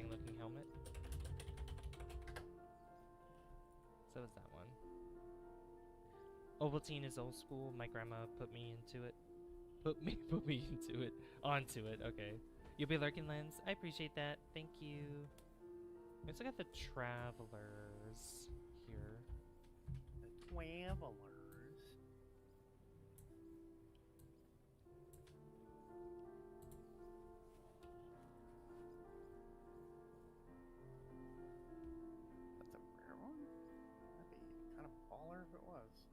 interesting looking helmet. So is that one. Ovaltine is old school. My grandma put me into it. Put me into it. Onto it, okay. You'll be lurking, Lens. I appreciate that. Thank you. We also got the Travelers here. The Travelers. That's a rare one? That'd be kind of baller if it was.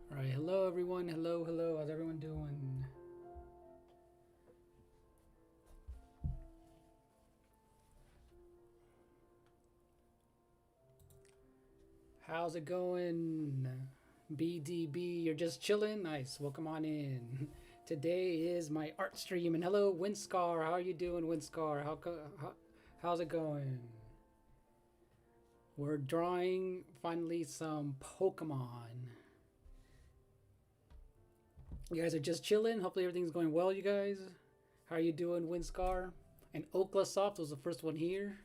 All right, hello everyone. Hello, hello. How's everyone doing? How's it going? BDB, you're just chilling? Nice. Welcome on in. Today is my art stream, and hello, Windscar. How are you doing, Windscar? How's it going? We're drawing finally some Pokemon. You guys are just chilling. Hopefully everything's going well, you guys. How are you doing, Windscar? And Oklasoft was the first one here.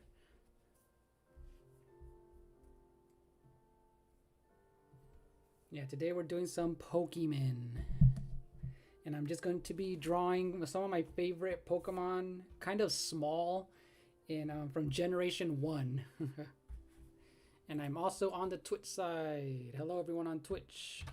Yeah, today we're doing some Pokemon. And I'm just going to be drawing some of my favorite Pokemon, kind of small, and from Generation 1. And I'm also on the Twitch side. Hello everyone on Twitch.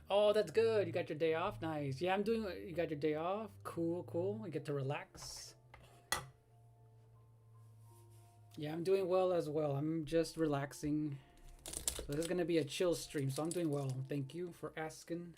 Oh, that's good. You got your day off? Nice. Yeah, I'm doing. You got your day off? Cool, cool. I get to relax. Yeah, I'm doing well as well. I'm just relaxing. So this is going to be a chill stream, so I'm doing well. Thank you for asking.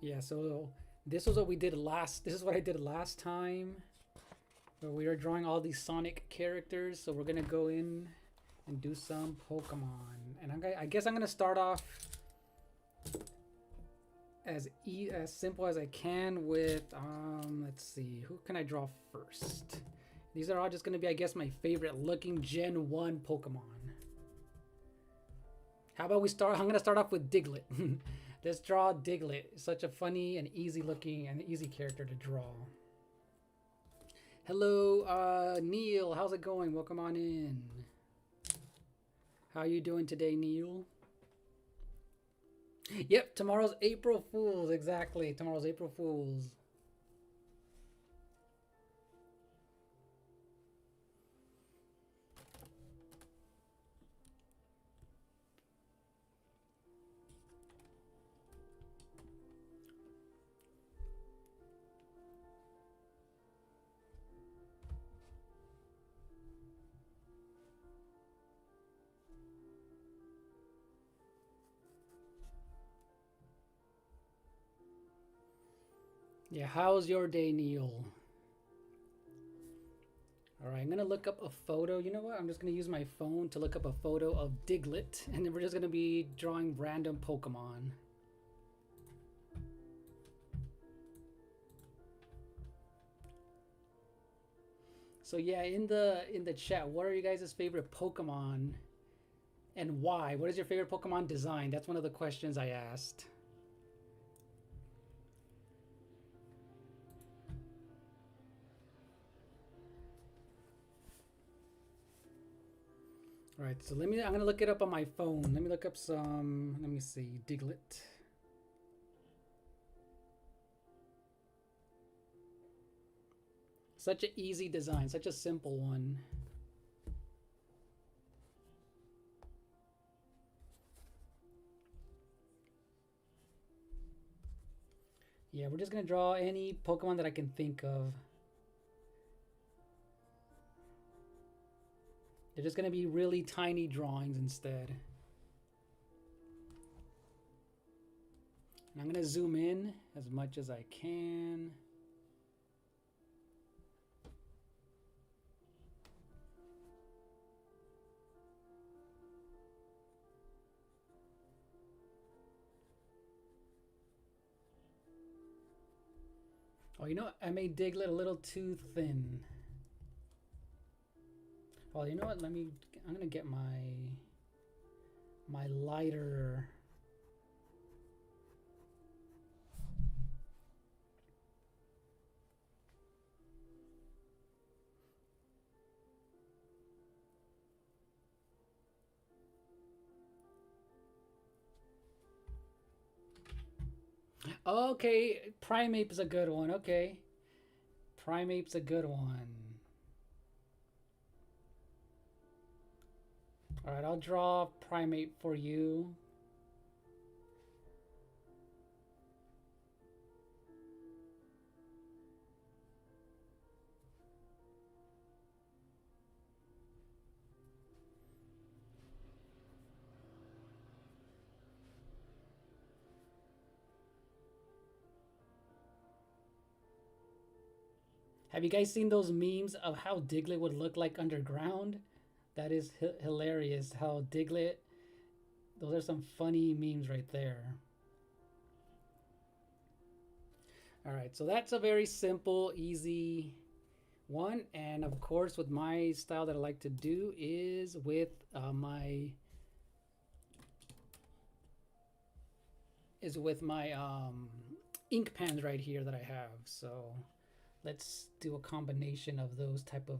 Yeah, so this was what we did last. This is what I did last time, where we were drawing all these Sonic characters. So we're gonna go in and do some Pokemon, and I guess I'm gonna start off as simple as I can with let's see, who can I draw first? These are all just gonna be, I guess, my favorite looking Gen 1 Pokemon. How about we start? I'm gonna start off with Diglett. Let's draw Diglett. Such a funny and easy looking and easy character to draw. Hello, Neil. How's it going? Welcome on in. How are you doing today, Neil? Yep, tomorrow's April Fool's. Exactly. Tomorrow's April Fool's. Yeah, how's your day, Neil? All right, I'm gonna look up a photo. You know what? I'm just gonna use my phone to look up a photo of Diglett, and then we're just gonna be drawing random Pokemon. So yeah, in the chat, what are you guys' favorite Pokemon, and why? What is your favorite Pokemon design? That's one of the questions I asked. All right, so I'm gonna look it up on my phone. Let me look up some. Let me see, Diglett. Such an easy design, such a simple one. Yeah, we're just gonna draw any Pokemon that I can think of. They're just gonna be really tiny drawings instead. And I'm gonna zoom in as much as I can. Oh, you know what? I made Diglett a little too thin. Oh, you know what? I'm gonna get my lighter. Okay, Primeape's a good one. Okay. Primeape's a good one. All right, I'll draw Primeape for you. Have you guys seen those memes of how Diglett would look like underground? That is hilarious. How Diglett. Those are some funny memes right there. All right, so that's a very simple, easy one. And of course, with my style that I like to do is with my ink pens right here that I have. So let's do a combination of those type of.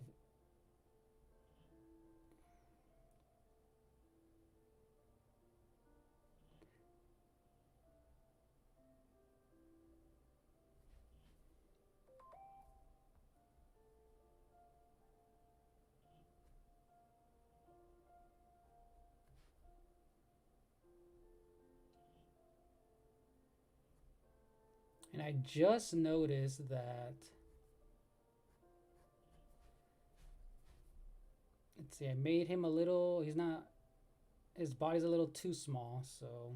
And I just noticed that. Let's see, I made him a little. He's not. His body's a little too small, so.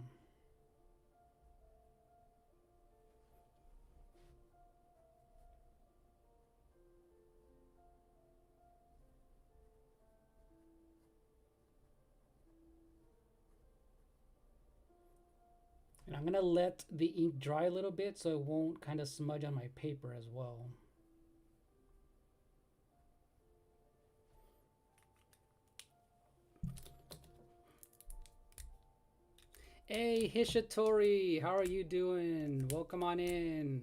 And I'm gonna let the ink dry a little bit so it won't kind of smudge on my paper as well. Hey Hishitori, how are you doing? Welcome on in.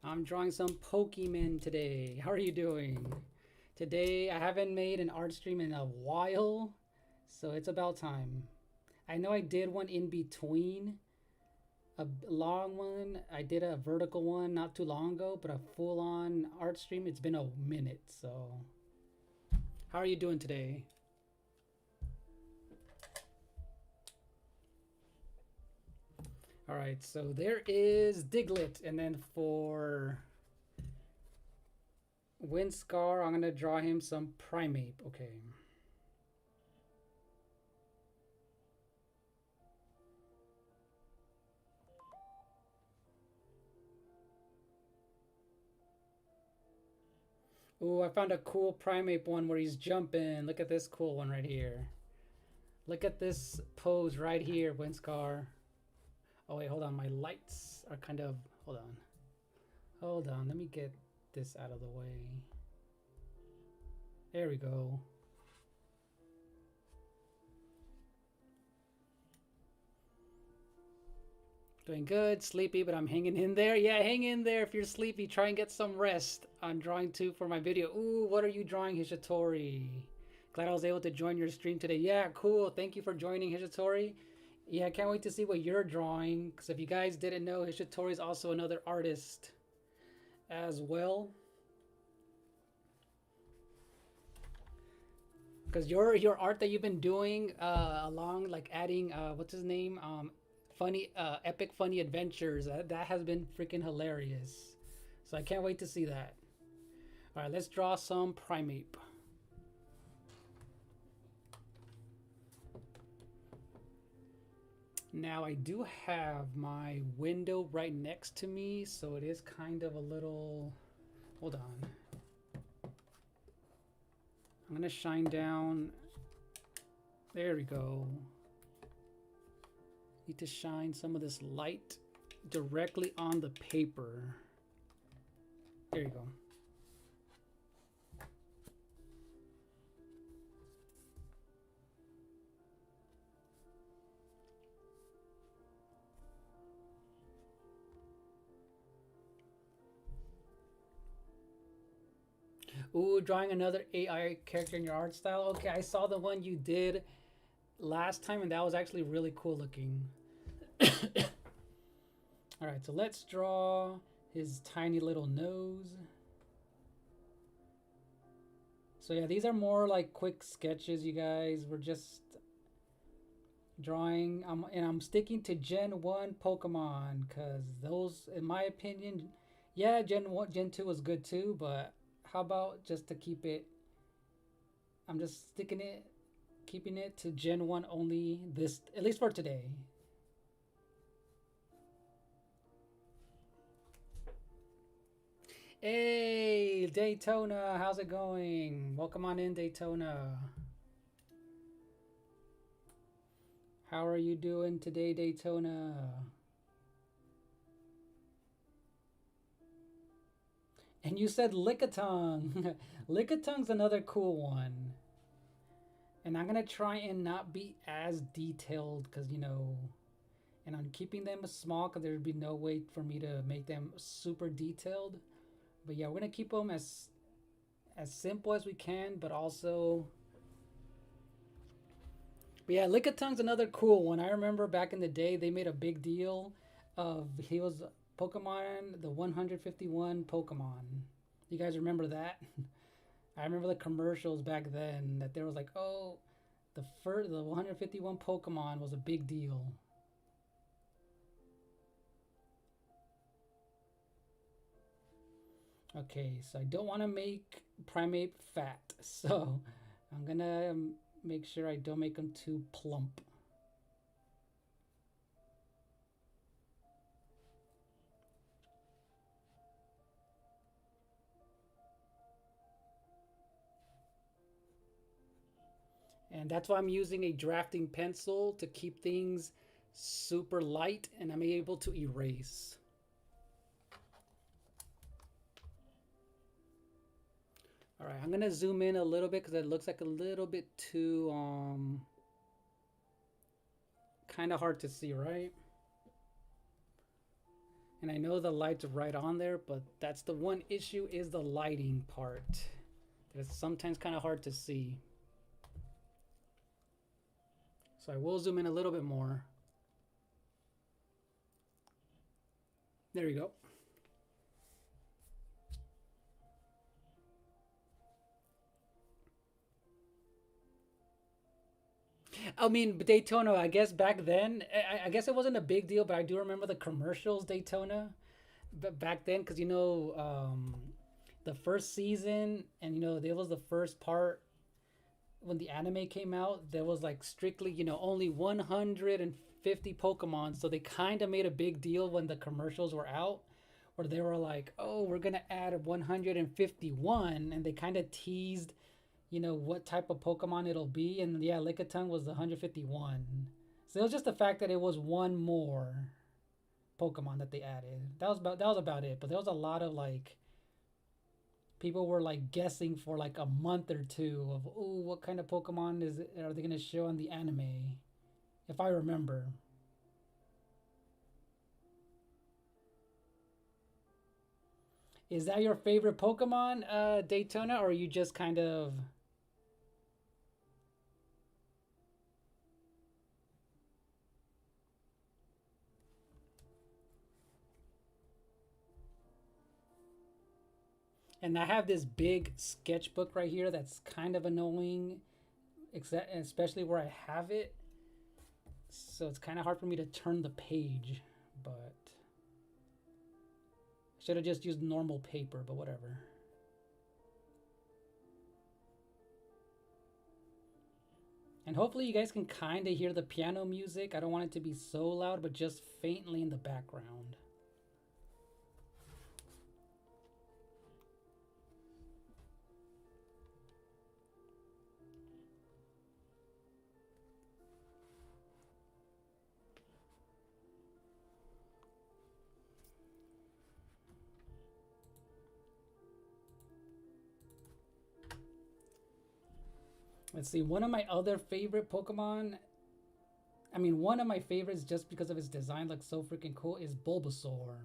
I'm drawing some Pokemon today. How are you doing? Today I haven't made an art stream in a while, so it's about time. I know I did one in between, a long one. I did a vertical one not too long ago, but a full-on art stream, it's been a minute. So how are you doing today? All right, so there is Diglett, and then for Windscar, I'm gonna draw him some Primeape. Okay. Ooh, I found a cool Primeape one where he's jumping. Look at this cool one right here. Look at this pose right here, Winscar. Oh wait, hold on. My lights are kind of... Hold on. Hold on. Let me get this out of the way. There we go. Doing good. Sleepy, but I'm hanging in there. Yeah, hang in there if you're sleepy. Try and get some rest. I'm drawing too for my video. Ooh, what are you drawing, Hishitori? Glad I was able to join your stream today. Yeah, cool. Thank you for joining, Hishitori. Yeah, I can't wait to see what you're drawing. Because if you guys didn't know, Hishitori is also another artist as well. Because your art that you've been doing along, like adding, what's his name? Funny, epic funny adventures. That has been freaking hilarious. So I can't wait to see that. All right, let's draw some Primeape. Now I do have my window right next to me, so it is kind of a little... Hold on. I'm gonna shine down. There we go. Need to shine some of this light directly on the paper. There you go. Ooh, drawing another AI character in your art style. Okay, I saw the one you did last time, and that was actually really cool looking. All right, so let's draw his tiny little nose. So yeah, these are more like quick sketches, you guys. We're just drawing, and I'm sticking to Gen 1 Pokemon, because those, in my opinion, yeah, Gen 1, Gen 2 was good too, but how about just to keep it, I'm just sticking it, keeping it to Gen 1 only, this, at least for today. Hey, Daytona, how's it going? Welcome on in, Daytona. How are you doing today, Daytona? And you said Lickitung. Lickitung's another cool one. And I'm going to try and not be as detailed because, you know, and I'm keeping them small because there'd be no way for me to make them super detailed. But yeah, we're going to keep them as simple as we can, but also... But yeah, Lickitung's another cool one. I remember back in the day, they made a big deal of... He was... Pokemon, the 151 Pokemon. You guys remember that? I remember the commercials back then that there was like, oh, the 151 Pokemon was a big deal. Okay, so I don't want to make Primeape fat, so I'm gonna make sure I don't make him too plump. And that's why I'm using a drafting pencil to keep things super light and I'm able to erase. All right, I'm going to zoom in a little bit because it looks like a little bit too kind of hard to see, right? And I know the light's right on there, but that's the one issue is the lighting part. It's sometimes kind of hard to see. So I will zoom in a little bit more. There you go. I mean, Daytona, I guess back then, I guess it wasn't a big deal, but I do remember the commercials, Daytona, but back then, because, you know, the first season, and, you know, there was the first part when the anime came out, there was like strictly, you know, only 150 Pokemon. So they kind of made a big deal when the commercials were out, where they were like, "Oh, we're gonna add 151," and they kind of teased, what type of Pokemon it'll be, and yeah, Lickitung was the 151. So it was just the fact that it was one more Pokemon that they added. That was about it. But there was a lot of like people were like guessing for like a month or two of, oh, what kind of Pokemon are they gonna show in the anime, if I remember. Is that your favorite Pokemon, Daytona, or are you just kind of? And I have this big sketchbook right here that's kind of annoying, especially where I have it. So it's kind of hard for me to turn the page, but I should have just used normal paper, but whatever. And hopefully you guys can kind of hear the piano music. I don't want it to be so loud, but just faintly in the background. Let's see, one of my other favorite Pokemon, one of my favorites just because of its design looks so freaking cool, is Bulbasaur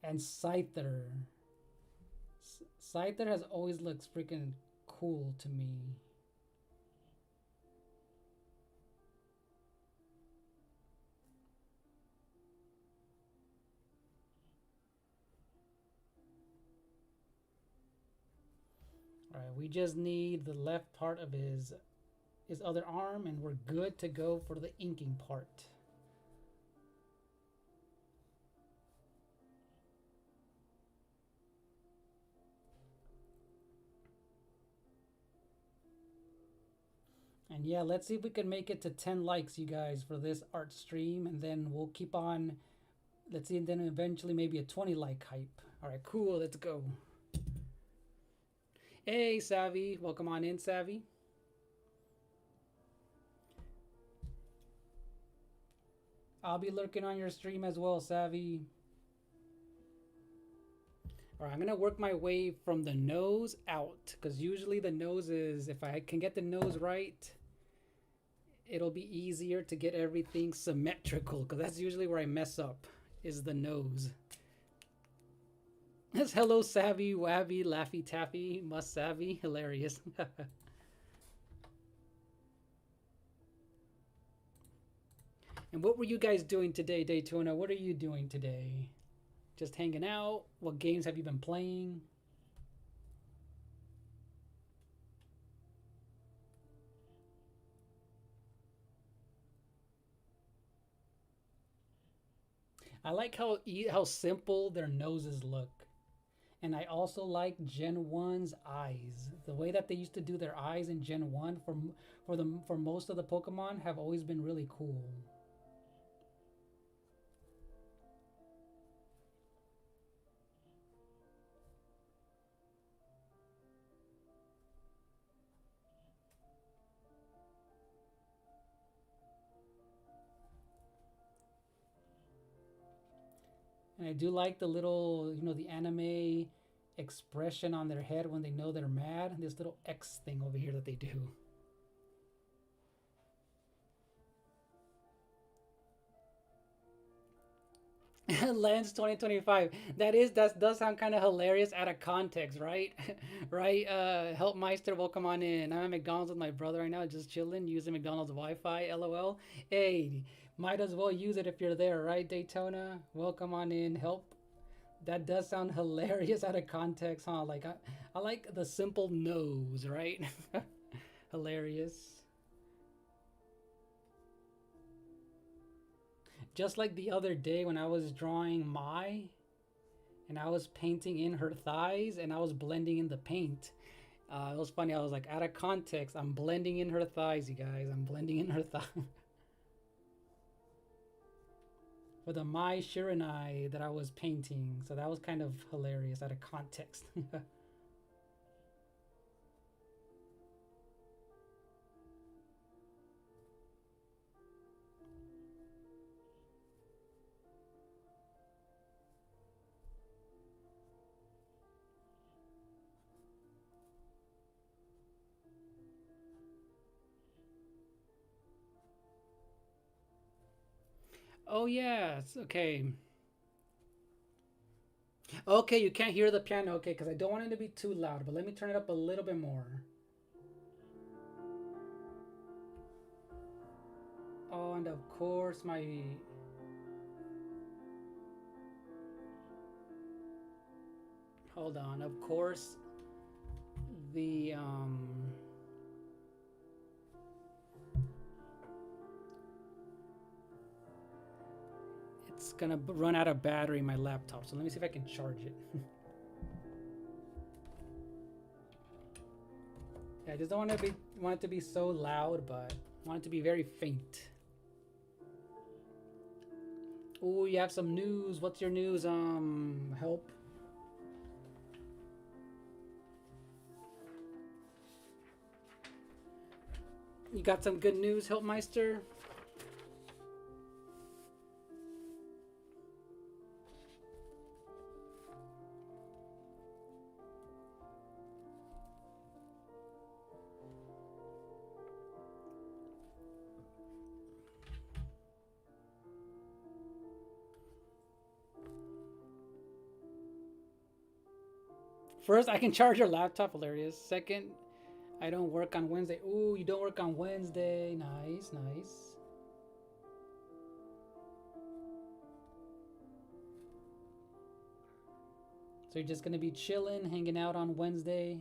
and Scyther. Scyther has always looked freaking cool to me. All right, we just need the left part of his other arm, and we're good to go for the inking part. And yeah, let's see if we can make it to 10 likes, you guys, for this art stream, and then we'll keep on. Let's see, and then eventually maybe a 20 like hype. All right, cool, let's go. Hey, Savvy. Welcome on in, Savvy. I'll be lurking on your stream as well, Savvy. All right, I'm going to work my way from the nose out, because usually the nose is, if I can get the nose right, it'll be easier to get everything symmetrical, because that's usually where I mess up, is the nose. That's hello, Savvy, Wabby, Laffy Taffy, Must Savvy, hilarious. And what were you guys doing today, Daytona? What are you doing today? Just hanging out? What games have you been playing? I like how simple their noses look. And I also like Gen 1's eyes. The way that they used to do their eyes in Gen 1 for most of the Pokemon have always been really cool. And I do like the little, the anime expression on their head when they know they're mad. This little X thing over here that they do. Lens 2025. That does sound kind of hilarious out of context, right? Right? Help Meister, welcome on in. I'm at McDonald's with my brother right now, just chilling, using McDonald's Wi-Fi. LOL. Hey, might as well use it if you're there, right, Daytona? Welcome on in. Help. That does sound hilarious out of context, huh? Like I like the simple nose, right? Hilarious. Just like the other day when I was drawing Mai, and I was painting in her thighs, and I was blending in the paint. It was funny. I was like, out of context, I'm blending in her thighs, you guys. I'm blending in her thighs. or the Mai Shiranai that I was painting. So that was kind of hilarious out of context. Oh yes, okay. Okay, you can't hear the piano, okay, because I don't want it to be too loud, but let me turn it up a little bit more. Oh, and of course my... Hold on, of course the, it's gonna run out of battery in my laptop, so let me see if I can charge it. Yeah, I just don't want it to be so loud, but I want it to be very faint. Oh, you have some news. What's your news? Help. You got some good news, Helpmeister? First, I can charge your laptop. Hilarious. Second, I don't work on Wednesday. Ooh, you don't work on Wednesday. Nice, nice. So you're just gonna be chilling, hanging out on Wednesday.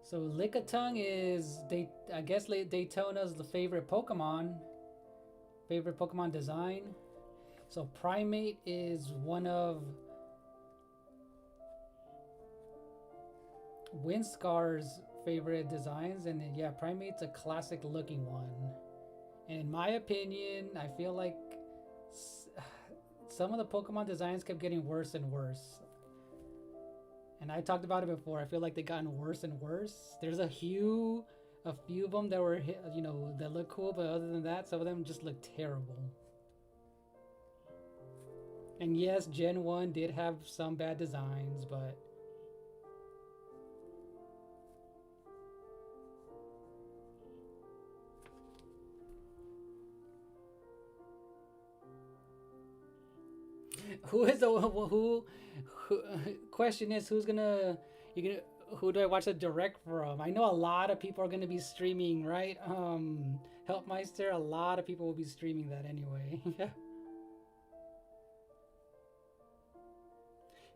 So Lickitung is, I guess Daytona's the favorite Pokemon design. So Primate is one of Windscar's favorite designs, and yeah, Primate's a classic looking one. And in my opinion, I feel like some of the Pokemon designs kept getting worse and worse. And I talked about it before. I feel like they gotten worse and worse. There's a few of them that were, that look cool, but other than that, some of them just look terrible. And yes, Gen 1 did have some bad designs, but who is the who question is who do I watch the direct from? I know a lot of people are gonna be streaming, right? Helpmeister, a lot of people will be streaming that anyway.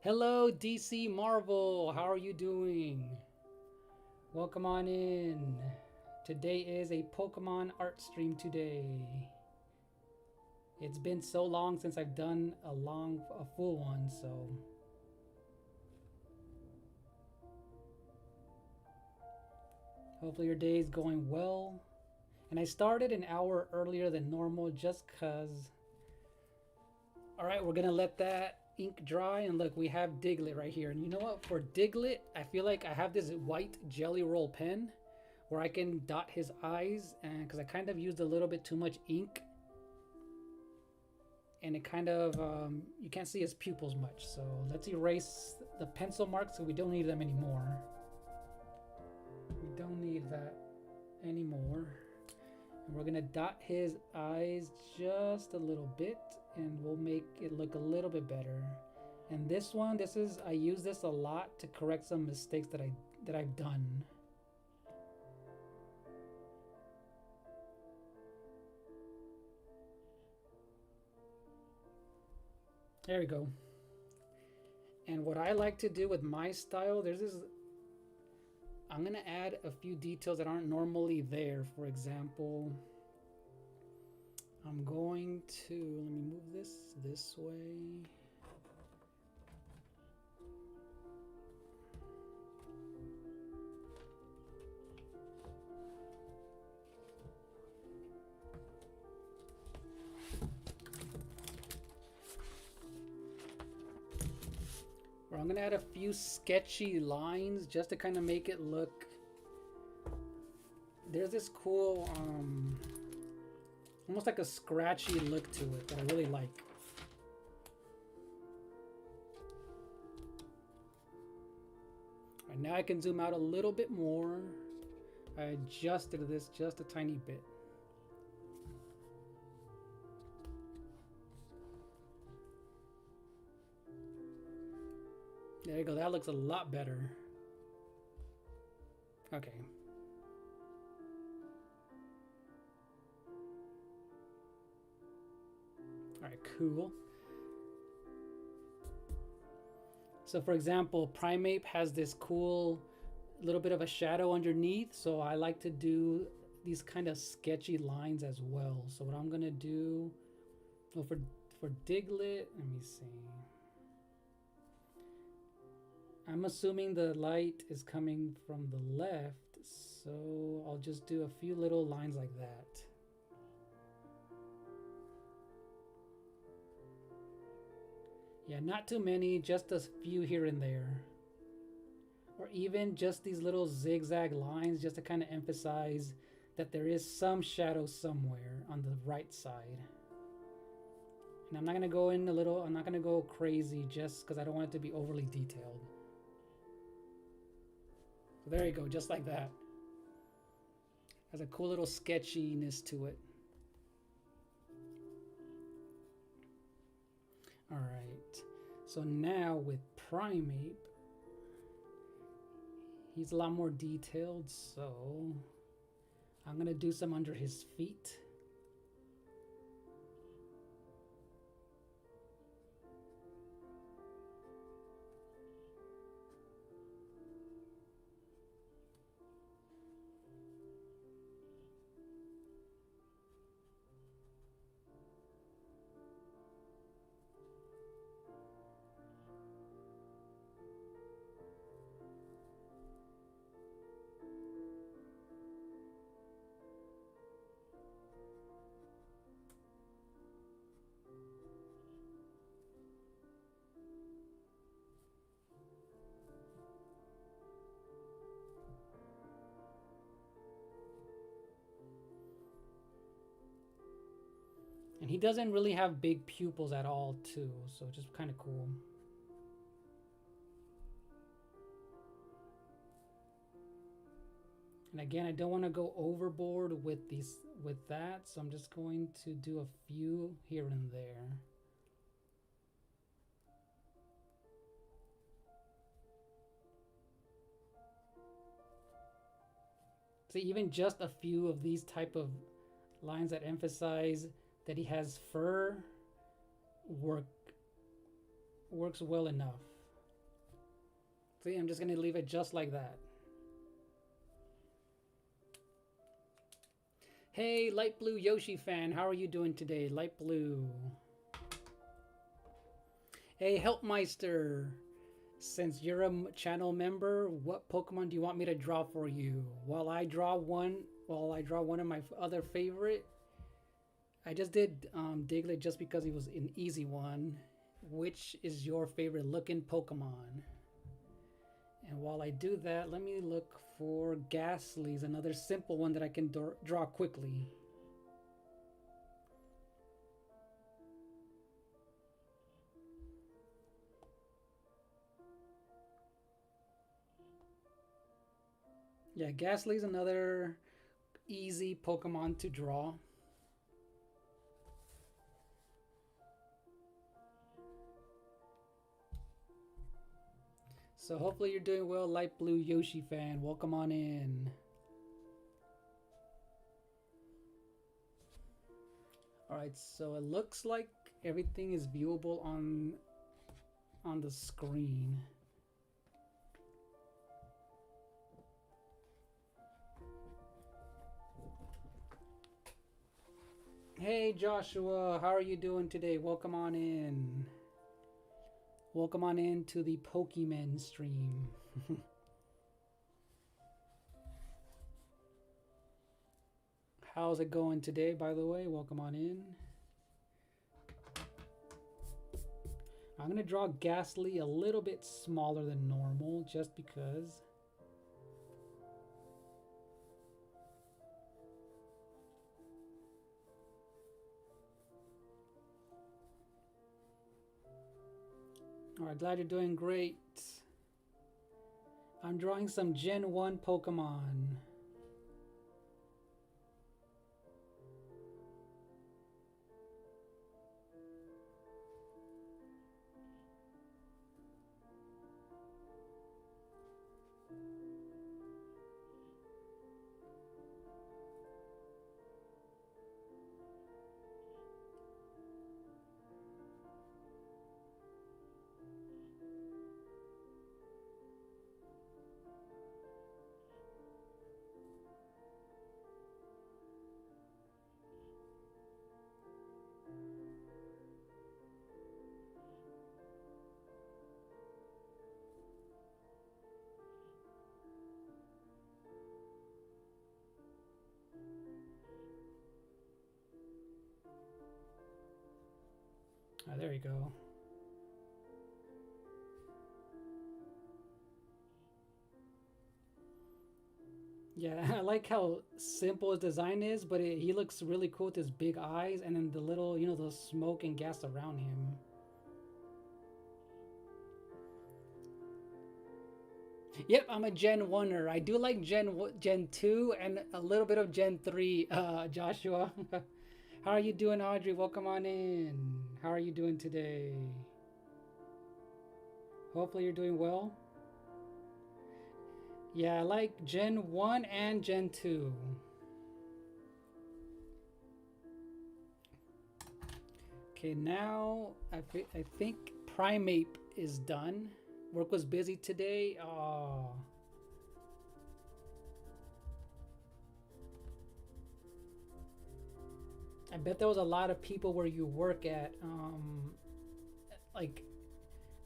Hello DC Marvel, how are you doing? Welcome on in. Today is a Pokemon art stream today. It's been so long since I've done a full one, so hopefully your day is going well. And I started an hour earlier than normal just cause. All right, we're gonna let that ink dry, and look, we have Diglett right here. And you know what? For Diglett, I feel like I have this white Jelly Roll pen where I can dot his eyes, and because I kind of used a little bit too much ink. And it kind of, you can't see his pupils much. So let's erase the pencil marks so we don't need them anymore. We don't need that anymore. And we're gonna dot his eyes just a little bit and we'll make it look a little bit better. And this one, I use this a lot to correct some mistakes that I've done. There we go. And what I like to do with my style, there's this I'm gonna add a few details that aren't normally there. For example, I'm going to, let me move this way. Where I'm gonna add a few sketchy lines just to kind of make it look. There's this cool, almost like a scratchy look to it that I really like. Alright, now I can zoom out a little bit more. I adjusted this just a tiny bit. There you go, that looks a lot better. Okay. Alright, cool. So for example, Primeape has this cool little bit of a shadow underneath, so I like to do these kind of sketchy lines as well. So what I'm gonna do, well, for Diglett, let me see. I'm assuming the light is coming from the left, so I'll just do a few little lines like that. Yeah, not too many, just a few here and there. Or even just these little zigzag lines just to kind of emphasize that there is some shadow somewhere on the right side. And I'm not gonna go in I'm not gonna go crazy just because I don't want it to be overly detailed. So there you go, just like that. Has a cool little sketchiness to it. Alright, so now with Primeape, he's a lot more detailed, so I'm gonna do some under his feet. And he doesn't really have big pupils at all too, so just kind of cool. And again, I don't want to go overboard with that, so I'm just going to do a few here and there. So even just a few of these type of lines that emphasize that he has fur works well enough. See, I'm just going to leave it just like that. Hey, Light Blue Yoshi fan, how are you doing today? Light Blue. Hey, Helpmeister. Since you're a channel member, what Pokemon do you want me to draw for you? While I draw one of my other favorite, I just did Diglett just because he was an easy one. Which is your favorite looking Pokemon? And while I do that, let me look for Ghastly's, another simple one that I can draw quickly. Yeah, Ghastly's another easy Pokemon to draw. So hopefully you're doing well, Light Blue Yoshi fan. Welcome on in. Alright, so it looks like everything is viewable on the screen. Hey Joshua, how are you doing today? Welcome on in. Welcome on in to the Pokemon stream. How's it going today, by the way? Welcome on in. I'm going to draw Ghastly a little bit smaller than normal just because. Alright, glad you're doing great. I'm drawing some Gen 1 Pokemon. Ah, there you go. Yeah, I like how simple his design is, but he looks really cool with his big eyes and then the little, you know, the smoke and gas around him. Yep, I'm a Gen 1er. I do like Gen 2 and a little bit of Gen 3, Joshua. How are you doing, Audrey? Welcome on in. How are you doing today? Hopefully you're doing well. Yeah, I like Gen 1 and Gen 2. Okay, now I think Primeape is done. Work was busy today. Oh. I bet there was a lot of people where you work at. Like,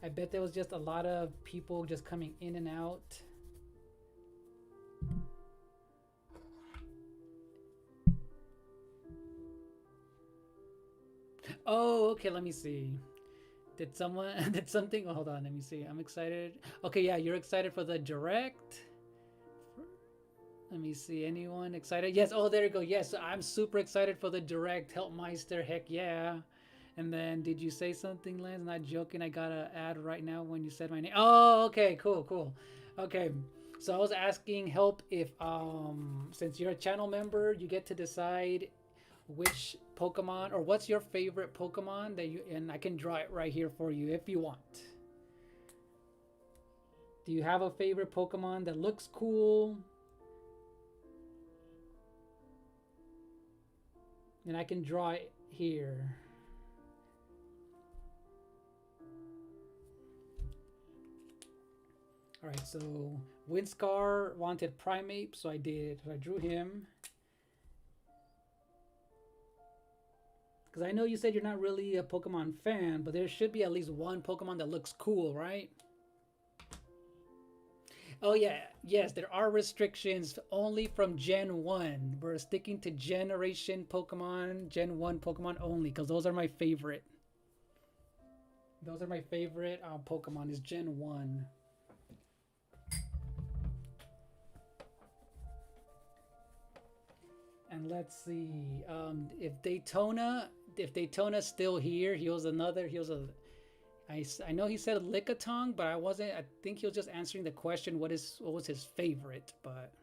I bet there was just a lot of people just coming in and out. Oh, okay, let me see. Did someone did something? Oh, hold on, let me see. I'm excited. Okay, yeah, you're excited for the direct. Let me see. Anyone excited? Yes. Oh, there you go. Yes, I'm super excited for the direct. Helpmeister, heck yeah. And then, did you say something, Lance? Not joking. I got an ad right now when you said my name. Oh, okay, cool, cool. Okay, so I was asking help if since you're a channel member, you get to decide which Pokemon or what's your favorite Pokemon that you, and I can draw it right here for you if you want. Do you have a favorite Pokemon that looks cool? And I can draw it here. Alright, so Windscar wanted Primeape, so I did. So I drew him. Because I know you said you're not really a Pokemon fan, but there should be at least one Pokemon that looks cool, right? Oh yeah, yes, there are restrictions only from Gen 1. We're sticking to Generation Pokemon, Gen 1 Pokemon only, because those are my favorite. Those are my favorite Pokemon, is Gen 1. And let's see, if Daytona's still here, I know he said Lickitung, but I think he was just answering the question, what was his favorite, but.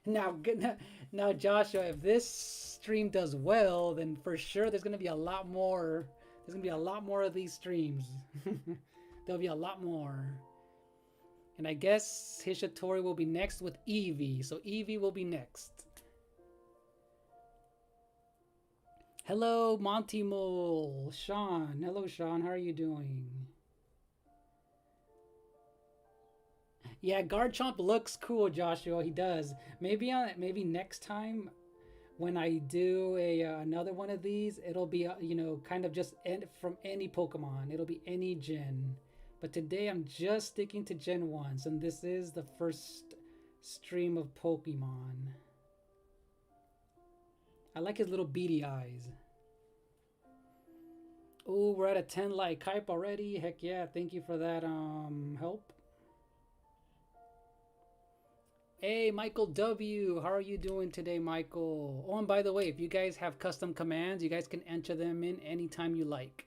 Now Joshua, if this stream does well, then for sure there's going to be a lot more, of these streams. There'll be a lot more. And I guess Hishitori will be next with Eevee, so Eevee will be next. Hello, Monty Mole. Sean. Hello, Sean. How are you doing? Yeah, Garchomp looks cool, Joshua. He does. Maybe next time when I do another one of these, it'll be kind of just from any Pokemon. It'll be any gen. But today I'm just sticking to Gen 1, and this is the first stream of Pokemon. I like his little beady eyes. Oh, we're at a 10 like hype already. Heck yeah, thank you for that help. Hey, Michael W. How are you doing today, Michael? Oh, and by the way, if you guys have custom commands, you guys can enter them in anytime you like.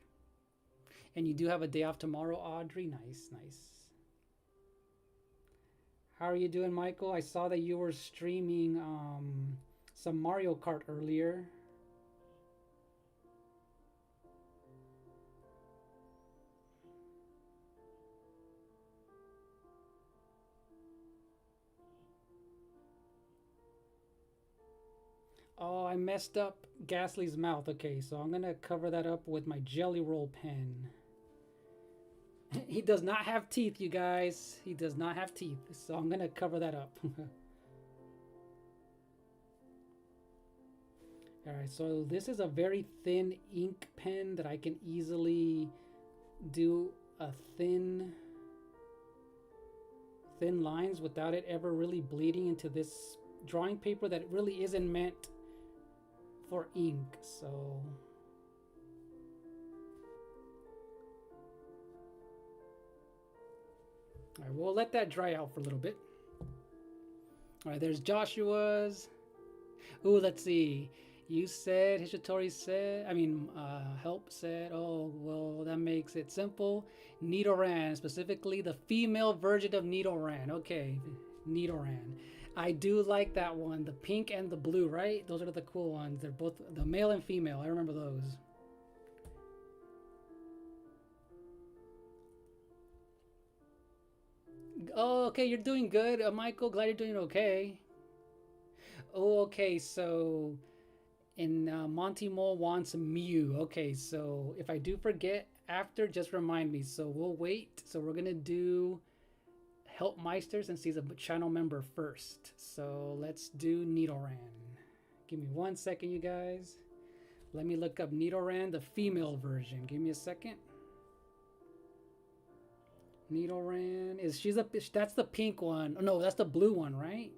And you do have a day off tomorrow, Audrey. Nice, nice. How are you doing, Michael? I saw that you were streaming some Mario Kart earlier. Oh, I messed up Ghastly's mouth. Okay, so I'm gonna cover that up with my Jelly Roll pen. He does not have teeth, you guys. He does not have teeth, so I'm gonna cover that up. Alright, so this is a very thin ink pen that I can easily do a thin lines without it ever really bleeding into this drawing paper that really isn't meant for ink. So all right, we'll let that dry out for a little bit. All right, there's Joshua's. Ooh, let's see. You said, Hishitori said, Help said, oh, well, that makes it simple. Nidoran, specifically the female version of Nidoran. Okay, Nidoran. I do like that one. The pink and the blue, right? Those are the cool ones. They're both the male and female. I remember those. Oh, okay, you're doing good, Michael. Glad you're doing okay. Oh, okay, so and Monty Mole wants Mew. Okay, so if I do forget after, just remind me. So we'll wait. So we're gonna do Help Meister since he's a channel member first. So let's do Nidoran. Give me 1 second, you guys. Let me look up Nidoran, the female version. Give me a second. Nidoran that's the pink one. Oh no, that's the blue one, right?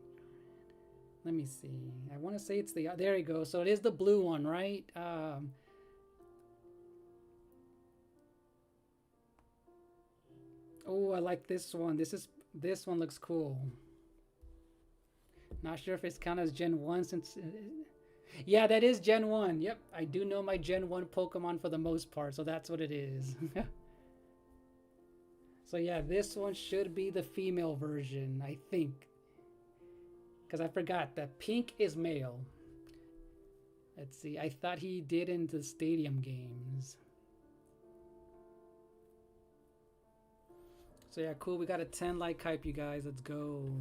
Let me see. I want to say it's there you go. So it is the blue one, right? Oh, I like this one. This one looks cool. Not sure if it's counted as Gen 1 since yeah, that is Gen 1. Yep, I do know my Gen 1 Pokemon for the most part, so that's what it is. So yeah, this one should be the female version, I think. Because I forgot that pink is male. Let's see, I thought he did in the stadium games. So yeah, cool, we got a 10 like hype, you guys. Let's go.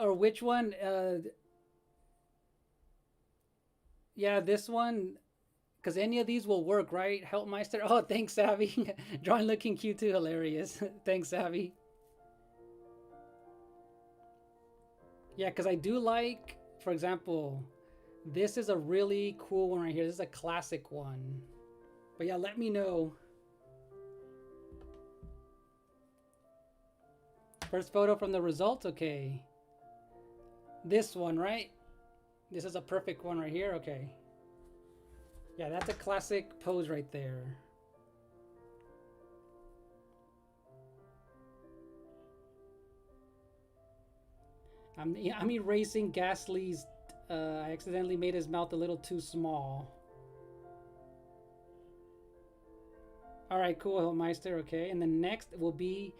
Or which one? Yeah, this one. Because any of these will work, right? Help Meister. Oh, thanks, Savvy. Drawing looking cute too. Hilarious. Thanks, Savvy. Yeah, because I do like, for example, this is a really cool one right here. This is a classic one. But yeah, let me know. First photo from the results. Okay. This one, right? This is a perfect one right here. Okay. Yeah, that's a classic pose right there. I'm erasing Ghastly's. I accidentally made his mouth a little too small. All right, cool, Hillmeister. Okay, and then next will be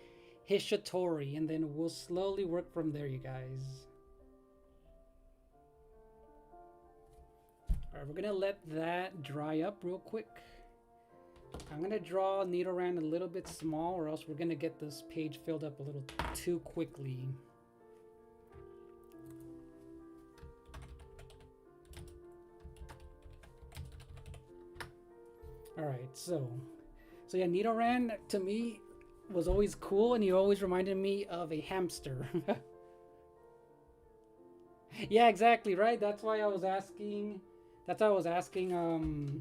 Hishitori, and then we'll slowly work from there, you guys. All right, we're gonna let that dry up real quick. I'm gonna draw Nidoran a little bit small, or else we're gonna get this page filled up a little too quickly. Alright, so yeah, Nidoran to me was always cool, and he always reminded me of a hamster. Yeah, exactly, right? That's why I was asking. That's why I was asking.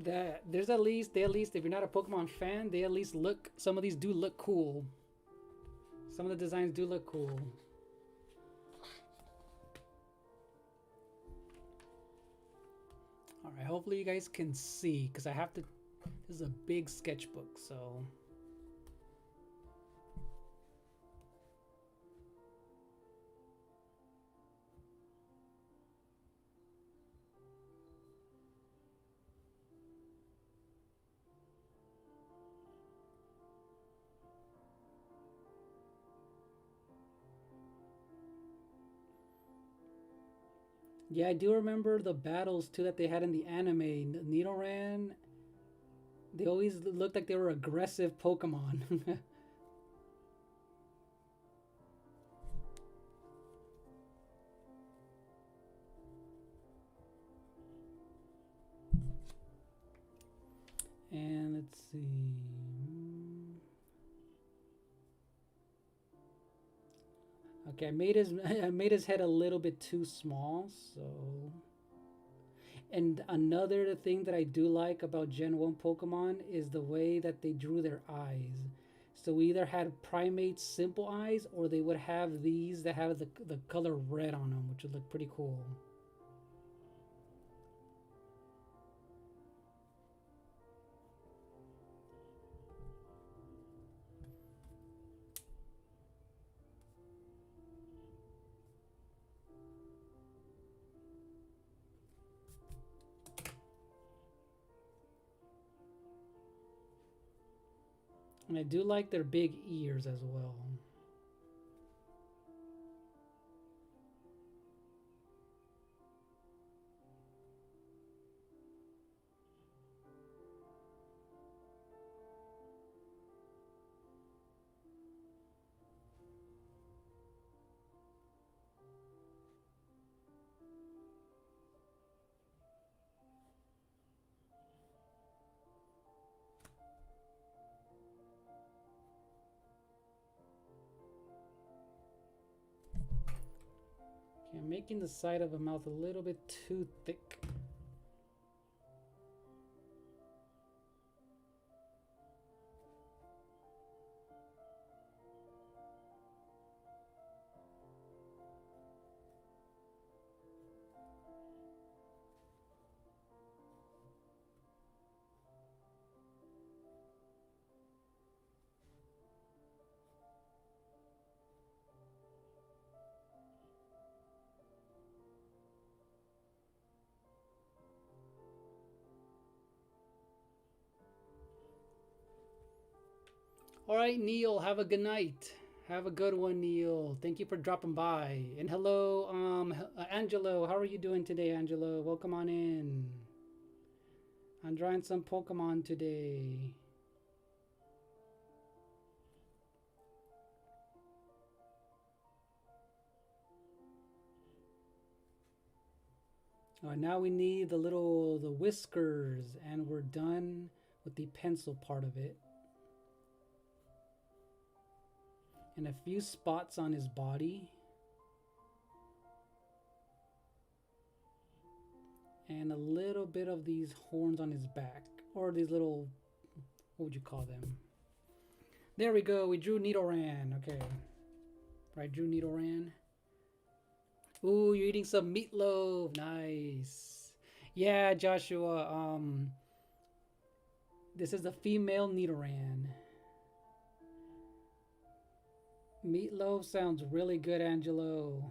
That there's at least if you're not a Pokemon fan, they at least look. Some of these do look cool. Some of the designs do look cool. All right, hopefully you guys can see, because I have to. This is a big sketchbook, so. Yeah, I do remember the battles too that they had in the anime. Nidoran, they always looked like they were aggressive Pokemon. And let's see. Okay, I made his head a little bit too small, so. And another thing that I do like about Gen 1 Pokemon is the way that they drew their eyes. So we either had Primate's simple eyes, or they would have these that have the color red on them, which would look pretty cool. And I do like their big ears as well. Okay, I'm making the side of the mouth a little bit too thick. All right, Neil, have a good night. Have a good one, Neil. Thank you for dropping by. And hello, Angelo. How are you doing today, Angelo? Welcome on in. I'm drawing some Pokemon today. All right, now we need the whiskers, and we're done with the pencil part of it. And a few spots on his body. And a little bit of these horns on his back. Or these little, what would you call them? There we go, we drew Nidoran. Okay. Right, drew Nidoran. Ooh, you're eating some meatloaf. Nice. Yeah, Joshua, this is a female Nidoran. Meatloaf sounds really good, Angelo.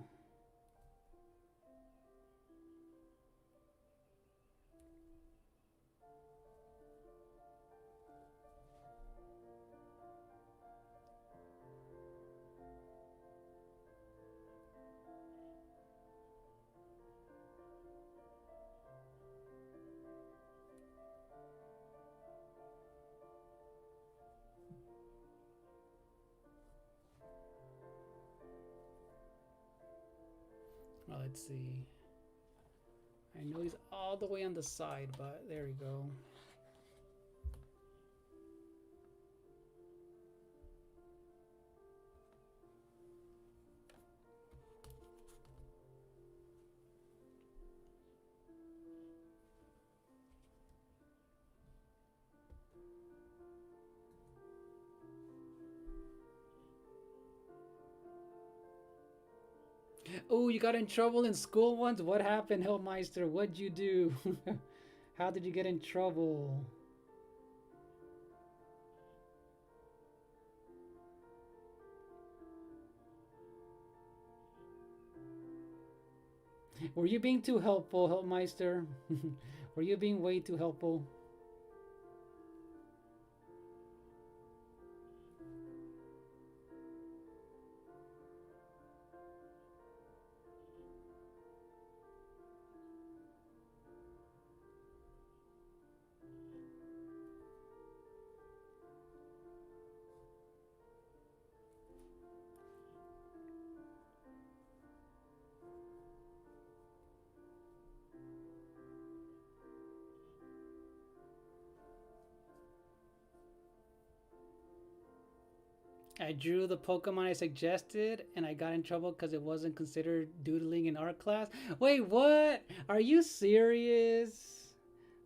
let's see. I know he's all the way on the side, but there we go. Oh, you got in trouble in school once? What happened, Hellmeister? What'd you do? How did you get in trouble? Were you being too helpful, Hellmeister? Were you being way too helpful? I drew the Pokemon I suggested and I got in trouble because it wasn't considered doodling in art class. Wait, what? Are you serious?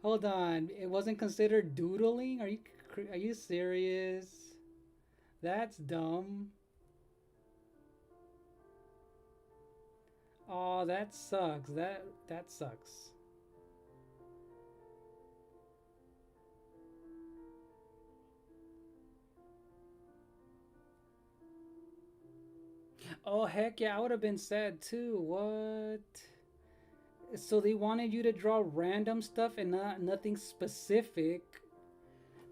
Hold on. It wasn't considered doodling? Are you serious? That's dumb. Oh, that sucks. That sucks. Oh, heck yeah, I would have been sad too. What? So they wanted you to draw random stuff and nothing specific.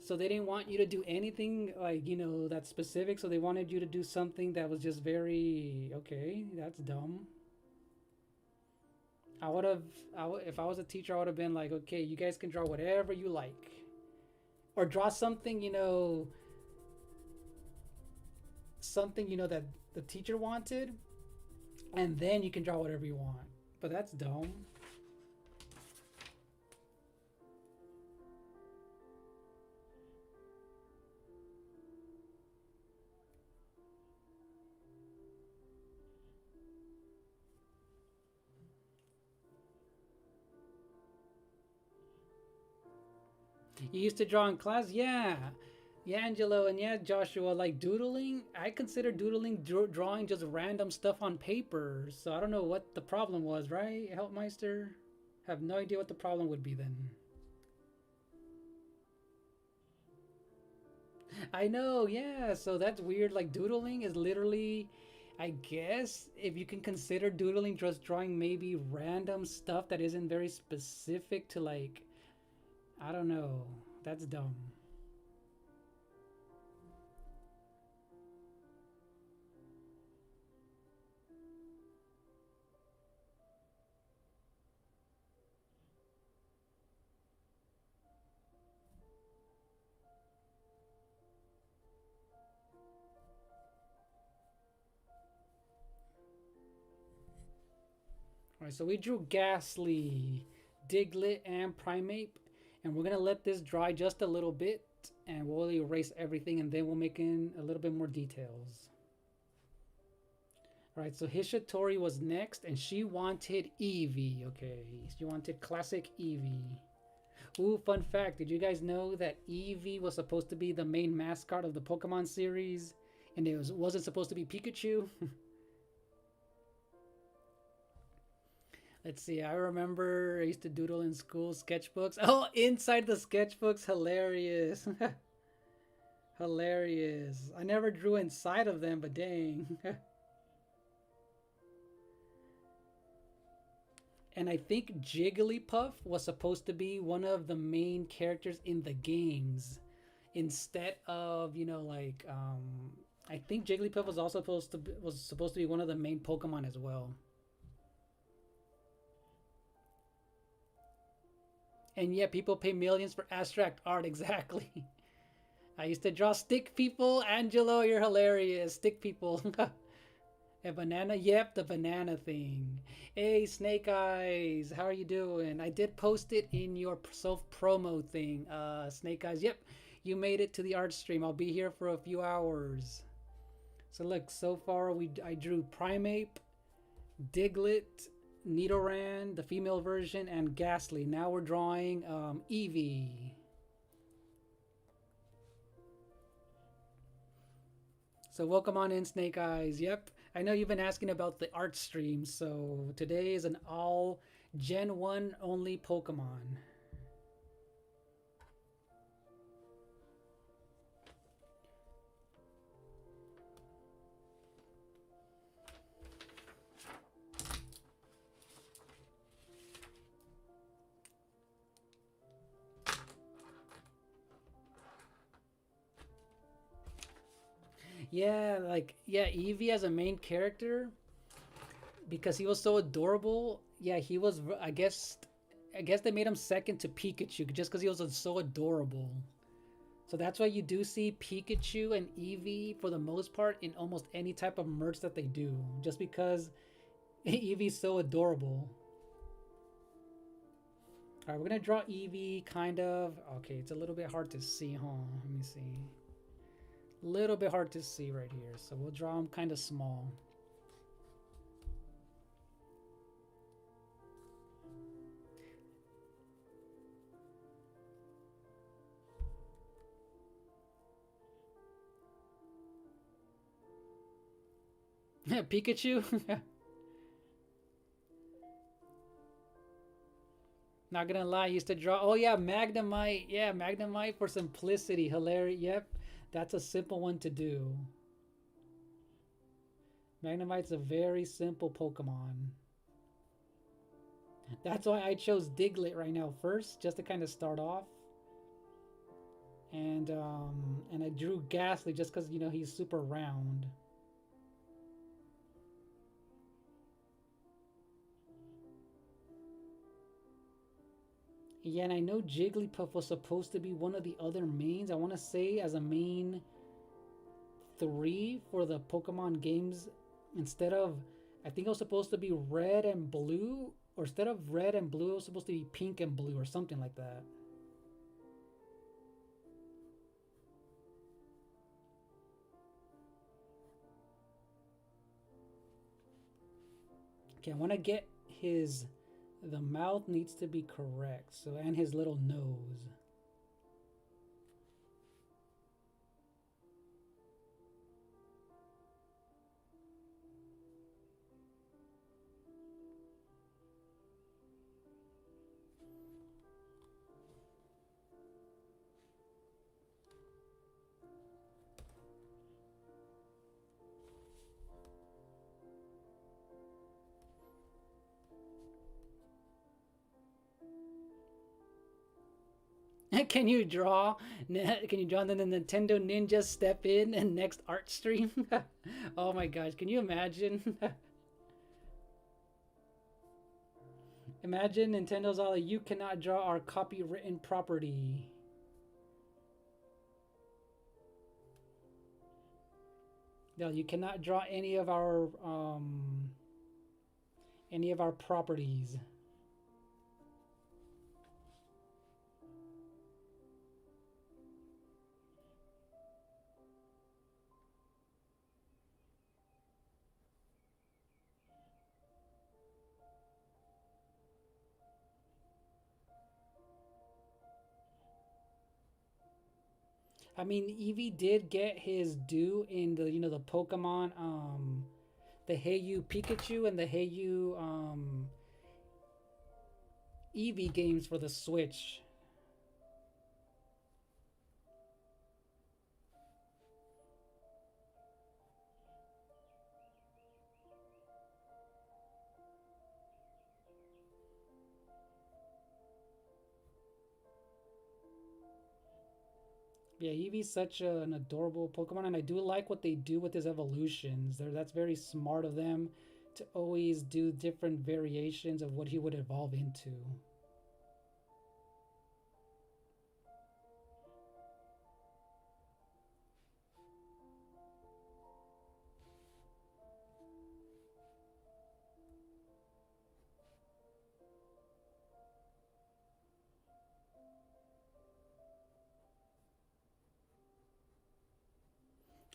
So they didn't want you to do anything like, you know, that's specific. So they wanted you to do something that was just very, okay, that's dumb. If I was a teacher, I would have been like, okay, you guys can draw whatever you like. Or draw something, that the teacher wanted, and then you can draw whatever you want. But that's dumb. You used to draw in class? Yeah. Yeah, Angelo, and yeah, Joshua, like doodling, I consider doodling drawing just random stuff on paper. So I don't know what the problem was, right, Helpmeister? Have no idea what the problem would be then. I know, yeah, so that's weird. Like doodling is literally, I guess, if you can consider doodling just drawing maybe random stuff that isn't very specific to like, I don't know. That's dumb. Alright, so we drew Ghastly, Diglett, and Primeape. And we're going to let this dry just a little bit. And we'll erase everything. And then we'll make in a little bit more details. Alright, so Hishitori was next. And she wanted Eevee. Okay, she wanted classic Eevee. Ooh, fun fact. Did you guys know that Eevee was supposed to be the main mascot of the Pokemon series? And it wasn't supposed to be Pikachu? Let's see, I remember I used to doodle in school sketchbooks. Oh, inside the sketchbooks, hilarious. Hilarious. I never drew inside of them, but dang. And I think Jigglypuff was supposed to be one of the main characters in the games. Instead of, I think Jigglypuff was also supposed to be one of the main Pokemon as well. And yeah, people pay millions for abstract art, exactly. I used to draw stick people. Angelo, you're hilarious. Stick people. A banana? Yep, the banana thing. Hey, Snake Eyes, how are you doing? I did post it in your self promo thing. Snake Eyes, yep, you made it to the art stream. I'll be here for a few hours. So look, so far I drew Primeape, Diglett, Nidoran, the female version, and Ghastly. Now we're drawing Eevee. So welcome on in, Snake Eyes. Yep, I know you've been asking about the art stream. So today is an all Gen 1 only Pokemon. Yeah, like, yeah, Eevee as a main character, because he was so adorable. Yeah, he was, I guess they made him second to Pikachu just because he was so adorable. So that's why you do see Pikachu and Eevee for the most part in almost any type of merch that they do, just because Eevee's so adorable. All right, we're gonna draw Eevee kind of. Okay, it's a little bit hard to see, huh? Let me see. Little bit hard to see right here, so we'll draw him kind of small. Pikachu. Not gonna lie, I used to draw. Oh yeah, Magnemite. Yeah, Magnemite for simplicity. Hilarious. Yep, that's a simple one to do. Magnemite's a very simple Pokemon. That's why I chose Diglett right now first, just to kind of start off. And I drew Ghastly just because, you know, he's super round. Yeah, and I know Jigglypuff was supposed to be one of the other mains. I want to say as a main 3 for the Pokemon games instead of, I think it was supposed to be red and blue, or instead of red and blue, it was supposed to be pink and blue or something like that. Okay, I want to get the mouth needs to be correct. So, and his little nose. Can you draw? Can you draw the Nintendo Ninja step in and next art stream? Oh my gosh, can you imagine? Imagine Nintendo's all like, you cannot draw our copywritten property. No, you cannot draw any of our properties. I mean, Eevee did get his due in the, you know, the Pokemon, the Hey You Pikachu and the Hey You Eevee games for the Switch. Yeah, Eevee's such an adorable Pokemon, and I do like what they do with his evolutions. That's very smart of them to always do different variations of what he would evolve into.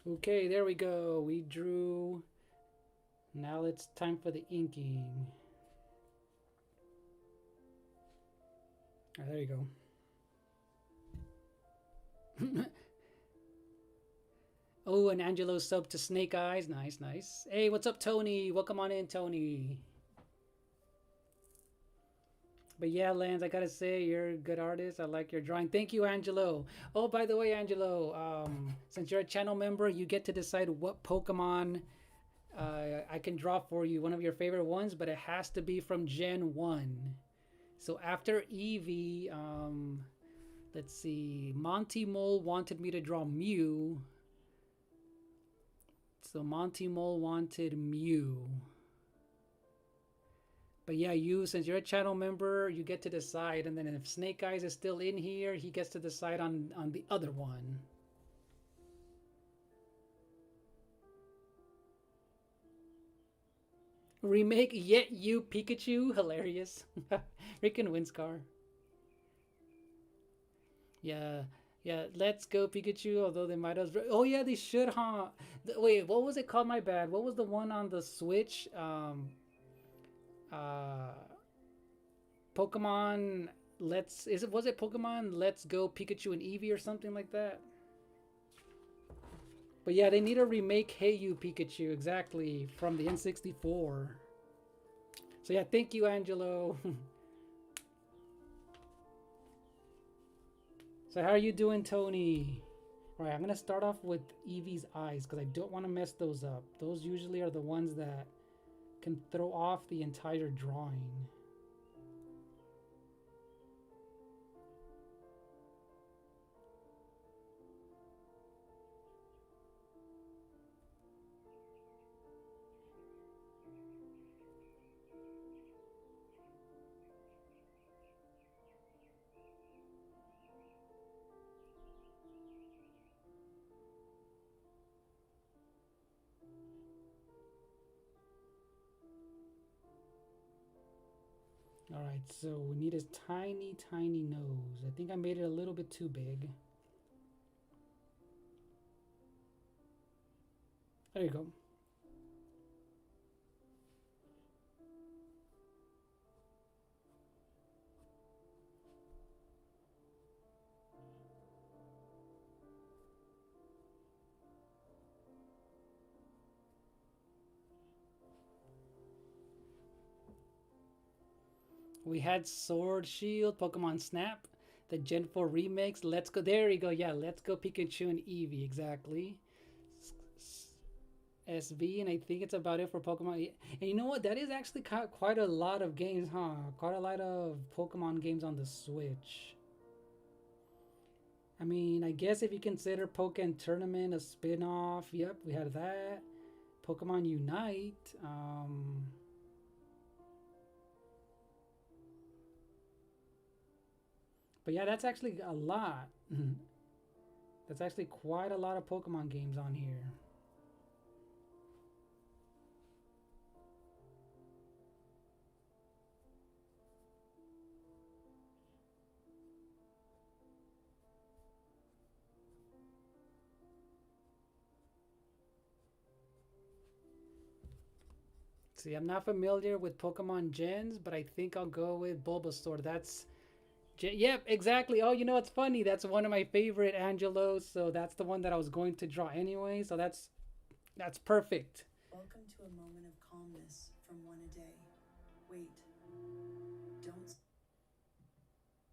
Okay, there we go. We drew. Now it's time for the inking. Alright, there you go. Oh, and Angelo sub to Snake Eyes. Nice, nice. Hey, what's up, Tony? Welcome on in, Tony. But yeah, Lance, I gotta say, you're a good artist. I like your drawing. Thank you, Angelo. Oh, by the way, Angelo, since you're a channel member, you get to decide what Pokemon I can draw for you. One of your favorite ones, but it has to be from Gen 1. So after Eevee, let's see. Monty Mole wanted me to draw Mew. So Monty Mole wanted Mew. But yeah, you, since you're a channel member, you get to decide. And then if Snake Eyes is still in here, he gets to decide on the other one. Remake Yet You Pikachu. Hilarious. Freaking Winscar. Yeah. Yeah, Let's Go Pikachu, although they might have... Oh yeah, they should, huh? Wait, what was it called? My bad. What was the one on the Switch? Pokemon was it Pokemon Let's Go Pikachu and Eevee or something like that? But yeah, they need to remake Hey You Pikachu, exactly, from the N64. So yeah, thank you, Angelo. So how are you doing, Tony? All right, I'm gonna start off with Eevee's eyes because I don't want to mess those up. Those usually are the ones that can throw off the entire drawing. Alright, so we need his tiny, tiny nose. I think I made it a little bit too big. There you go. We had Sword Shield, Pokemon Snap, the Gen 4 remakes. Let's Go. There you go. Yeah, Let's Go Pikachu and Eevee. Exactly. SV, and I think it's about it for Pokemon. And you know what? That is actually quite a lot of games, huh? Quite a lot of Pokemon games on the Switch. I mean, I guess if you consider Pokken Tournament a spin-off, yep, we had that. Pokemon Unite. But yeah, that's actually a lot. That's actually quite a lot of Pokemon games on here. See, I'm not familiar with Pokemon Gens, but I think I'll go with Bulbasaur. That's... Yep, exactly. Oh, you know, it's funny. That's one of my favorite Angelos, so that's the one that I was going to draw anyway, so that's perfect. Welcome to a moment of calmness from one a day. Wait. Don't...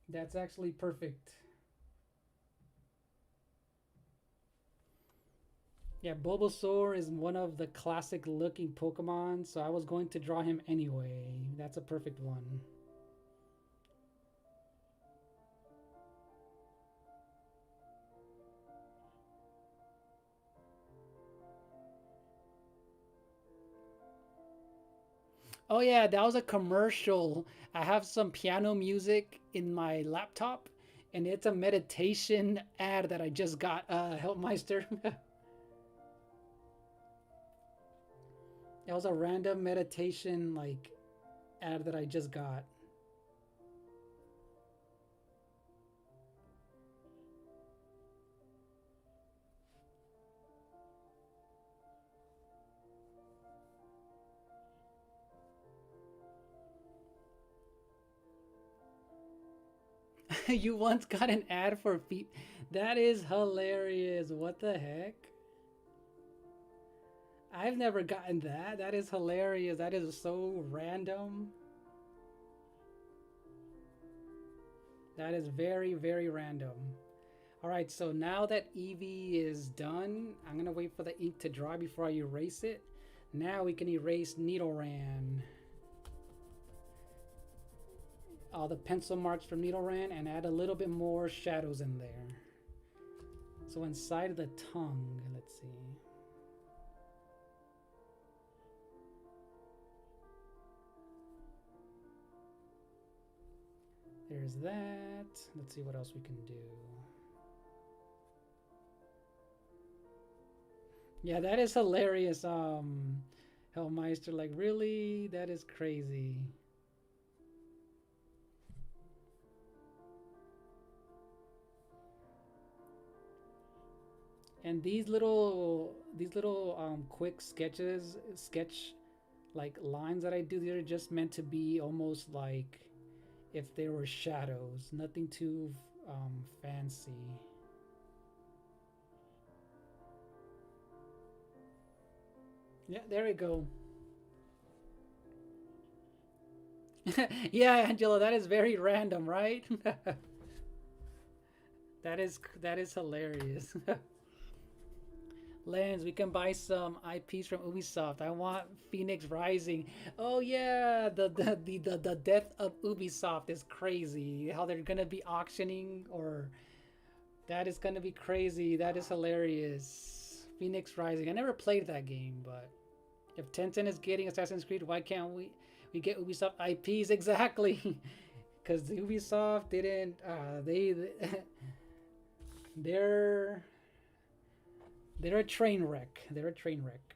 That's actually perfect. Yeah, Bulbasaur is one of the classic looking Pokemon, so I was going to draw him anyway. That's a perfect one. Oh yeah, that was a commercial. I have some piano music in my laptop, and it's a meditation ad that I just got, Helpmeister. That was a random meditation, like, ad that I just got. You once got an ad for feet. That is hilarious. What the heck? I've never gotten that. That is hilarious. That is so random. That is very, very random. Alright, so now that Eevee is done, I'm going to wait for the ink to dry before I erase it. Now we can erase Nidoran. All the pencil marks from Nidoran and add a little bit more shadows in there. So inside of the tongue, let's see. There's that. Let's see what else we can do. Yeah, that is hilarious, Hellmeister. Like, really? That is crazy. And these little quick sketch like lines that I do, they're just meant to be almost like if they were shadows, nothing too fancy. Yeah, there we go. Yeah, Angelo, that is very random, right? That is hilarious. Lens, we can buy some IPs from Ubisoft. I want Phoenix Rising. Oh yeah, the death of Ubisoft is crazy. How they're gonna be auctioning, or that is gonna be crazy. That is hilarious. Phoenix Rising. I never played that game, but if Tencent is getting Assassin's Creed, why can't we get Ubisoft IPs? Exactly, because Ubisoft didn't. They're a train wreck. They're a train wreck.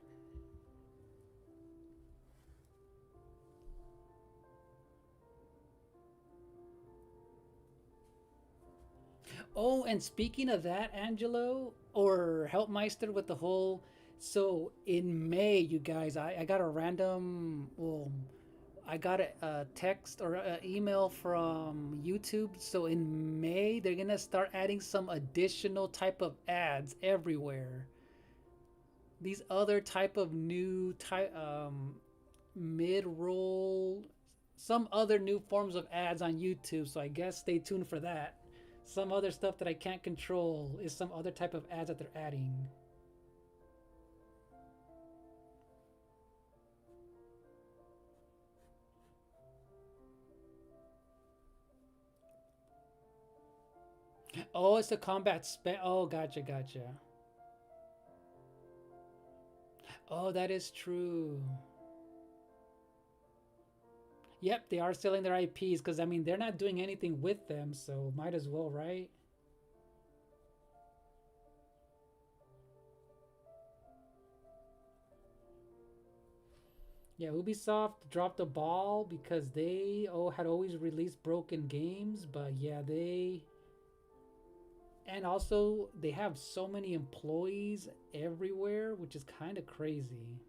Oh, and speaking of that, Angelo, or Helpmeister with the whole... So, in May, you guys, I got a random... Well, I got a text or an email from YouTube. So, in May, they're going to start adding some additional type of ads everywhere. These other type of new mid-roll, some other new forms of ads on YouTube. So I guess stay tuned for that. Some other stuff that I can't control is some other type of ads that they're adding. Oh, it's the combat spec. Oh, gotcha. Oh, that is true. Yep, they are selling their IPs because, I mean, they're not doing anything with them, so might as well, right? Yeah, Ubisoft dropped the ball because they had always released broken games, but yeah, and also they have so many employees everywhere, which is kind of crazy.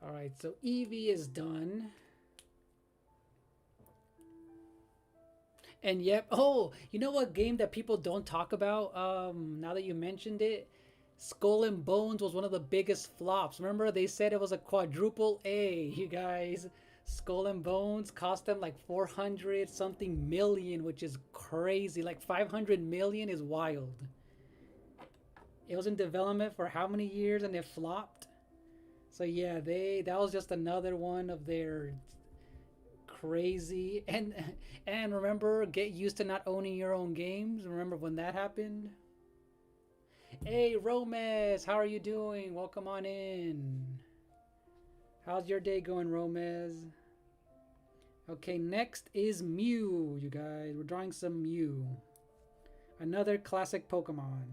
All right, so Eevee is done. And yep, oh, you know what game that people don't talk about now that you mentioned it? Skull and Bones was one of the biggest flops. Remember, they said it was a quadruple A, you guys. Skull and Bones cost them like 400 something million, which is crazy. Like 500 million is wild. It was in development for how many years and it flopped? So yeah, that was just another one of their crazy, and remember, get used to not owning your own games. Remember when that happened? Hey, Romez, how are you doing? Welcome on in. How's your day going, Romez? Okay, next is Mew, you guys. We're drawing some Mew. Another classic Pokemon.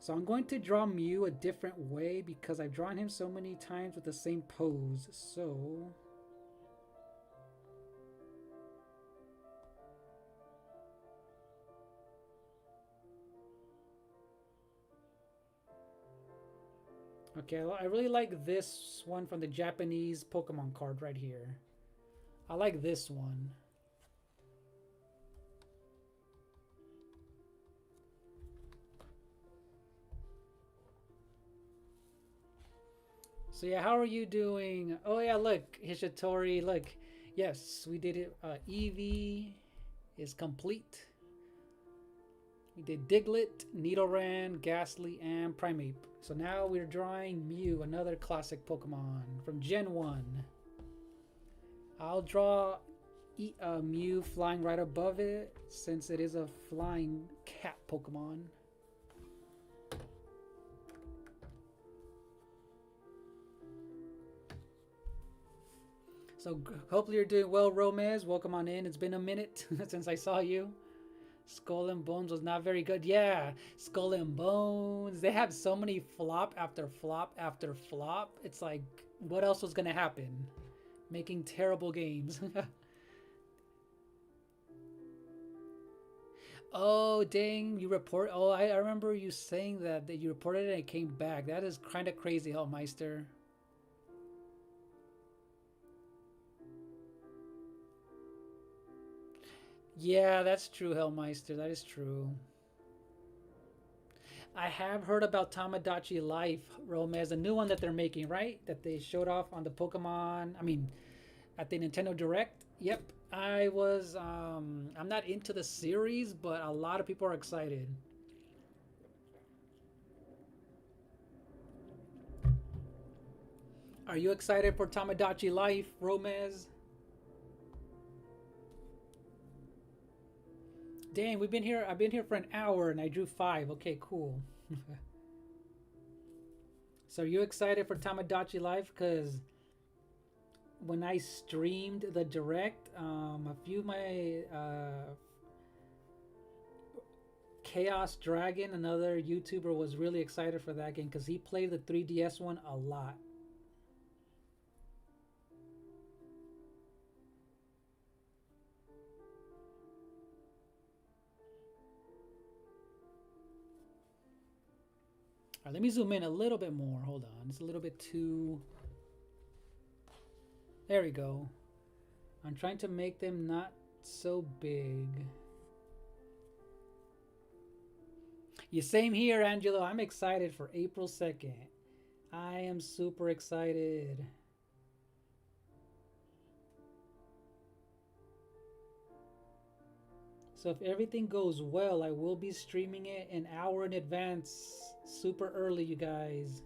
So I'm going to draw Mew a different way because I've drawn him so many times with the same pose. So... Okay, I really like this one from the Japanese Pokemon card right here. I like this one. So yeah, how are you doing? Oh yeah, look, Hishitori, look. Yes, we did it. Eevee is complete. We did Diglett, Nidoran, Ghastly, and Primeape. So now we're drawing Mew, another classic Pokemon from Gen 1. I'll draw Mew flying right above it since it is a flying cat Pokemon. So hopefully you're doing well, Romez. Welcome on in. It's been a minute since I saw you. Skull and Bones was not very good. Yeah, Skull and Bones. They have so many flop after flop after flop. It's like, what else was going to happen? Making terrible games. Oh, dang. You report. Oh, I remember you saying that you reported it and it came back. That is kind of crazy, Hellmeister. Yeah, that's true, Hellmeister. That is true. I have heard about Tamagotchi Life, Romez, the new one that they're making, right? That they showed off on the Pokemon. I mean, at the Nintendo Direct. Yep, I was. I'm not into the series, but a lot of people are excited. Are you excited for Tamagotchi Life, Romez? Dang, we've been here. I've been here for an hour and I drew 5. Okay, cool. So are you excited for Tamagotchi Life? Because when I streamed the direct, a few of my Chaos Dragon, another YouTuber, was really excited for that game because he played the 3DS one a lot. All right, let me zoom in a little bit more. Hold on. It's a little bit too... There we go. I'm trying to make them not so big. Yeah, same here, Angelo. I'm excited for April 2nd. I am super excited. So if everything goes well, I will be streaming it an hour in advance. Super early, you guys.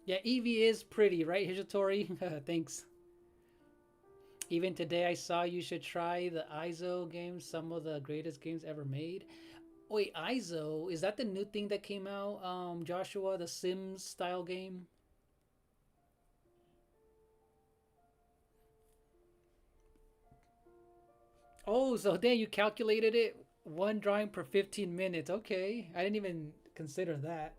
Yeah, Eevee is pretty, right, Hijitori? Thanks. Even today I saw you should try the Izo games, some of the greatest games ever made. Wait, Izo, is that the new thing that came out, Joshua, the Sims style game? Oh, so then you calculated it, one drawing per 15 minutes. Okay, I didn't even consider that.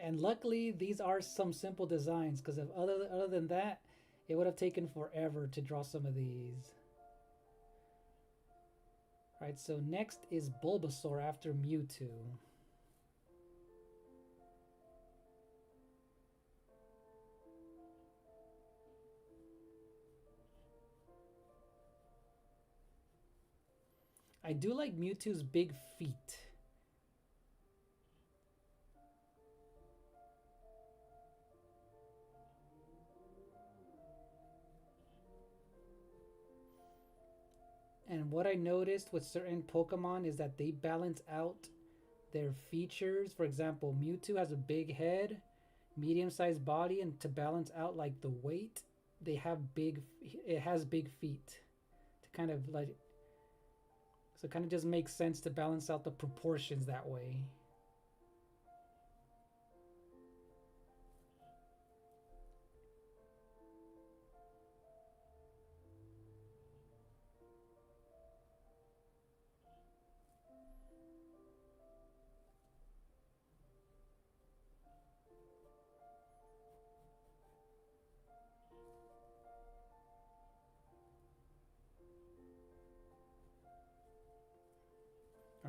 And luckily, these are some simple designs, because if other than that, it would have taken forever to draw some of these. Alright, so next is Bulbasaur after Mewtwo. I do like Mewtwo's big feet. And what I noticed with certain Pokemon is that they balance out their features. For example, Mewtwo has a big head, medium-sized body, and to balance out like the weight, they have it has big feet to kind of like, so it kind of just makes sense to balance out the proportions that way.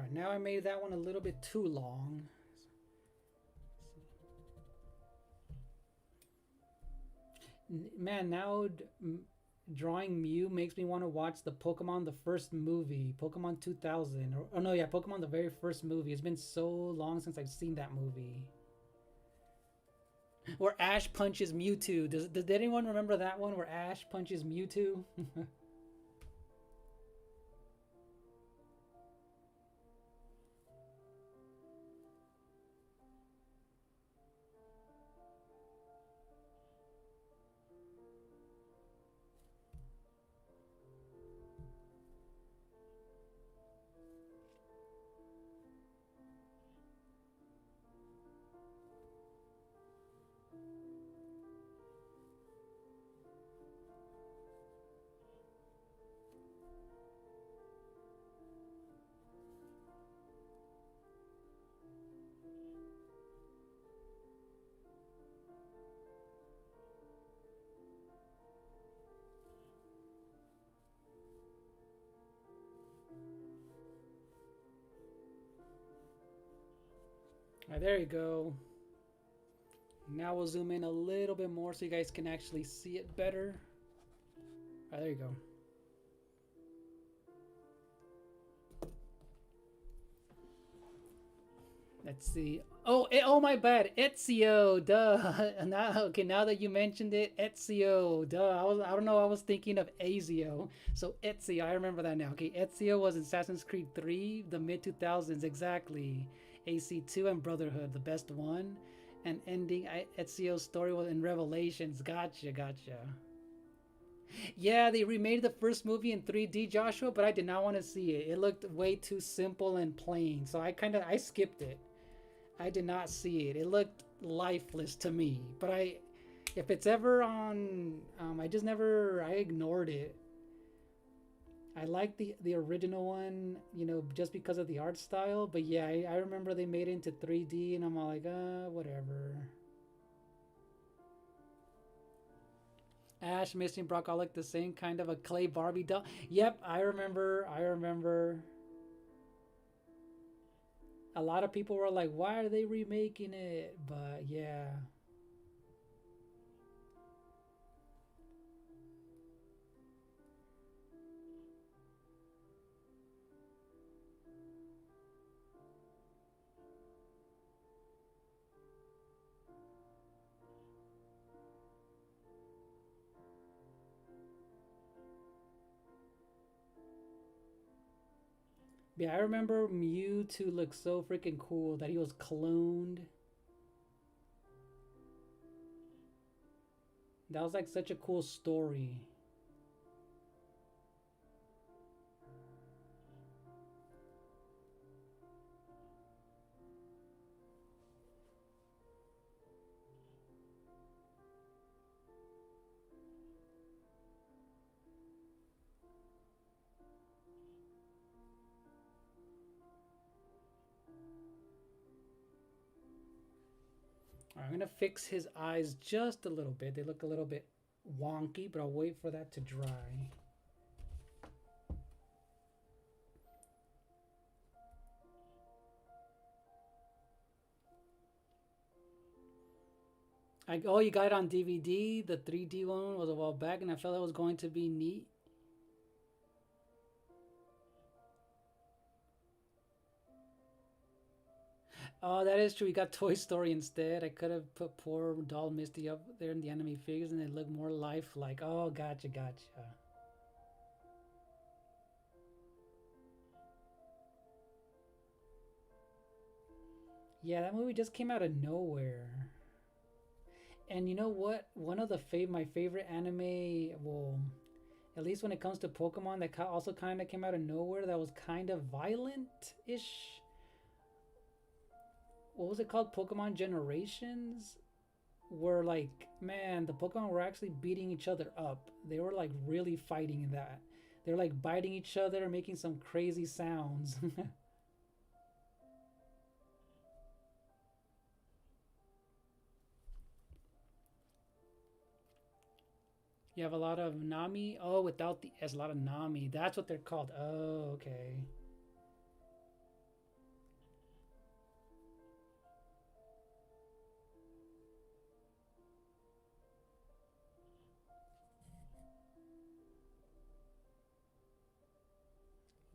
Alright, now I made that one a little bit too long. Man, now drawing Mew makes me want to watch the Pokemon the first movie, Pokemon 2000. Or no, yeah, Pokemon the very first movie. It's been so long since I've seen that movie. Where Ash punches Mewtwo. Does anyone remember that one where Ash punches Mewtwo? Alright, there you go. Now we'll zoom in a little bit more so you guys can actually see it better. Alright, there you go. Let's see. Oh my bad. Ezio, duh. Now that you mentioned it, Ezio, duh. I don't know. I was thinking of Ezio. So Ezio, I remember that now. Okay, Ezio was in Assassin's Creed 3, the mid 2000s, exactly. AC2 and Brotherhood, the best one. And ending Ezio's story was in Revelations. Gotcha. Yeah, they remade the first movie in 3D, Joshua, but I did not want to see it. It looked way too simple and plain, so I skipped it. I did not see it. It looked lifeless to me. But if it's ever on, I ignored it. I like the original one, you know, just because of the art style. But yeah, I remember they made it into 3D, and I'm all like, whatever. Ash, Misty, and Brock all look the same, kind of a clay Barbie doll. Yep, I remember. A lot of people were like, why are they remaking it? But yeah. Yeah, I remember Mewtwo looked so freaking cool that he was cloned. That was like such a cool story. I'm gonna fix his eyes just a little bit. They look a little bit wonky, but I'll wait for that to dry. Oh, you got it on DVD? The 3D one was a while back, and I felt it was going to be neat. Oh, that is true. We got Toy Story instead. I could have put poor doll Misty up there in the anime figures and it looked more lifelike. Oh, gotcha. Yeah, that movie just came out of nowhere. And you know what? One of my favorite anime, well, at least when it comes to Pokemon, that also kind of came out of nowhere. That was kind of violent-ish. What was it called? Pokemon Generations? Where like, man, the Pokemon were actually beating each other up. They were like really fighting in that. They were like biting each other, making some crazy sounds. You have a lot of Nami? Oh, without the S, a lot of Nami. That's what they're called. Oh, okay.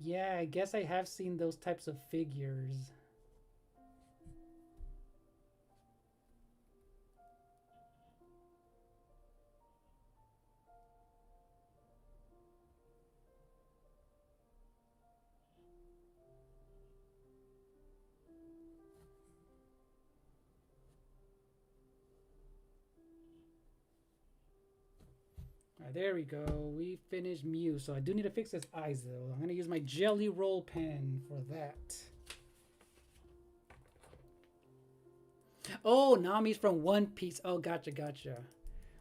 Yeah, I guess I have seen those types of figures. Alright, there we go. We finished Mew. So I do need to fix his eyes though. I'm gonna use my Jelly Roll pen for that. Oh, Nami's from One Piece. Oh, gotcha, gotcha.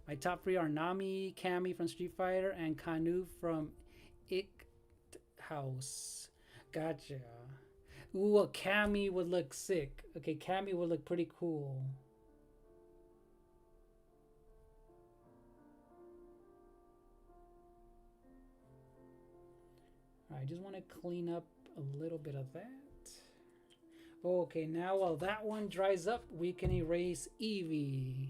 My top three are Nami, Cammy from Street Fighter, and Kanu from Ick House. Gotcha. Ooh, a Cammy would look sick. Okay, Cammy would look pretty cool. I just want to clean up a little bit of that. Okay, now while that one dries up, we can erase Eevee.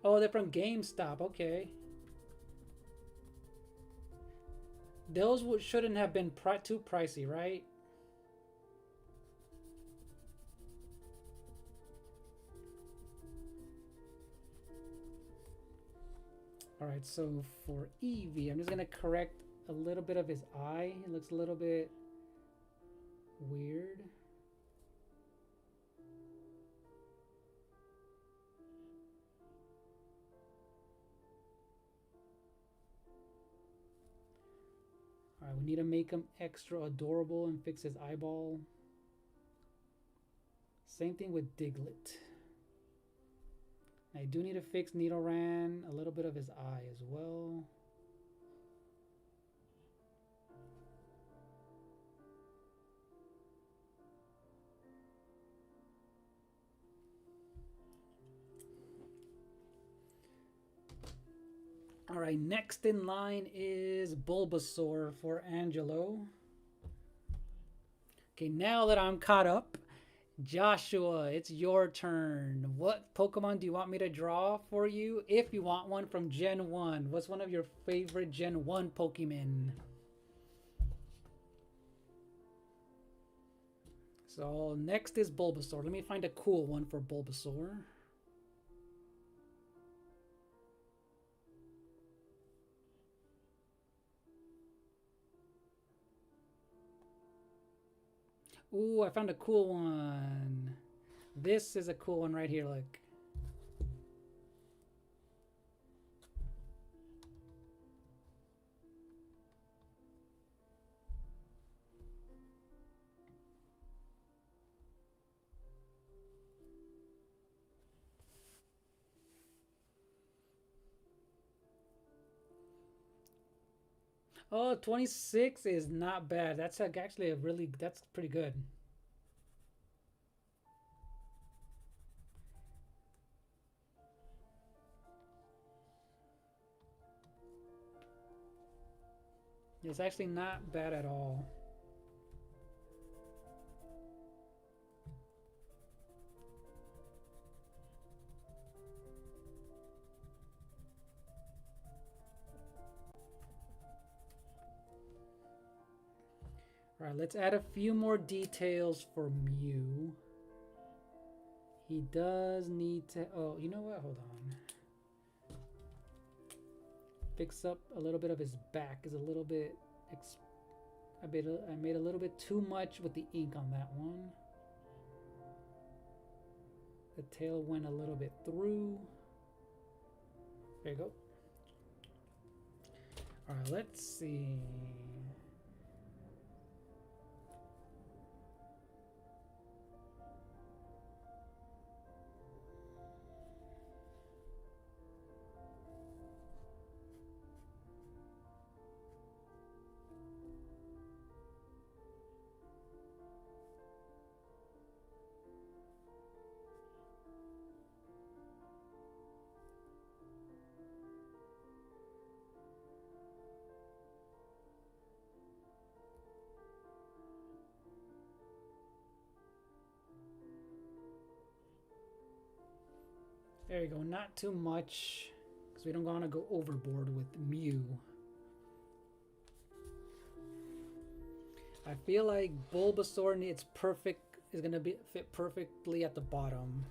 Oh, they're from GameStop. Okay. Those shouldn't have been too pricey, right? All right, so for Eevee, I'm just gonna correct a little bit of his eye. It looks a little bit weird. All right, we need to make him extra adorable and fix his eyeball. Same thing with Diglett. I do need to fix Nidoran, a little bit of his eye as well. All right, next in line is Bulbasaur for Angelo. Okay, now that I'm caught up, Joshua, it's your turn. What Pokemon do you want me to draw for you? If you want one from Gen 1, what's one of your favorite Gen 1 Pokemon? So next is Bulbasaur. Let me find a cool one for Bulbasaur. Ooh, I found a cool one. This is a cool one right here, look. Oh, 26 is not bad. That's actually that's pretty good. It's actually not bad at all. All right, let's add a few more details for Mew. He does need to... Oh, you know what? Hold on. Fix up a little bit of his back. Is a little bit... I made a little bit too much with the ink on that one. The tail went a little bit through. There you go. All right, let's see. There you go. Not too much, because we don't want to go overboard with Mew. I feel like Bulbasaur needs is gonna fit perfectly at the bottom.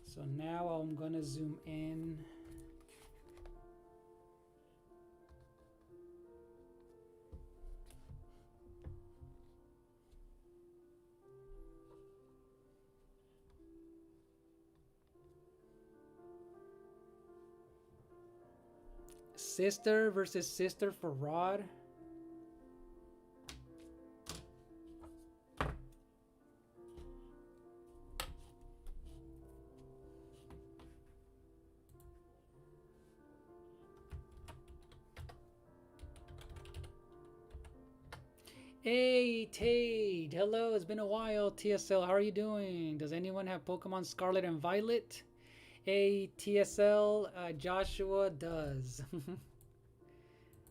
So now I'm gonna zoom in. Sister versus sister for Rod. Hey, Tade. Hello, it's been a while, TSL. How are you doing? Does anyone have Pokemon Scarlet and Violet? Hey, TSL, Joshua does.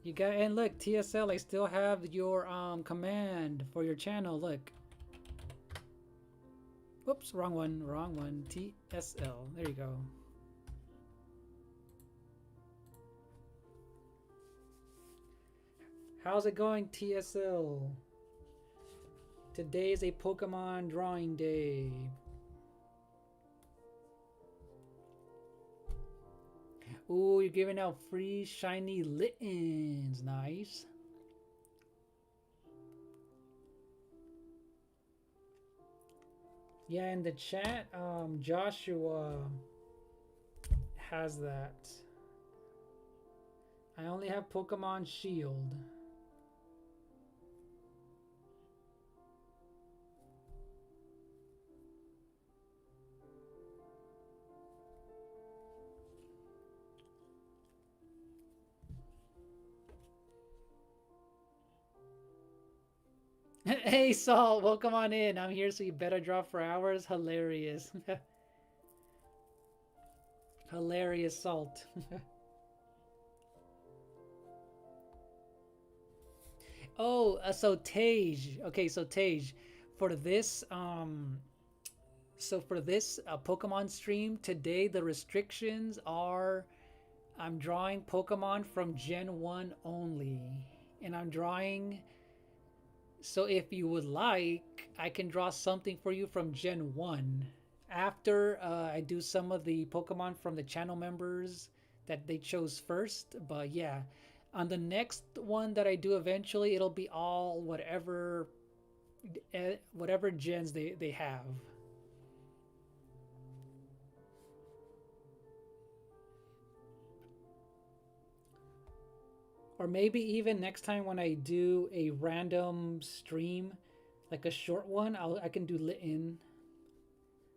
You got, and look, TSL, I still have your command for your channel. Look. Whoops, wrong one, wrong one. TSL. There you go. How's it going, TSL? Today is a Pokemon drawing day. Ooh, you're giving out free shiny Littens. Nice. Yeah, in the chat, Joshua has that. I only have Pokemon Shield. Hey, Salt, welcome on in. I'm here, so you better draw for hours. Hilarious. Hilarious, Salt. Oh, so Tage. Okay, so Tage, for this, Pokemon stream today, the restrictions are, I'm drawing Pokemon from Gen 1 only, and I'm drawing. So if you would like, I can draw something for you from Gen 1 after I do some of the Pokemon from the channel members that they chose first. But yeah, on the next one that I do eventually, it'll be all whatever gens they have. Or maybe even next time when I do a random stream, like a short one, I can do Litten.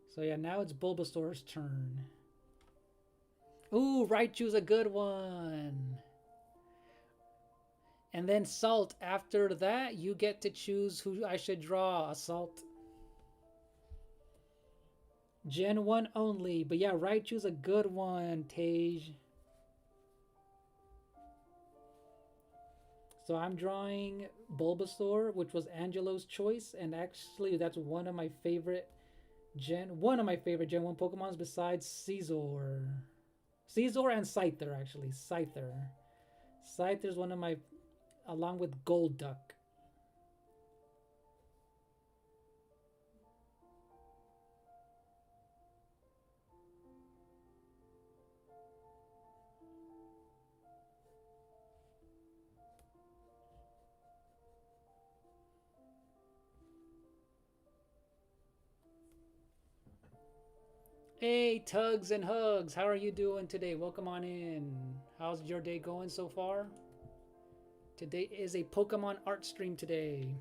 So yeah, now it's Bulbasaur's turn. Ooh, Raichu's a good one. And then Salt, after that, you get to choose who I should draw, Salt. Gen 1 only. But yeah, Raichu's a good one, Tage. So I'm drawing Bulbasaur, which was Angelo's choice, and actually that's one of my favorite Gen 1 Pokemons besides Scizor. Scizor and Scyther, actually. Scyther. Scyther's one of my, along with Golduck. Hey, Tugs and Hugs, how are you doing today? Welcome on in. How's your day going so far? Today is a Pokemon art stream today.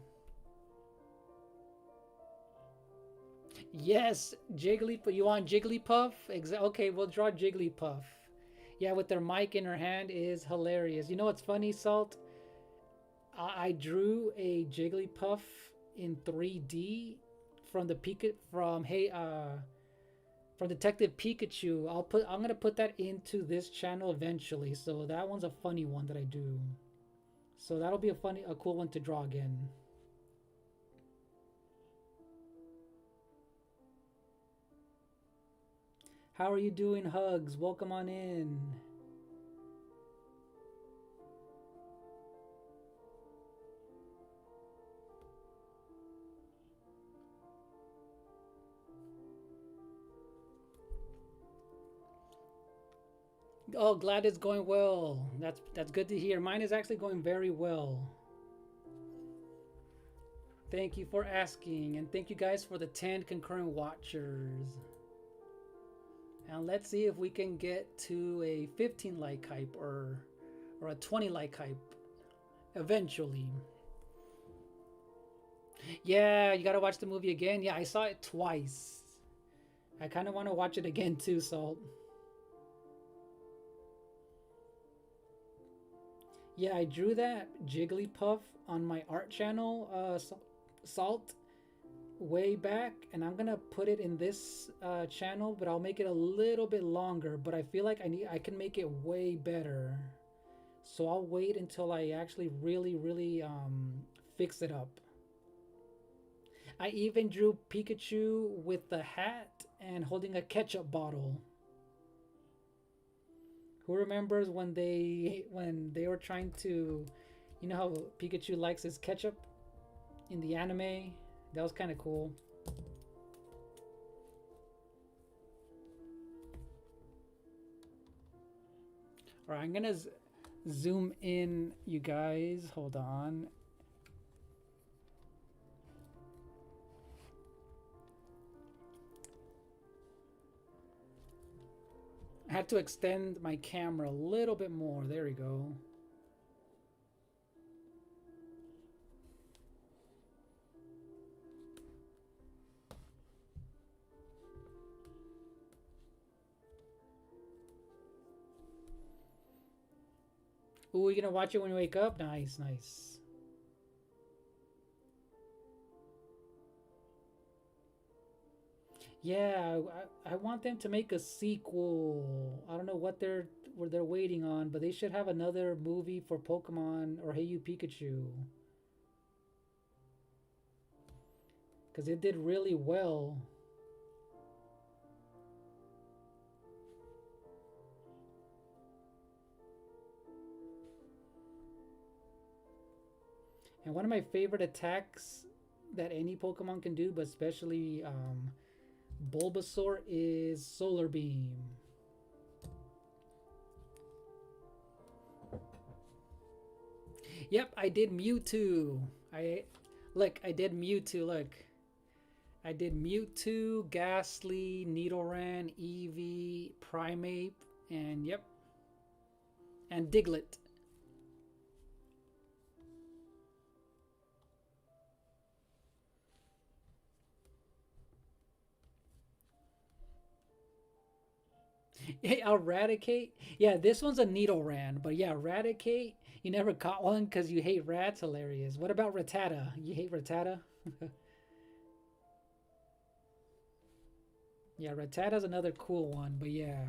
Yes, Jigglypuff. You want Jigglypuff? Okay, we'll draw Jigglypuff. Yeah, with their mic in her hand is hilarious. You know what's funny, Salt? I drew a Jigglypuff in 3D from the from Detective Pikachu. I'm gonna put that into this channel eventually. So that one's a funny one that I do. So that'll be a cool one to draw again. How are you doing, Hugs? Welcome on in. Oh, glad it's going well. That's good to hear. Mine is actually going very well. Thank you for asking, and thank you guys for the 10 concurrent watchers. And let's see if we can get to a 15 like hype or a 20 like hype eventually. Yeah, you gotta watch the movie again. Yeah, I saw it twice. I kind of want to watch it again too, Salt. Yeah, I drew that Jigglypuff on my art channel, Salt, way back, and I'm gonna put it in this channel, but I'll make it a little bit longer. But I feel like I can make it way better, so I'll wait until I actually really fix it up. I even drew Pikachu with the hat and holding a ketchup bottle. Who remembers when they were trying to, you know how Pikachu likes his ketchup in the anime? That was kind of cool. All right, I'm gonna zoom in, you guys. Hold on. I had to extend my camera a little bit more. There we go. Ooh, you gonna watch it when you wake up? Nice, nice. Yeah, I want them to make a sequel. I don't know what they're waiting on, but they should have another movie for Pokemon or Hey You Pikachu. Because it did really well. And one of my favorite attacks that any Pokemon can do, but especially Bulbasaur, is Solar Beam. Yep, I did Mewtwo. I did Mewtwo, look. I did Mewtwo, Ghastly, Nidoran, Eevee, Primeape, and yep. And Diglett. Eradicate? Yeah, this one's a Nidoran, but yeah, Eradicate, you never caught one because you hate rats? Hilarious. What about Rattata? You hate Rattata? Yeah, Rattata's another cool one, but yeah.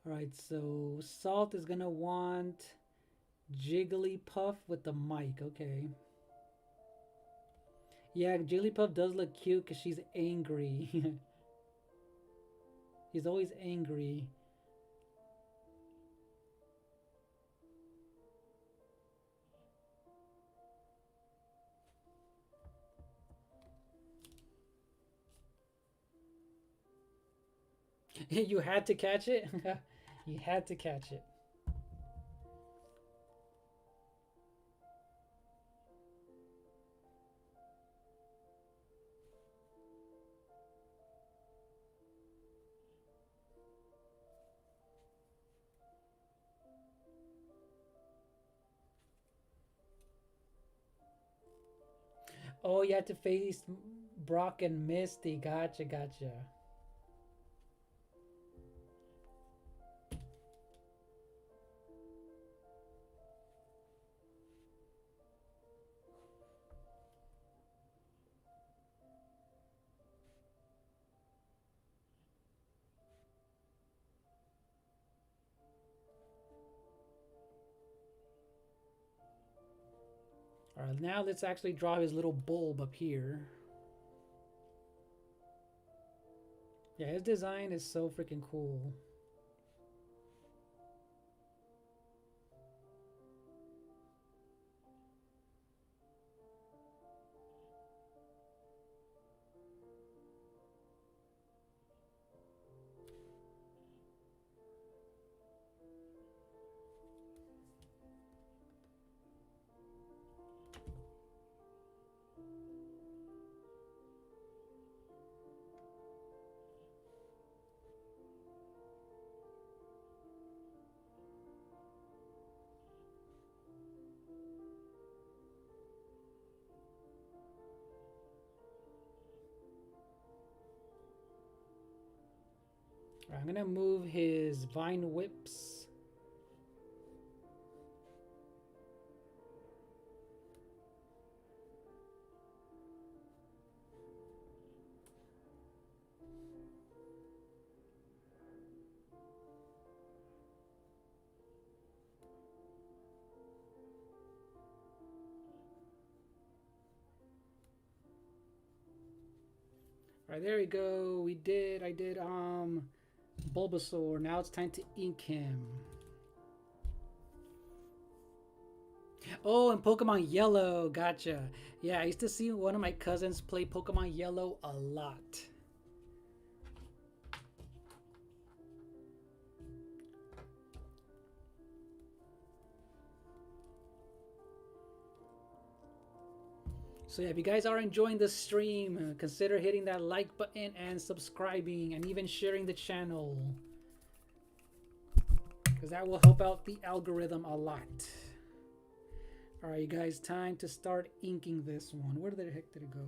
Alright, so Salt is gonna want Jigglypuff with the mic, okay. Yeah, Jigglypuff does look cute because she's angry. He's always angry. You had to catch it? You had to catch it. Oh, you had to face Brock and Misty. Gotcha, gotcha. All right, now let's actually draw his little bulb up here. Yeah, his design is so freaking cool. All right, I'm gonna move his vine whips. All right, there we go. I did Bulbasaur. Now it's time to ink him. Oh, and Pokemon Yellow. Gotcha. Yeah, I used to see one of my cousins play Pokemon Yellow a lot. So yeah, if you guys are enjoying the stream, consider hitting that like button and subscribing and even sharing the channel, because that will help out the algorithm a lot. All right, you guys, time to start inking this one. Where the heck did it go?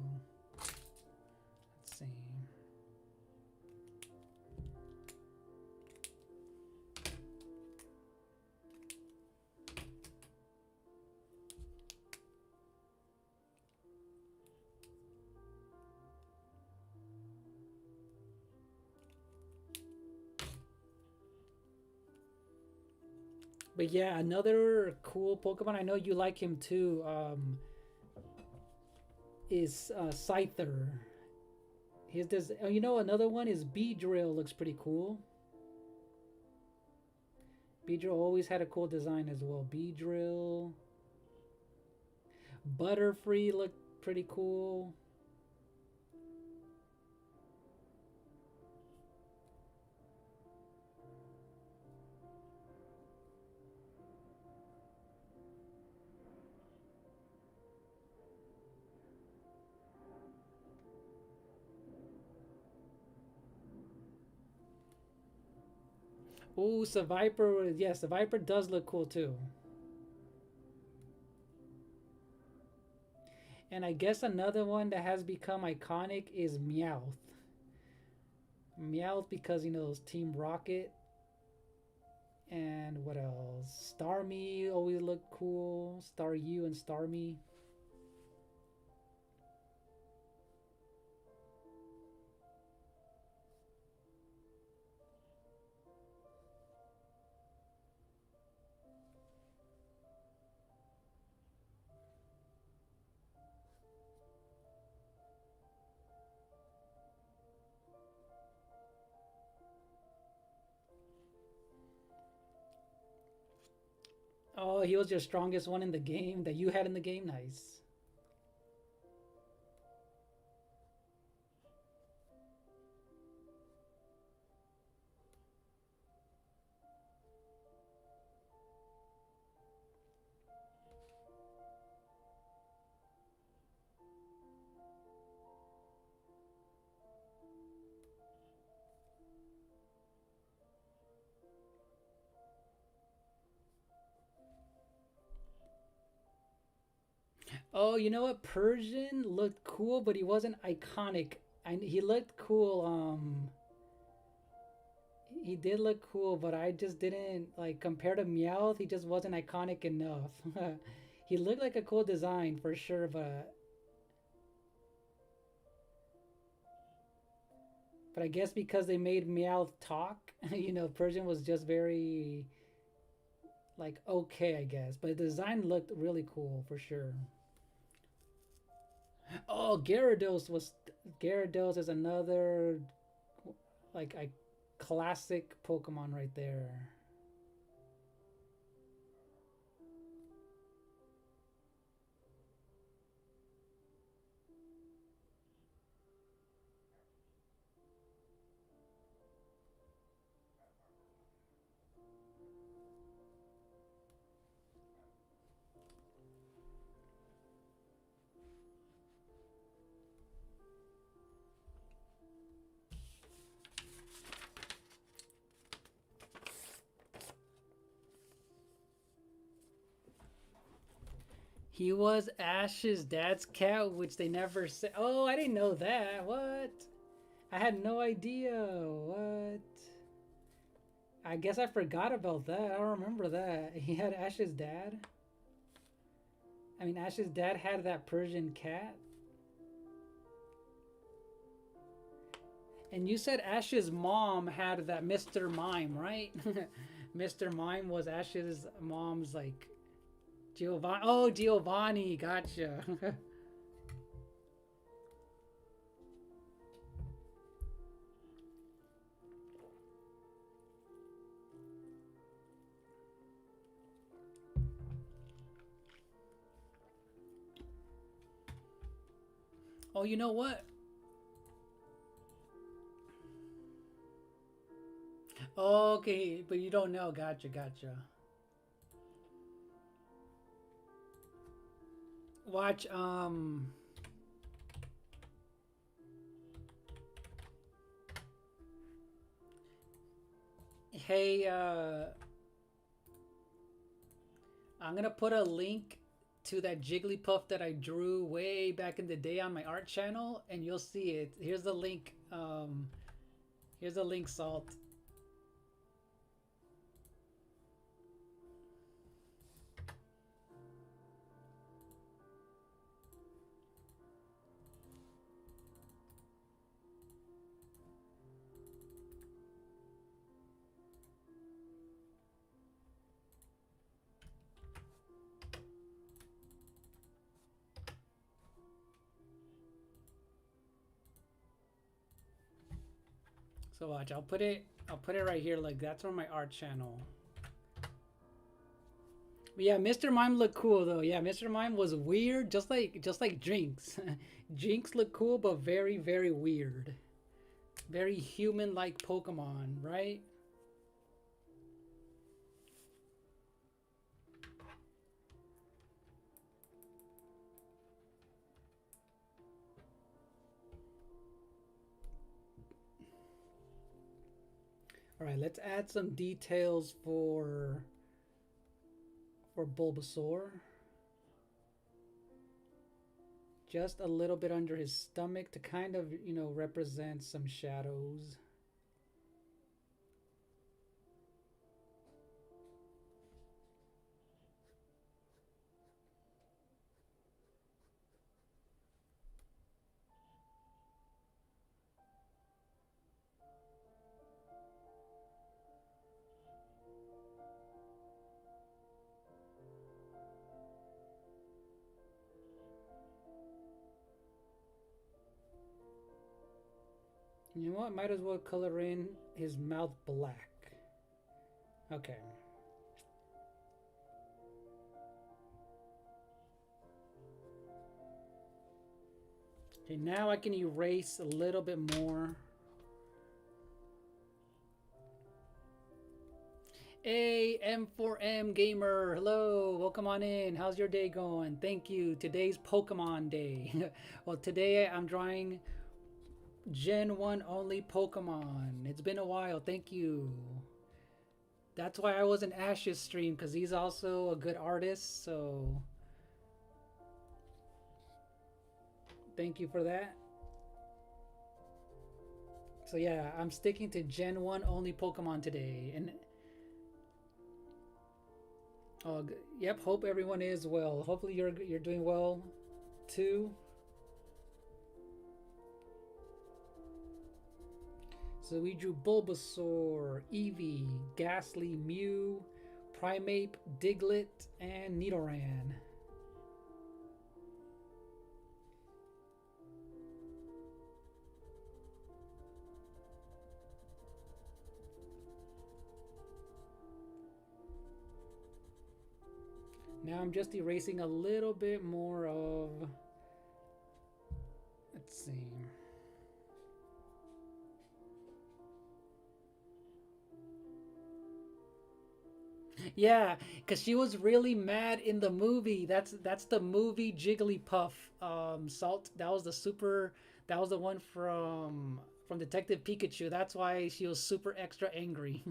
Let's see. But yeah, another cool Pokemon, I know you like him too, is Scyther. You know, another one is Beedrill. Looks pretty cool. Beedrill always had a cool design as well. Beedrill. Butterfree looked pretty cool. Ooh, Seviper. Yes, Seviper does look cool too. And I guess another one that has become iconic is Meowth. Meowth because, you know, Team Rocket. And what else? Starmie always looked cool. Staryu and Starmie. Oh, he was your strongest one in the game that you had in the game? Nice. Oh, you know what? Persian looked cool, but he wasn't iconic. He looked cool. He did look cool, but I just didn't like compared to Meowth. He just wasn't iconic enough. He looked like a cool design for sure, but I guess because they made Meowth talk, you know, Persian was just very like okay, I guess. But the design looked really cool for sure. Oh, Gyarados is another like a classic Pokemon right there. He was Ash's dad's cat, which they never said. Oh, I didn't know that. What? I had no idea. What? I guess I forgot about that. I don't remember that. He had Ash's dad. I mean, Ash's dad had that Persian cat. And you said Ash's mom had that Mr. Mime, right? Mr. Mime was Ash's mom's, like, Giovanni. Oh, Giovanni. Gotcha. Oh, you know what? Okay, but you don't know. Gotcha, gotcha. Watch, hey, I'm gonna put a link to that Jigglypuff that I drew way back in the day on my art channel, and you'll see it. Here's the link. Here's the link, Salt. So watch, I'll put it right here. Like, that's on my art channel. But yeah, Mr. Mime looked cool though. Yeah, Mr. Mime was weird, just like Jinx. Jinx looked cool, but very, very weird. Very human-like Pokemon, right? All right, let's add some details for Bulbasaur. Just a little bit under his stomach to kind of, you know, represent some shadows. You know what? Might as well color in his mouth black. Okay. Okay, now I can erase a little bit more. Hey, M4M Gamer. Hello, welcome on in. How's your day going? Thank you. Today's Pokemon Day. Well, today I'm drawing Gen 1 only Pokemon. It's been a while. Thank you. That's why I was in Ash's stream, because he's also a good artist, so thank you for that. So yeah, I'm sticking to Gen 1 only Pokemon today. And yep, hope everyone is well. Hopefully you're doing well too. So we drew Bulbasaur, Eevee, Ghastly, Mew, Primeape, Diglett, and Nidoran. Now I'm just erasing a little bit more of. Let's see. Yeah, because she was really mad in the movie. That's the movie Jigglypuff. Salt. That was the super. That was the one from Detective Pikachu. That's why she was super extra angry.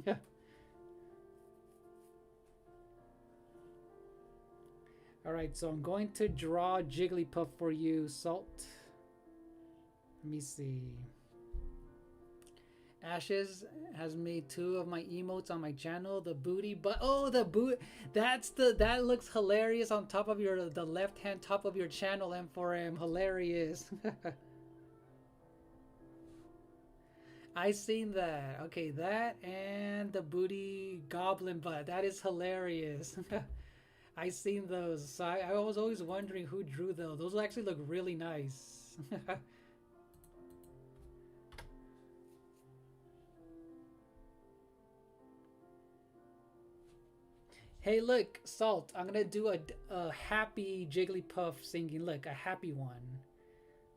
All right, so I'm going to draw Jigglypuff for you, Salt. Let me see. Ashes has made 2 of my emotes on my channel. The booty, but oh, the boot. That looks hilarious on top of the left hand top of your channel. M4M, hilarious. I seen that. Okay, that and the booty goblin butt. That is hilarious. I seen those. So I was always wondering who drew those. Those actually look really nice. Hey, look, Salt. I'm gonna do a happy Jigglypuff singing. Look, a happy one.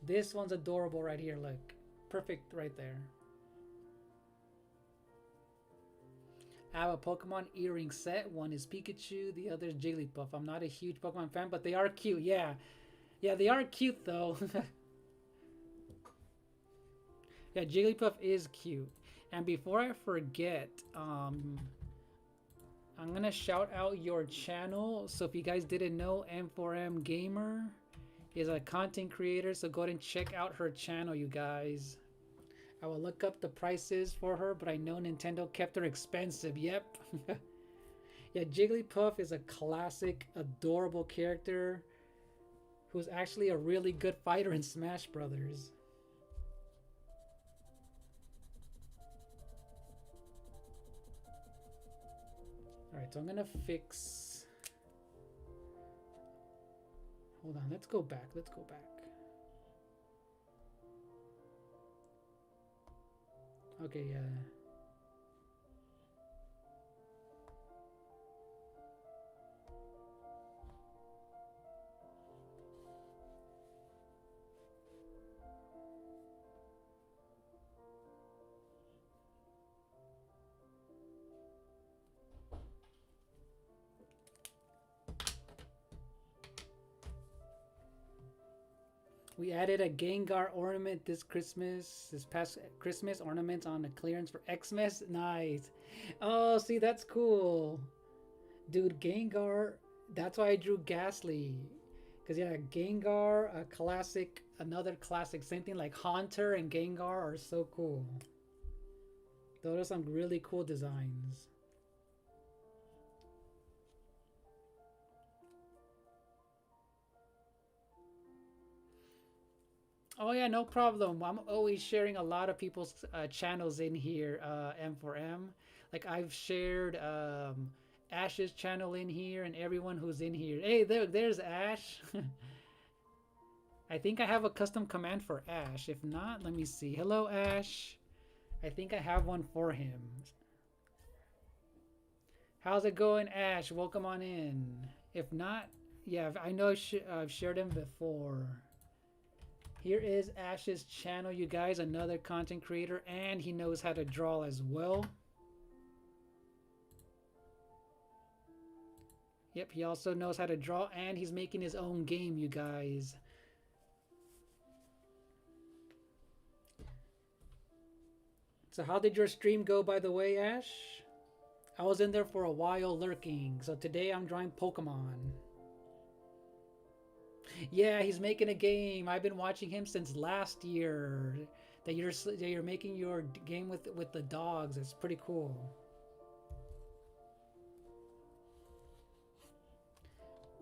This one's adorable right here. Look, perfect right there. I have a Pokemon earring set. One is Pikachu, the other is Jigglypuff. I'm not a huge Pokemon fan, but they are cute. Yeah, they are cute though. Yeah, Jigglypuff is cute. And before I forget, I'm gonna shout out your channel. So if you guys didn't know, M4M Gamer is a content creator. So go ahead and check out her channel, you guys. I will look up the prices for her, but I know Nintendo kept her expensive. Yep. Yeah, Jigglypuff is a classic, adorable character who's actually a really good fighter in Smash Brothers. Alright, so I'm gonna fix... Hold on, let's go back. Okay, yeah. We added a Gengar ornament this past Christmas, ornaments on the clearance for Xmas. Nice. Oh, see, that's cool. Dude, Gengar, that's why I drew Ghastly. Because, yeah, Gengar, a classic, another classic. Same thing like Haunter and Gengar are so cool. Those are some really cool designs. Oh yeah, no problem. I'm always sharing a lot of people's channels in here, M4M. Like I've shared Ash's channel in here and everyone who's in here. Hey, there's Ash. I think I have a custom command for Ash. If not, let me see. Hello, Ash. I think I have one for him. How's it going, Ash? Welcome on in. If not, yeah, I know I've shared him before. Here is Ash's channel, you guys, another content creator, and he knows how to draw as well. Yep, he also knows how to draw, and he's making his own game, you guys. So how did your stream go, by the way, Ash? I was in there for a while lurking, so today I'm drawing Pokemon. Yeah, he's making a game. I've been watching him since last year. That you're making your game with the dogs. It's pretty cool.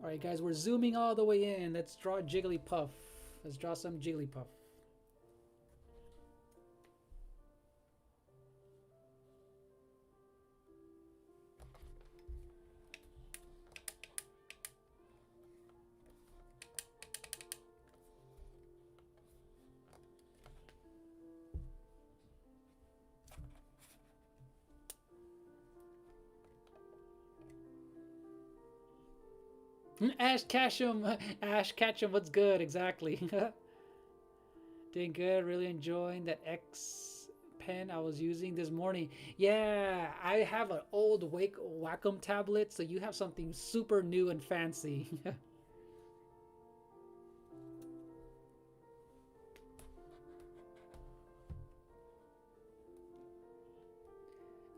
All right, guys, we're zooming all the way in. Let's draw Jigglypuff. Let's draw some Jigglypuff. Ash Ketchum, Ash Ketchum, what's good? Exactly. Doing good. Really enjoying that X pen I was using this morning. Yeah, I have an old Wacom tablet, so you have something super new and fancy.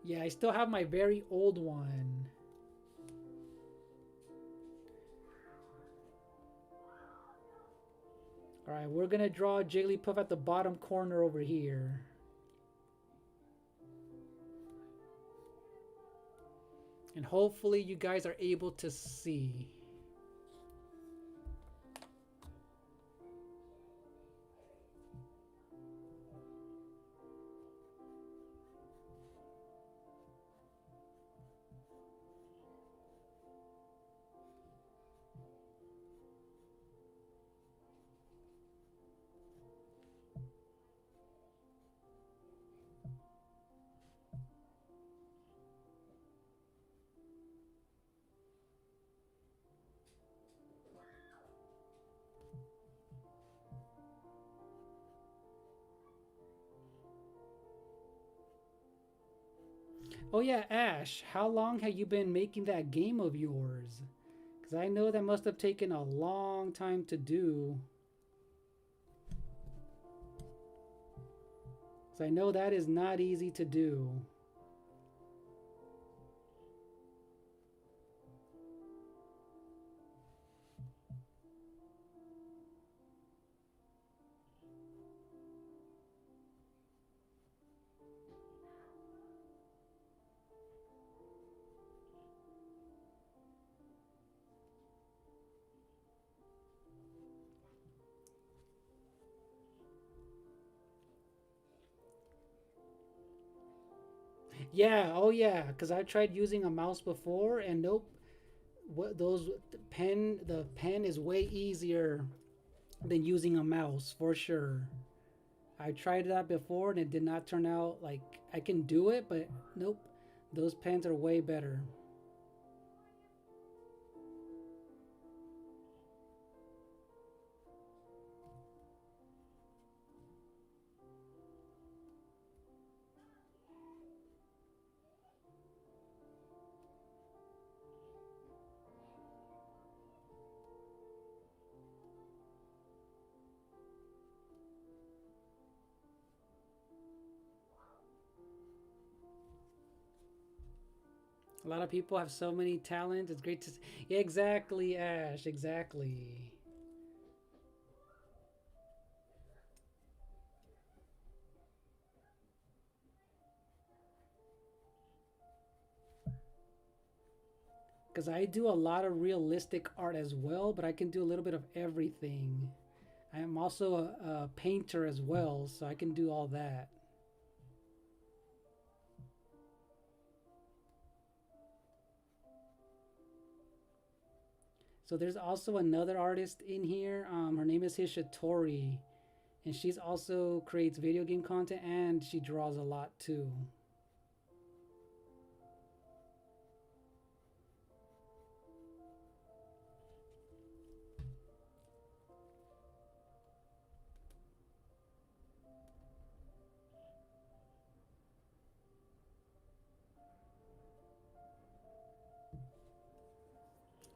Yeah, I still have my very old one. Alright, we're gonna draw Jigglypuff at the bottom corner over here. And hopefully you guys are able to see. Oh yeah, Ash, how long have you been making that game of yours? Because I know that must have taken a long time to do. Because I know that is not easy to do. Yeah, oh yeah, because I tried using a mouse before and nope. What those the pen is way easier than using a mouse for sure. I tried that before and it did not turn out like I can do it, but nope. Those pens are way better. A lot of people have so many talents. It's great to see. Yeah, exactly, Ash. Exactly. Because I do a lot of realistic art as well, but I can do a little bit of everything. I am also a painter as well, so I can do all that. So there's also another artist in here. Her name is Hishitori, and she's also creates video game content and she draws a lot too.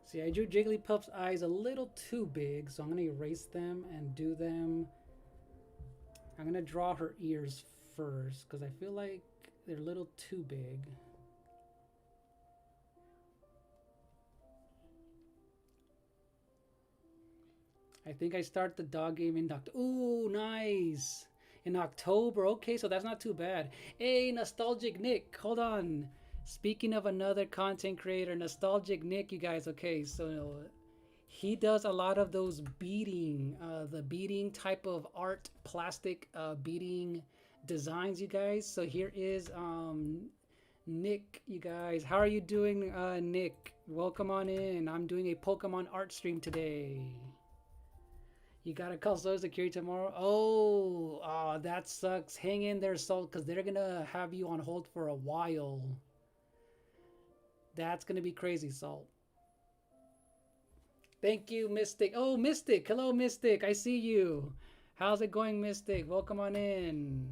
See, I drew Jigglypuff's eyes a little too big, so I'm going to erase them and do them. I'm going to draw her ears first, because I feel like they're a little too big. I think I start the dog game in October. Ooh, nice! In October, okay, so that's not too bad. Hey, Nostalgic Nick, hold on. Speaking of another content creator, Nostalgic Nick, you guys, okay, so he does a lot of those beading, the beading type of art, plastic beading designs, you guys. So here is Nick, you guys. How are you doing, Nick? Welcome on in. I'm doing a Pokemon art stream today. You gotta call Social Security tomorrow? Oh, that sucks. Hang in there, Salt, because they're gonna have you on hold for a while. That's gonna be crazy, Salt. Thank you, Mystic. Oh, Mystic. Hello, Mystic. I see you. How's it going, Mystic? Welcome on in.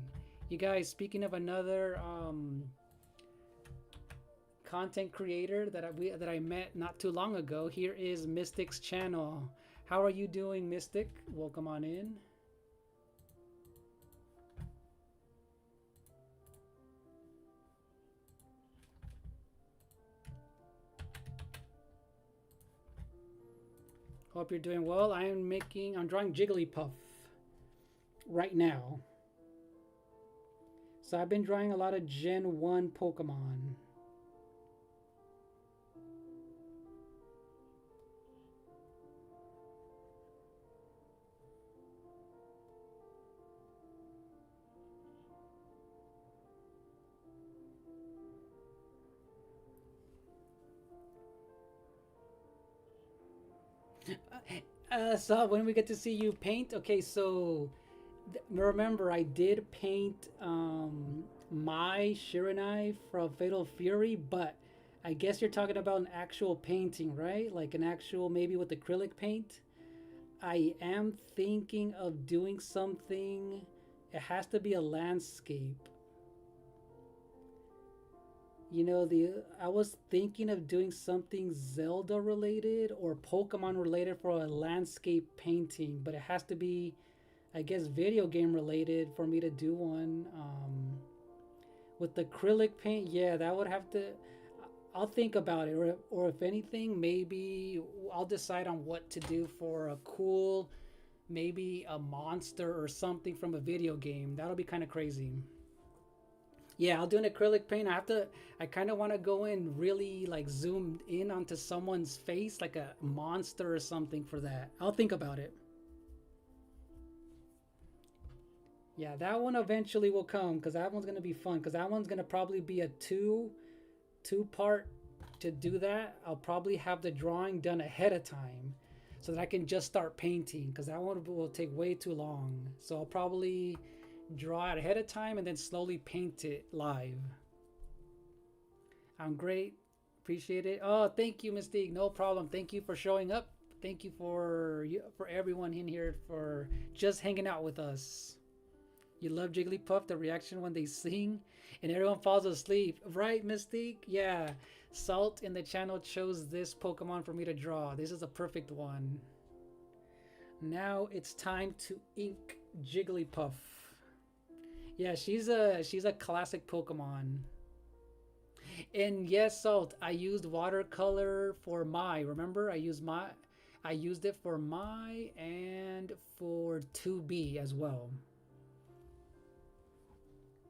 You guys, speaking of another content creator that I met not too long ago, here is Mystic's channel. How are you doing, Mystic? Welcome on in. Hope you're doing well. I'm drawing Jigglypuff right now. So I've been drawing a lot of Gen 1 Pokemon. So when we get to see you paint, okay, so remember I did paint my Shiranai from Fatal Fury, but I guess you're talking about an actual painting, right? Like an actual, maybe with acrylic paint. I am thinking of doing something. It has to be a landscape. You know, I was thinking of doing something Zelda related or Pokemon related for a landscape painting, but it has to be, I guess, video game related for me to do one. With acrylic paint, yeah, that would have to. I'll think about it, or if anything, maybe I'll decide on what to do for a cool, maybe a monster or something from a video game. That'll be kind of crazy. Yeah, I'll do an acrylic paint. I kind of want to go in really like zoomed in onto someone's face, like a monster or something for that. I'll think about it. Yeah, that one eventually will come because that one's going to be fun because that one's going to probably be a two-part to do that. I'll probably have the drawing done ahead of time so that I can just start painting because that one will take way too long. So I'll probably draw it ahead of time and then slowly paint it live. I'm great. Appreciate it. Oh, thank you, Mystique. No problem. Thank you for showing up. Thank you for everyone in here for just hanging out with us. You love Jigglypuff, the reaction when they sing and everyone falls asleep. Right, Mystique? Yeah. Salt in the channel chose this Pokemon for me to draw. This is a perfect one. Now it's time to ink Jigglypuff. Yeah, she's a classic Pokemon. And yes, Salt, I used watercolor for Mai. Remember, I used it for Mai and for 2B as well.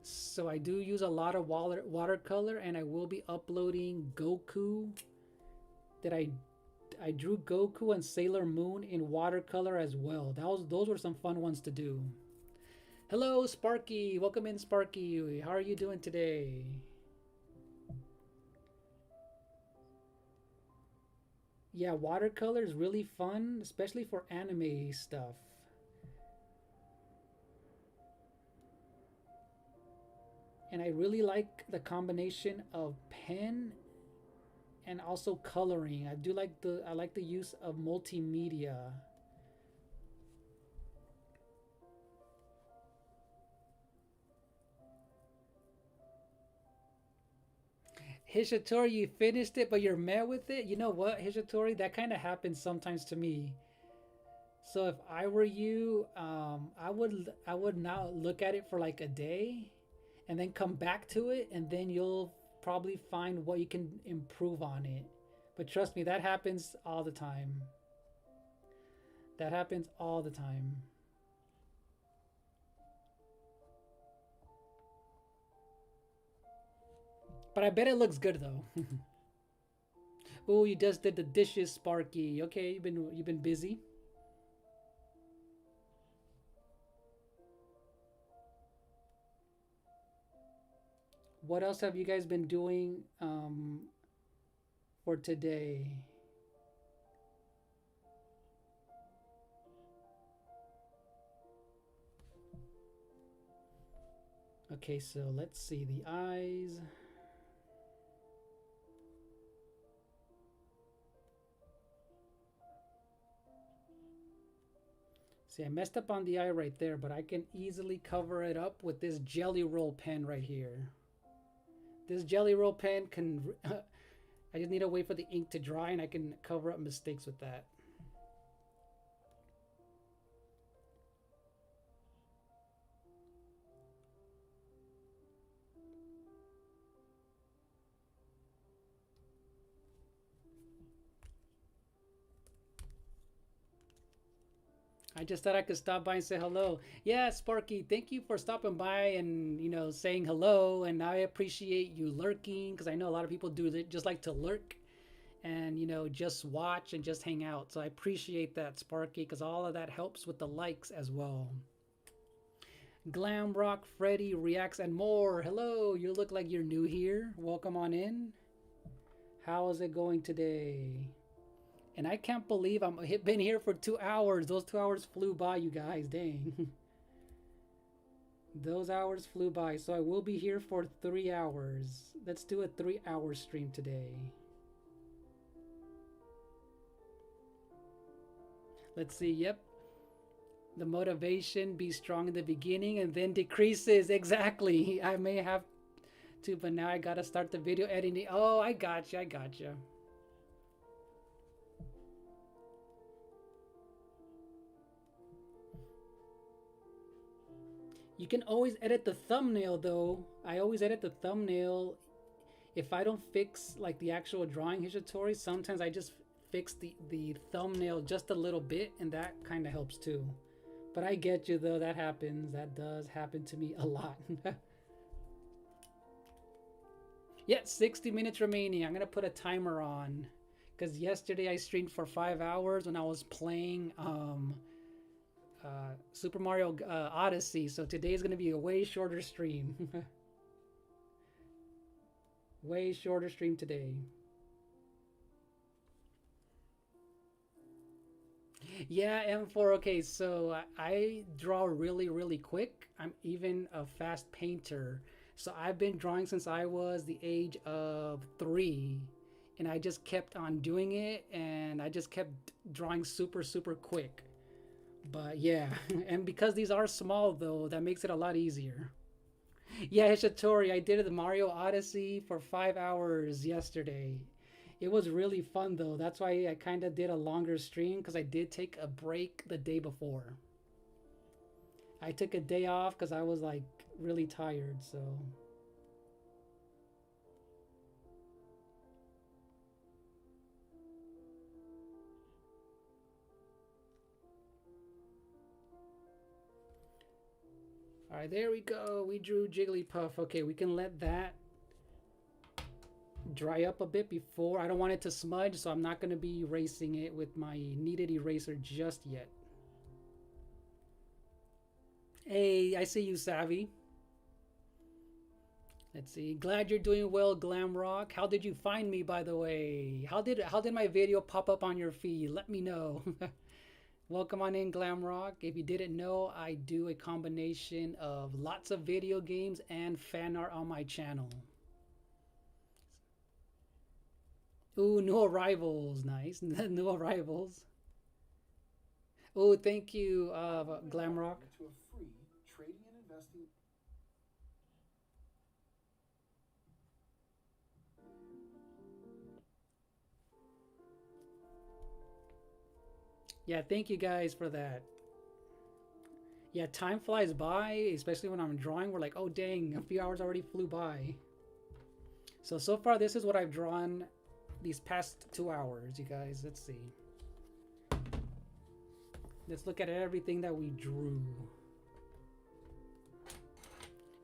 So I do use a lot of watercolor, and I will be uploading Goku. That I drew Goku and Sailor Moon in watercolor as well. Those were some fun ones to do. Hello, Sparky. Welcome in, Sparky. How are you doing today? Yeah, watercolor is really fun, especially for anime stuff. And I really like the combination of pen and also coloring. I like the use of multimedia. Hishitori, you finished it, but you're mad with it? You know what, Hishitori? That kind of happens sometimes to me. So if I were you, I would not look at it for like a day and then come back to it, and then you'll probably find what you can improve on it. But trust me, that happens all the time. That happens all the time. But I bet it looks good though. Oh, you just did the dishes, Sparky. Okay, you've been busy. What else have you guys been doing for today? Okay, so let's see the eyes. See, I messed up on the eye right there, but I can easily cover it up with this Jelly Roll pen right here. This Jelly Roll pen can... I just need to wait for the ink to dry and I can cover up mistakes with that. I just thought I could stop by and say hello. Yeah, Sparky, thank you for stopping by and, you know, saying hello. And I appreciate you lurking because I know a lot of people do just like to lurk and, you know, just watch and just hang out. So I appreciate that, Sparky, because all of that helps with the likes as well. Glamrock, Freddy, Reacts, and more. Hello, you look like you're new here. Welcome on in. How is it going today? And I can't believe I've been here for 2 hours. Those 2 hours flew by, you guys. Dang. Those hours flew by. So I will be here for 3 hours. Let's do a 3-hour stream today. Let's see. Yep. The motivation, be strong in the beginning and then decreases. Exactly. I may have to, but now I got to start the video editing. Oh, I got you. I got you. You can always edit the thumbnail though. I always edit the thumbnail. If I don't fix like the actual drawing Hishitori, sometimes I just fix the thumbnail just a little bit and that kind of helps too. But I get you though, that happens. That does happen to me a lot. Yeah, 60 minutes remaining. I'm gonna put a timer on because yesterday I streamed for 5 hours when I was playing Super Mario Odyssey, so today is going to be a way shorter stream. Way shorter stream today. Yeah, M4. Okay, so I draw really quick. I'm even a fast painter. So I've been drawing since I was the age of 3. And I just kept on doing it. And I just kept drawing super quick. But yeah, and because these are small though, that makes it a lot easier. Yeah, Hishitori, I did the Mario Odyssey for 5 hours yesterday. It was really fun though. That's why I kind of did a longer stream because I did take a break the day before. I took a day off because I was like really tired, so... All right, there we go. We drew Jigglypuff. Okay, we can let that dry up a bit before. I don't want it to smudge, so I'm not going to be erasing it with my kneaded eraser just yet. Hey, I see you, Savvy. Let's see. Glad you're doing well, Glamrock. How did you find me, by the way? How did my video pop up on your feed? Let me know. Welcome on in, Glamrock. If you didn't know, I do a combination of lots of video games and fan art on my channel. Ooh, new arrivals. Nice. New arrivals. Oh, thank you, Glamrock. To a free trading and investing. Yeah, thank you guys for that. Yeah, time flies by, especially when I'm drawing. We're like, oh dang, a few hours already flew by. So far this is what I've drawn these past 2 hours, you guys. Let's see. Let's look at everything that we drew.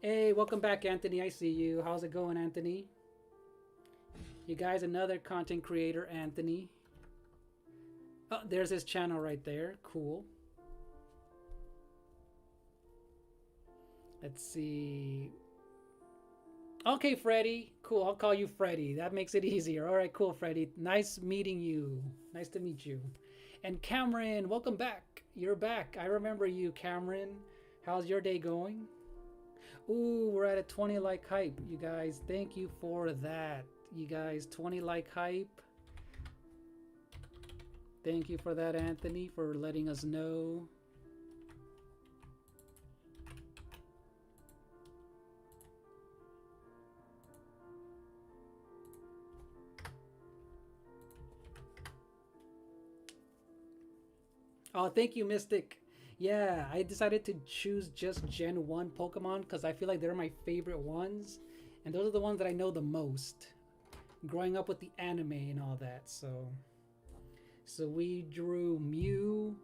Hey, welcome back, Anthony. I see you. How's it going, Anthony? You guys, another content creator, Anthony. Oh, there's his channel right there. Cool. Let's see. Okay, Freddy. Cool. I'll call you Freddy. That makes it easier. All right, cool, Freddy. Nice meeting you. Nice to meet you. And Cameron, welcome back. You're back. I remember you, Cameron. How's your day going? Ooh, we're at a 20 like hype, you guys. Thank you for that. You guys, 20 like hype. Thank you for that, Anthony, for letting us know. Oh, thank you, Mystic. Yeah, I decided to choose just Gen 1 Pokemon because I feel like they're my favorite ones. And those are the ones that I know the most. Growing up with the anime and all that, so we drew Mew,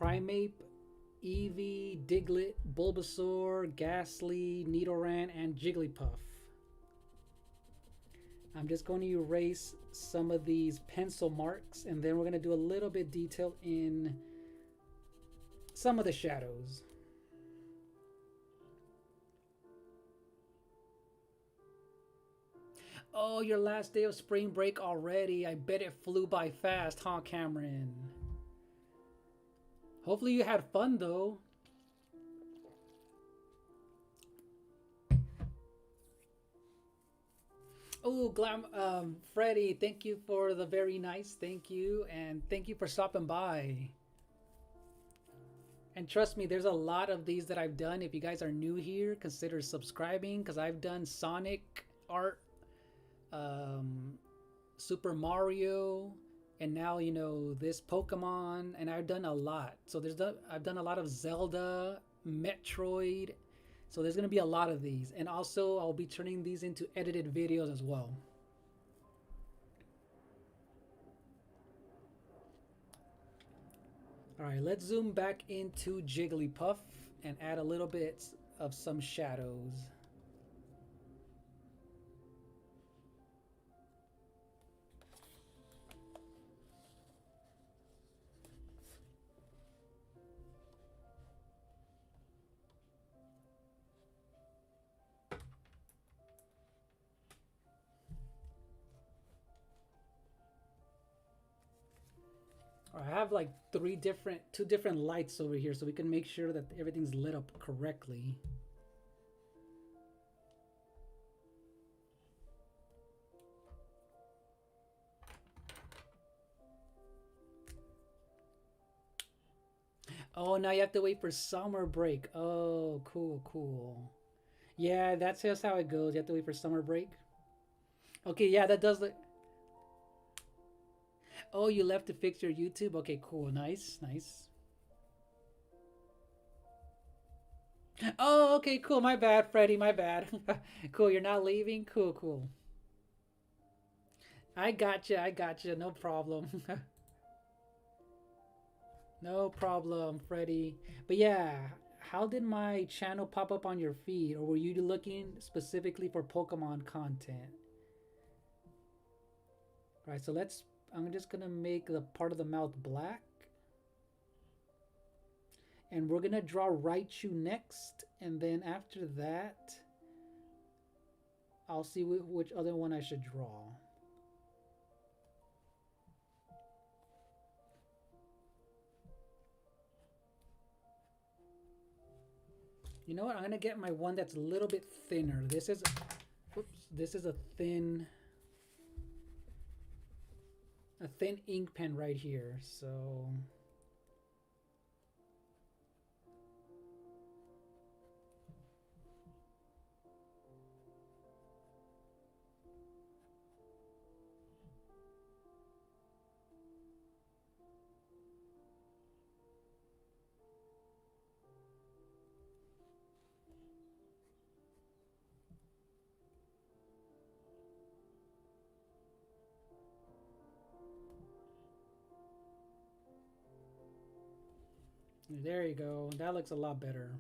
Primeape, Eevee, Diglett, Bulbasaur, Ghastly, Nidoran, and Jigglypuff. I'm just going to erase some of these pencil marks, and then we're going to do a little bit detail in some of the shadows. Oh, your last day of spring break already. I bet it flew by fast, huh, Cameron? Hopefully you had fun, though. Oh, Freddie, thank you for the very nice thank you, and thank you for stopping by. And trust me, there's a lot of these that I've done. If you guys are new here, consider subscribing, because I've done Sonic art, Super Mario, and now, you know, this Pokemon, and I've done a lot. So I've done a lot of Zelda, Metroid. So there's going to be a lot of these. And also, I'll be turning these into edited videos as well. All right, let's zoom back into Jigglypuff and add a little bit of some shadows. I have like two different lights over here, so we can make sure that everything's lit up correctly. Oh, now you have to wait for summer break. Oh, cool. Yeah, that's just how it goes. You have to wait for summer break. Okay, yeah, that does look. Oh, you left to fix your YouTube? Okay, cool. Nice. Oh, okay, cool. My bad, Freddy. My bad. Cool, you're not leaving? Cool. I gotcha. No problem. No problem, Freddy. But yeah, how did my channel pop up on your feed? Or were you looking specifically for Pokemon content? All right, so I'm just gonna make the part of the mouth black. And we're gonna draw Raichu next. And then after that, I'll see which other one I should draw. You know what? I'm gonna get my one that's a little bit thinner. This is a thin ink pen right here. So there you go. That looks a lot better.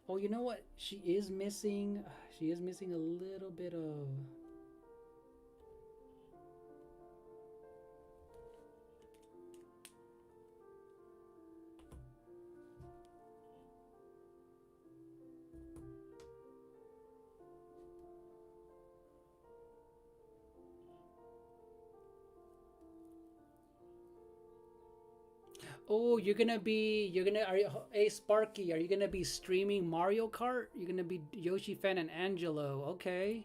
Oh, you know what? She is missing a little bit of. Oh, hey Sparky, are you gonna be streaming Mario Kart? You're gonna be Yoshi Fan and Angelo, okay.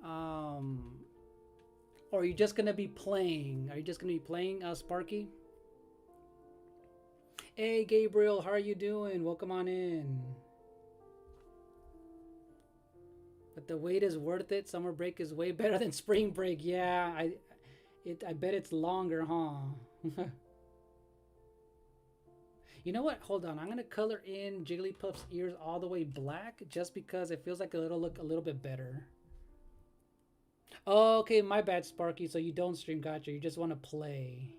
Or are you just gonna be playing? Sparky? Hey Gabriel, how are you doing? Welcome on in. But the wait is worth it. Summer break is way better than spring break. Yeah, I bet it's longer, huh? You know what? Hold on. I'm gonna color in Jigglypuff's ears all the way black just because it feels like it'll look a little bit better. Oh, okay, my bad, Sparky. So you don't stream, gotcha. You just want to play.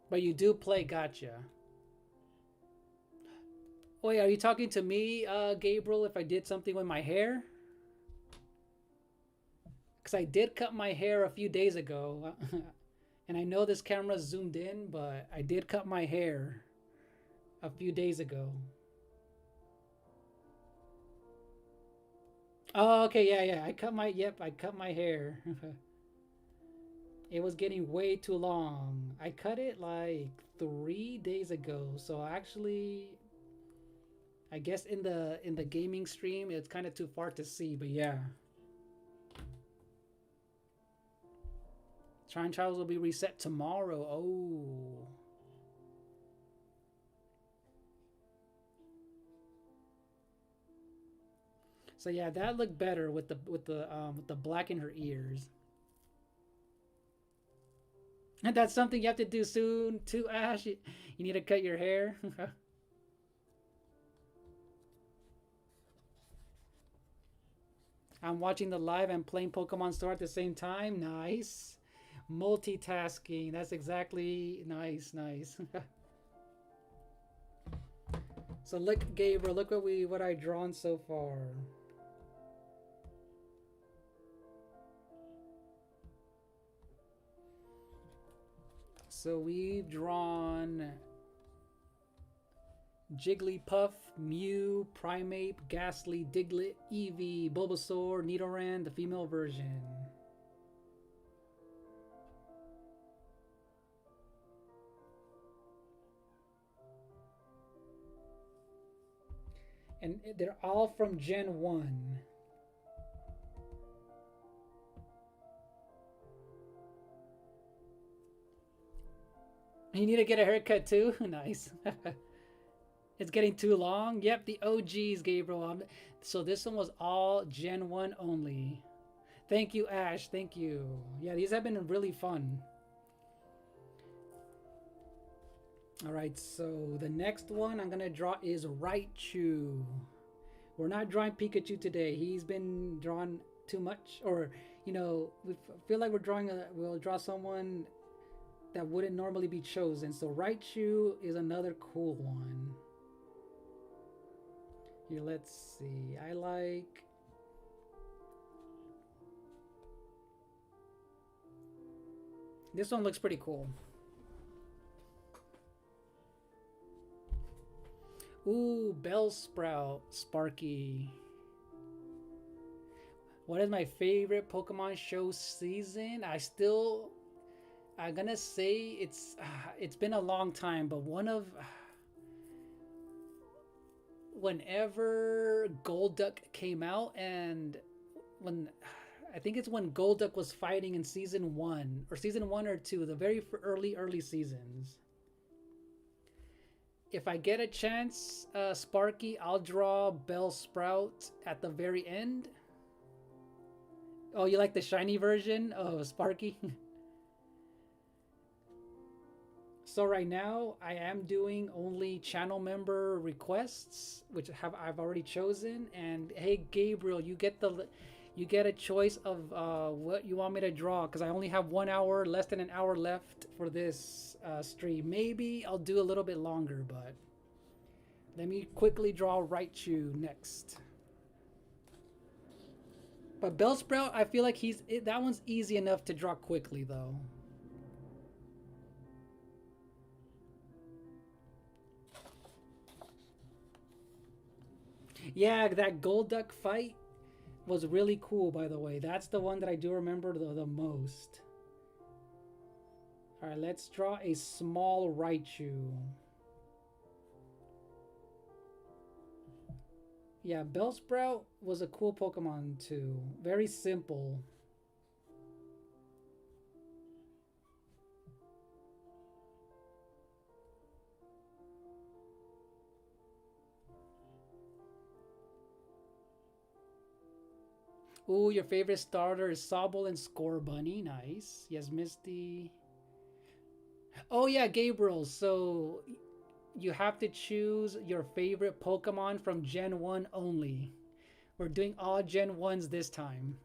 But you do play, gotcha. Wait, are you talking to me, Gabriel, if I did something with my hair? Because I did cut my hair a few days ago. And I know this camera's zoomed in, but I did cut my hair a few days ago. Oh, okay, yeah. I cut my hair. It was getting way too long. I cut it like 3 days ago. So actually, I guess in the gaming stream, it's kind of too far to see, but yeah. Shrine Trials will be reset tomorrow. Oh. So yeah, that looked better with the black in her ears. And that's something you have to do soon too, Ash. You need to cut your hair. I'm watching the live and playing Pokemon Store at the same time. Nice. Multitasking. That's exactly nice. So look, Gabriel, look what I've drawn so far. So we've drawn Jigglypuff, Mew, Primeape, Ghastly, Diglett, Eevee, Bulbasaur, Nidoran, the female version. And they're all from Gen 1. You need to get a haircut too? Nice. It's getting too long? Yep, the OGs, Gabriel. So this one was all Gen 1 only. Thank you, Ash. Thank you. Yeah, these have been really fun. Alright, so the next one I'm going to draw is Raichu. We're not drawing Pikachu today. He's been drawn too much. Or, you know, we feel like we'll draw someone that wouldn't normally be chosen. So Raichu is another cool one. Here, let's see. I like... This one looks pretty cool. Ooh, Bellsprout, Sparky. What is my favorite Pokemon show season? I'm gonna say it's been a long time, but whenever Golduck came out, and I think it's when Golduck was fighting in season 1 or 2, the very early seasons. If I get a chance, Sparky, I'll draw Bellsprout at the very end. Oh, you like the shiny version of Sparky? So right now, I am doing only channel member requests, which I've already chosen. And hey, Gabriel, you get a choice of what you want me to draw, because I only have less than an hour left for this stream. Maybe I'll do a little bit longer, but let me quickly draw Raichu next. But Bellsprout, I feel like that one's easy enough to draw quickly, though. Yeah, that Golduck fight was really cool, by the way. That's the one that I do remember the most. Alright, let's draw a small Raichu. Yeah, Bellsprout was a cool Pokemon too. Very simple. Ooh, your favorite starter is Sobble and Scorbunny. Nice. Yes, Misty. Oh yeah, Gabriel. So you have to choose your favorite Pokemon from Gen 1 only. We're doing all Gen 1s this time.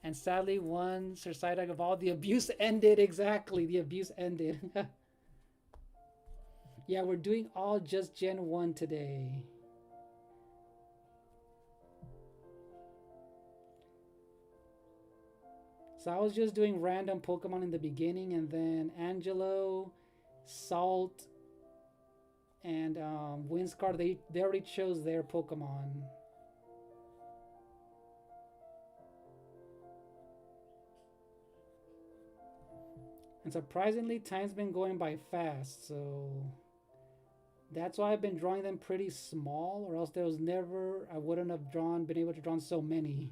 And sadly, one Sir Psyduck of all, the abuse ended. Exactly, the abuse ended. Yeah, we're doing all just Gen 1 today. So I was just doing random Pokemon in the beginning, and then Angelo, Salt, and Windscar, they already chose their Pokemon. And surprisingly, time's been going by fast, so that's why I've been drawing them pretty small, or else I wouldn't have been able to draw so many.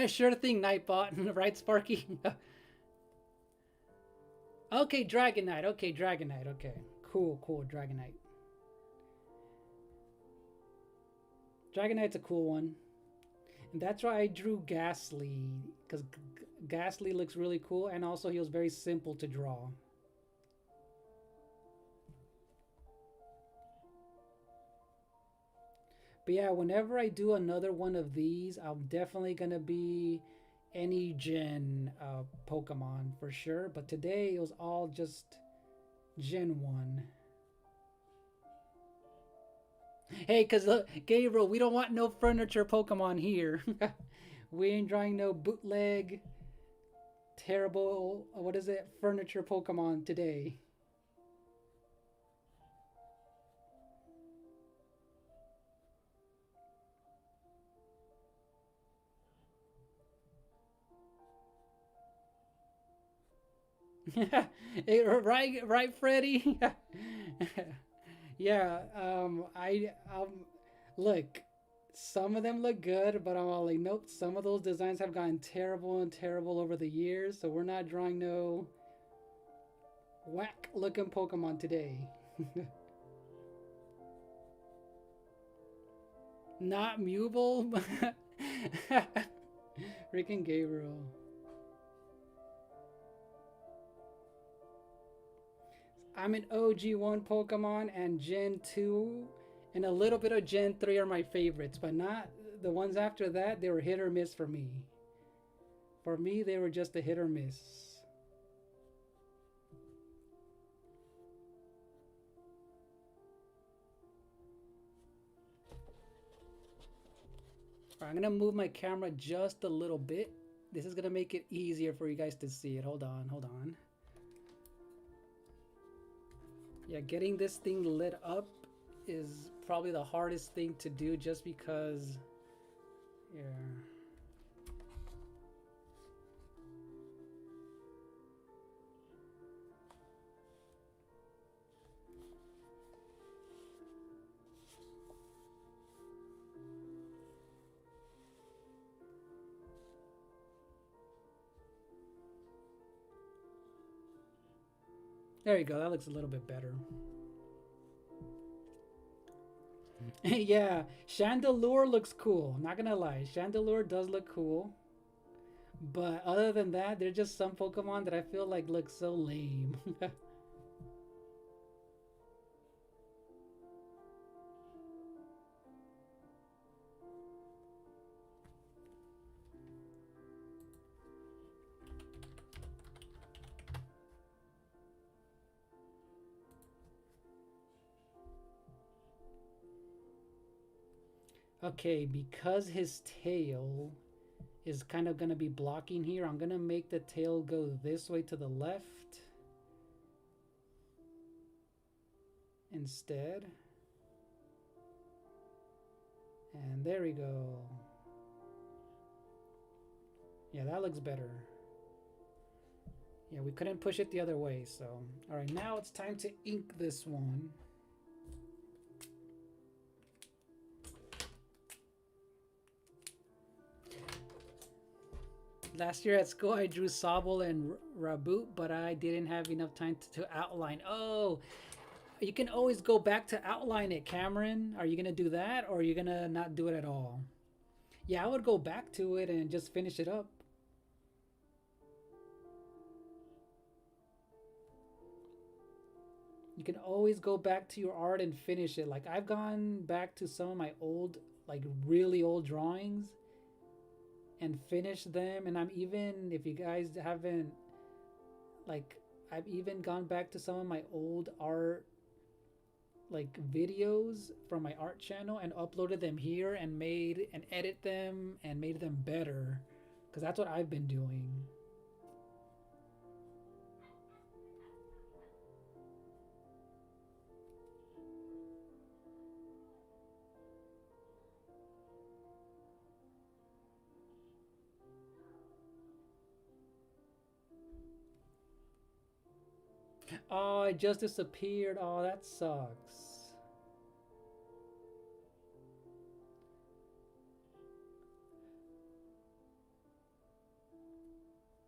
Sure thing, Nightbot, right, Sparky? Okay, Dragonite. Okay, Dragonite. Okay, cool, Dragonite. Dragonite's a cool one. And that's why I drew Ghastly, because Ghastly looks really cool, and also he was very simple to draw. But yeah, whenever I do another one of these, I'm definitely going to be any gen Pokemon for sure. But today it was all just Gen 1. Hey, because Gabriel, we don't want no furniture Pokemon here. We ain't drawing no bootleg, terrible, what is it, furniture Pokemon today. Hey, right, Freddy. Yeah, look, some of them look good, but I'm all like, nope, some of those designs have gotten terrible and terrible over the years, so we're not drawing no whack looking Pokemon today. Not Mewble? Freaking Gabriel. I'm an OG1 Pokemon, and Gen 2 and a little bit of Gen 3 are my favorites, but not the ones after that. They were hit or miss for me. For me, they were just a hit or miss. All right, I'm gonna move my camera just a little bit. This is gonna make it easier for you guys to see it. Hold on. Yeah, getting this thing lit up is probably the hardest thing to do, just because, yeah. There you go, that looks a little bit better. Yeah, Chandelure looks cool. Not gonna lie, Chandelure does look cool. But other than that, there's just some Pokemon that I feel like look so lame. Okay, because his tail is kind of going to be blocking here, I'm going to make the tail go this way to the left instead. And there we go. Yeah, that looks better. Yeah, we couldn't push it the other way, so. All right, now it's time to ink this one. Last year at school, I drew Sobble and Raboot, but I didn't have enough time to outline. Oh, You can always go back to outline it, Cameron. Are you gonna do that, or are you gonna not do it at all? Yeah, I would go back to it and just finish it up. You can always go back to your art and finish it. Like I've gone back to some of my old, like really old drawings and finished them. And I'm even, if you guys haven't, like, I've even gone back to some of my old art, like videos from my art channel and uploaded them here and made and edit them and made them better. Because that's what I've been doing. Oh, it just disappeared. Oh, that sucks.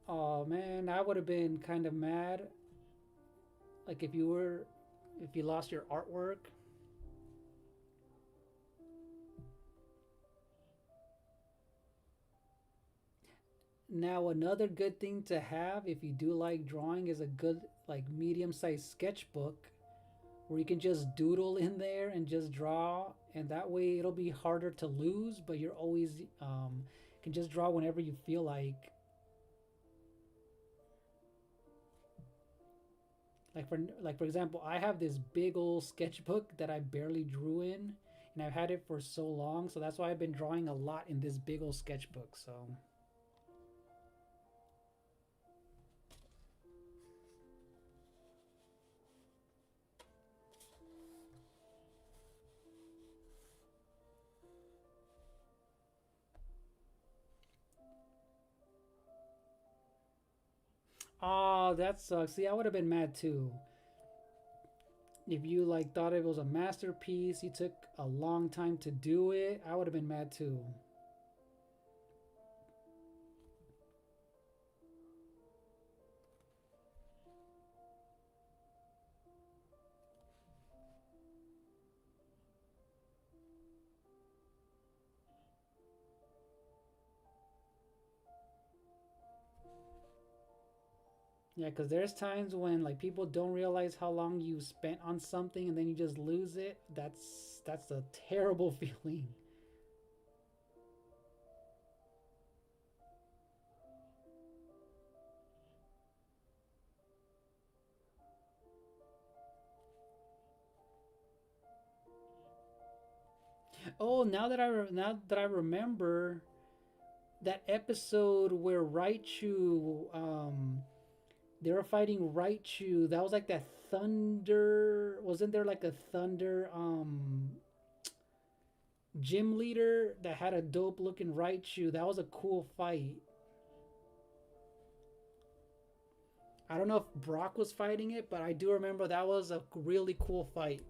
Oh man, I would have been kind of mad. Like if you lost your artwork. Now another good thing to have if you do like drawing is a good like medium-sized sketchbook where you can just doodle in there and just draw, and that way it'll be harder to lose, but you're always can just draw whenever you feel like. For example, I have this big old sketchbook that I barely drew in, and I've had it for so long, so that's why I've been drawing a lot in this big old sketchbook. So oh, that sucks. See, I would have been mad too. If you like thought it was a masterpiece, you took a long time to do it, I would have been mad too. Yeah, because there's times when like people don't realize how long you spent on something and then you just lose it. That's a terrible feeling. Oh, now that I remember that episode where Raichu they were fighting Raichu. That was like that thunder. Wasn't there like a thunder gym leader that had a dope looking Raichu? That was a cool fight. I don't know if Brock was fighting it, but I do remember that was a really cool fight.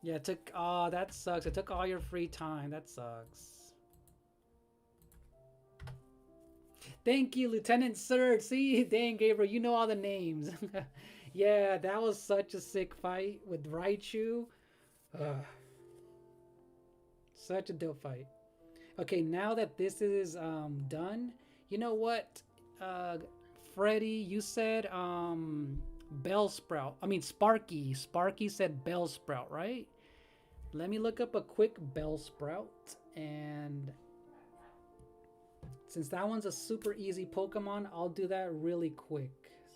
Yeah, it took. Oh, that sucks. It took all your free time. That sucks. Thank you, Lieutenant Surge. See, dang, Gabriel, you know all the names. Yeah, that was such a sick fight with Raichu. Such a dope fight. Okay, now that this is done, you know what, Freddy, you said Bellsprout. I mean Sparky. Sparky said Bellsprout, right? Let me look up a quick Bellsprout, and since that one's a super easy Pokemon, I'll do that really quick.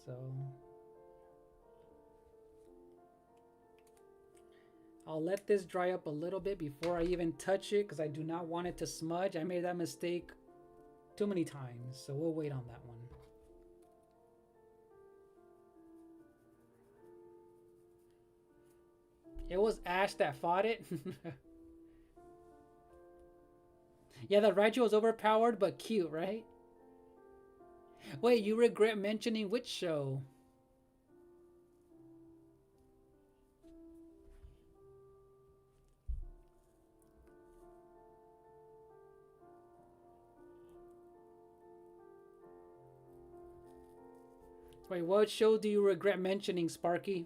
So I'll let this dry up a little bit before I even touch it, because I do not want it to smudge. I made that mistake too many times, so we'll wait on that one. It was Ash that fought it. Yeah, the Raichu was overpowered but cute, right? Wait, you regret mentioning which show? Wait, what show do you regret mentioning, Sparky?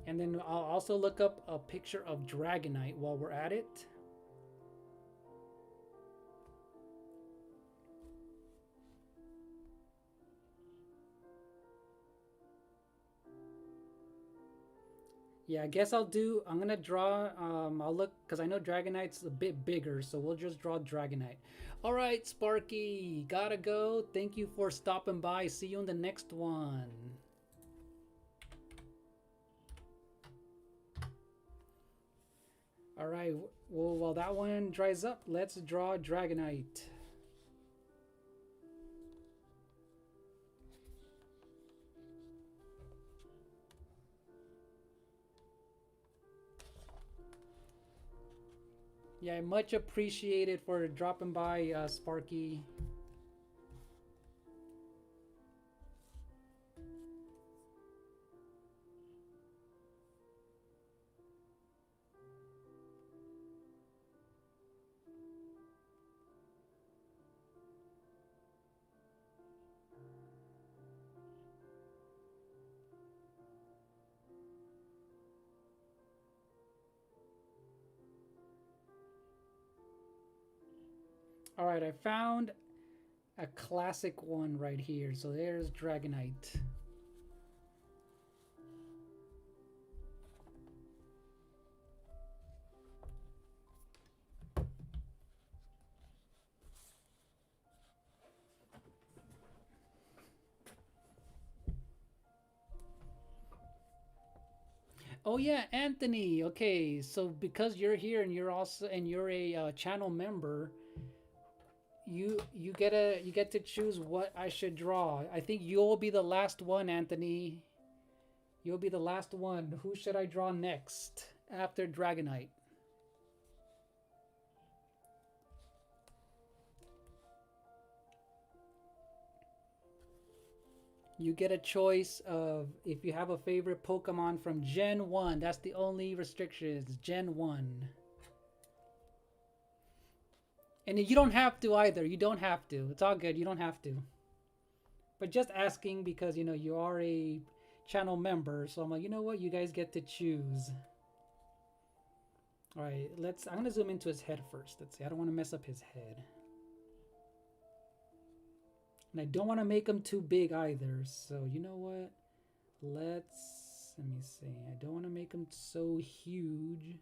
And then I'll also look up a picture of Dragonite while we're at it. Yeah, I guess I'm gonna draw, I'll look, because I know Dragonite's a bit bigger, so we'll just draw Dragonite. Alright, Sparky, gotta go. Thank you for stopping by. See you in the next one. Alright, well, while that one dries up, let's draw Dragonite. Yeah, much appreciated for dropping by, Sparky. All right, I found a classic one right here. So there's Dragonite. Oh yeah, Anthony. Okay, so because you're here and you're a channel member, you get to choose what I should draw. I think you'll be the last one, Anthony. You'll be the last one. Who should I draw next after Dragonite? You get a choice of if you have a favorite Pokemon from Gen 1. That's the only restriction, is Gen 1. And you don't have to either. You don't have to. It's all good. You don't have to. But just asking because, you know, you are a channel member. So I'm like, you know what? You guys get to choose. All right, I'm going to zoom into his head first. Let's see. I don't want to mess up his head. And I don't want to make him too big either. So you know what? Let me see. I don't want to make him so huge.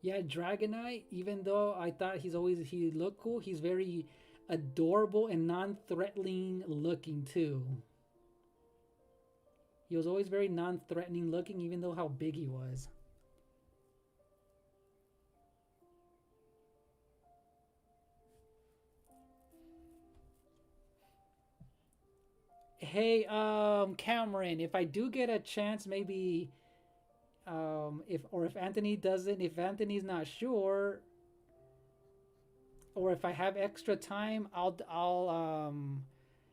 Yeah, Dragonite, even though I thought he looked cool, he's very adorable and non-threatening looking too. He was always very non-threatening looking, even though how big he was. Hey, Cameron, if I do get a chance, maybe, if Anthony's not sure, or if I have extra time, I'll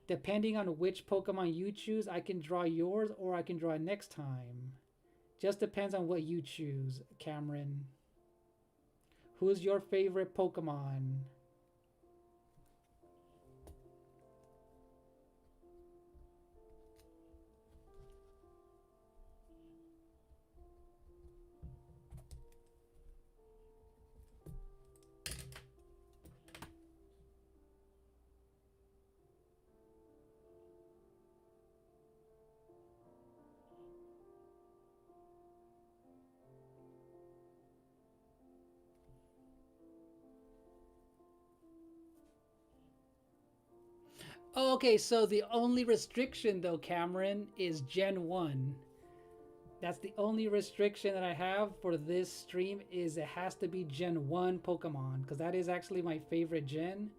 depending on which Pokemon you choose, I can draw yours or I can draw it next time. Just depends on what you choose, Cameron. Who's your favorite Pokemon? Oh, okay, so the only restriction though, Cameron, is Gen 1. That's the only restriction that I have for this stream, is it has to be Gen 1 Pokemon, because that is actually my favorite gen.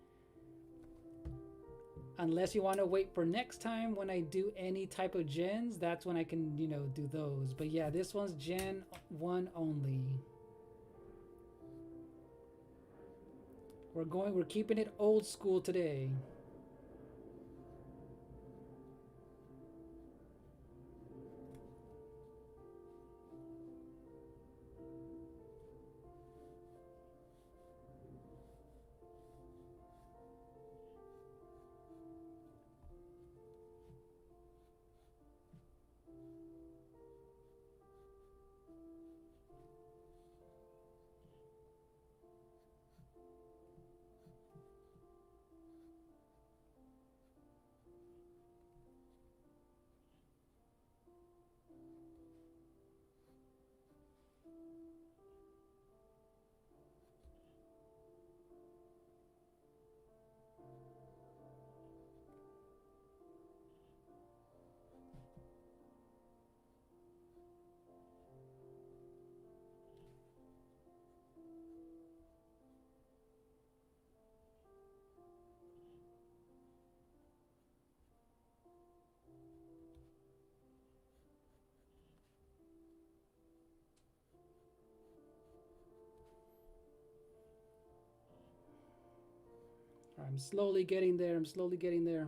Unless you want to wait for next time when I do any type of gens, that's when I can, you know, do those. But yeah, this one's Gen 1 only. We're keeping it old school today. I'm slowly getting there. I'm slowly getting there.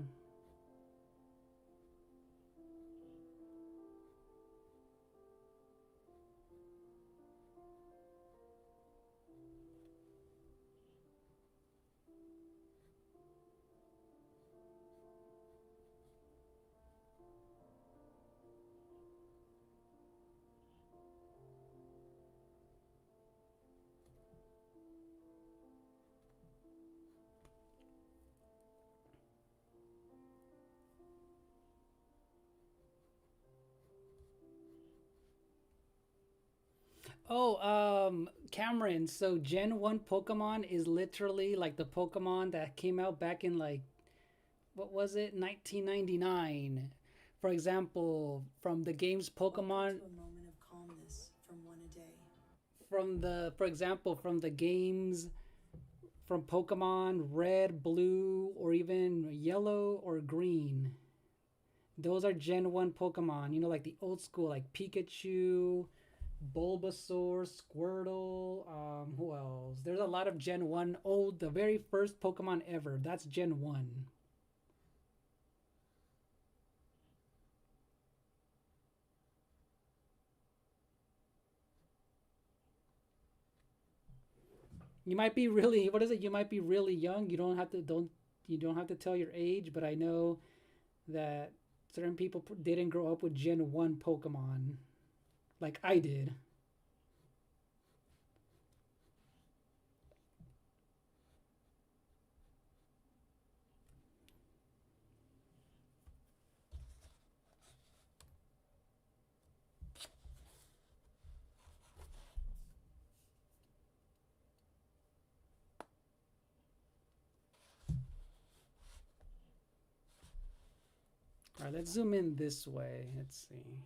Oh, Cameron, so Gen 1 Pokemon is literally like the Pokemon that came out back in like, what was it, 1999. For example, from the game's Welcome Pokemon, to a moment of calmness from one a day. for example, from the games from Pokemon Red, Blue, or even Yellow or Green. Those are Gen 1 Pokemon, you know, like the old school, like Pikachu, Bulbasaur, Squirtle, who else? There's a lot of Gen 1 old, the very first Pokemon ever. That's Gen 1. You might be really, what is it? You might be really young. You don't have to tell your age, but I know that certain people didn't grow up with Gen 1 Pokemon like I did. All right, let's zoom in this way. Let's see.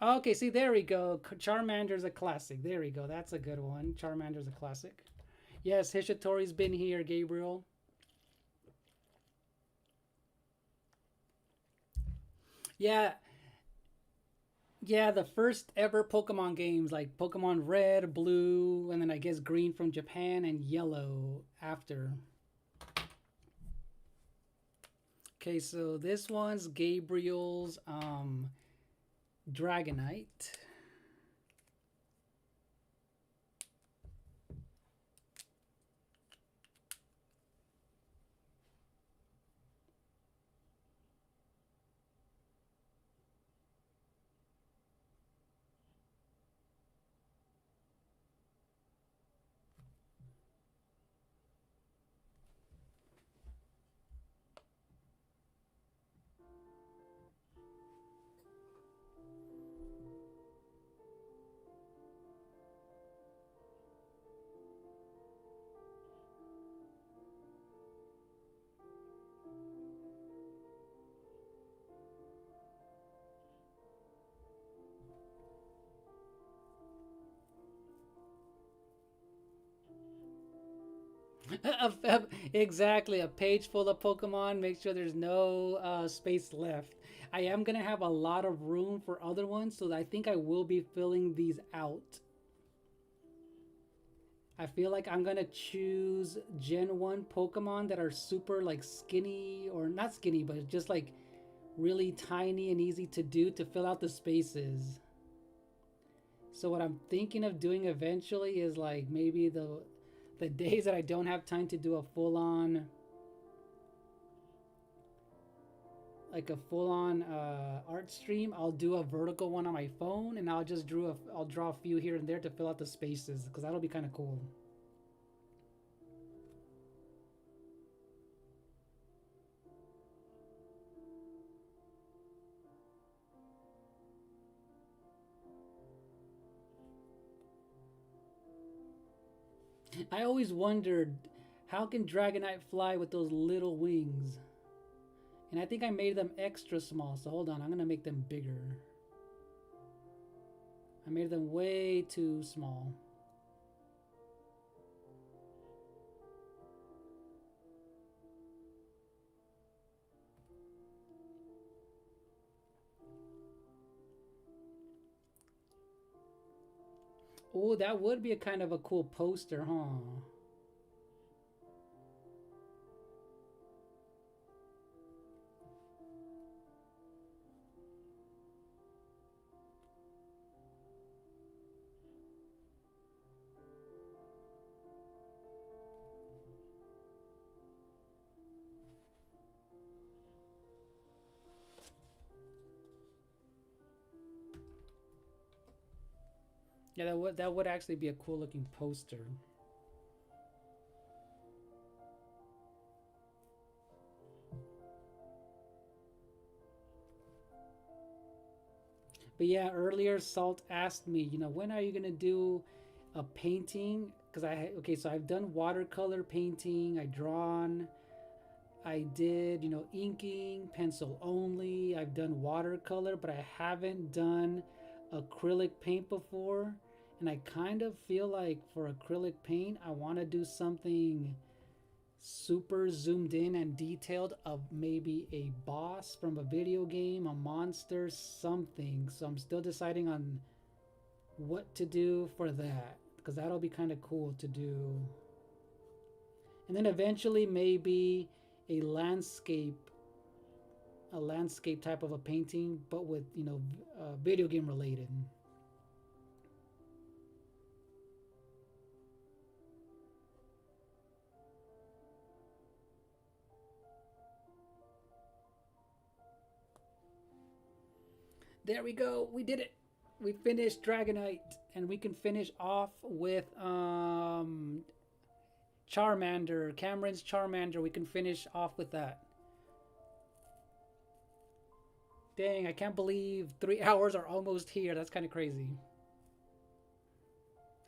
Okay, see, there we go. Charmander's a classic. There we go. That's a good one. Charmander's a classic. Yes, Hishitori's been here, Gabriel. Yeah, yeah, the first ever Pokemon games like Pokemon Red, Blue, and then I guess Green from Japan and Yellow after. Okay, so this one's Gabriel's Dragonite. Exactly, a page full of Pokemon. Make sure there's no space left. I am gonna have a lot of room for other ones, so I think I will be filling these out. I feel like I'm gonna choose Gen 1 Pokemon that are super like skinny, or not skinny, but just like really tiny and easy to do to fill out the spaces. So what I'm thinking of doing eventually is like maybe the days that I don't have time to do a full-on art stream, I'll do a vertical one on my phone, and I'll draw a few here and there to fill out the spaces, because that'll be kind of cool. I always wondered, how can Dragonite fly with those little wings? And I think I made them extra small, so hold on, I'm gonna make them bigger. I made them way too small. Oh, that would be a kind of a cool poster, huh? Yeah, that would actually be a cool looking poster. But yeah, earlier Salt asked me, when are you gonna do a painting? Because so I've done watercolor painting, I did, inking, pencil only. I've done watercolor, but I haven't done acrylic paint before. And I kind of feel like for acrylic paint, I want to do something super zoomed in and detailed of maybe a boss from a video game, a monster, something. So I'm still deciding on what to do for that, because that'll be kind of cool to do. And then eventually maybe a landscape type of a painting, but with video game related. There we go. We did it. We finished Dragonite, and we can finish off with Charmander. Cameron's Charmander. We can finish off with that. Dang, I can't believe 3 hours are almost here. That's kind of crazy.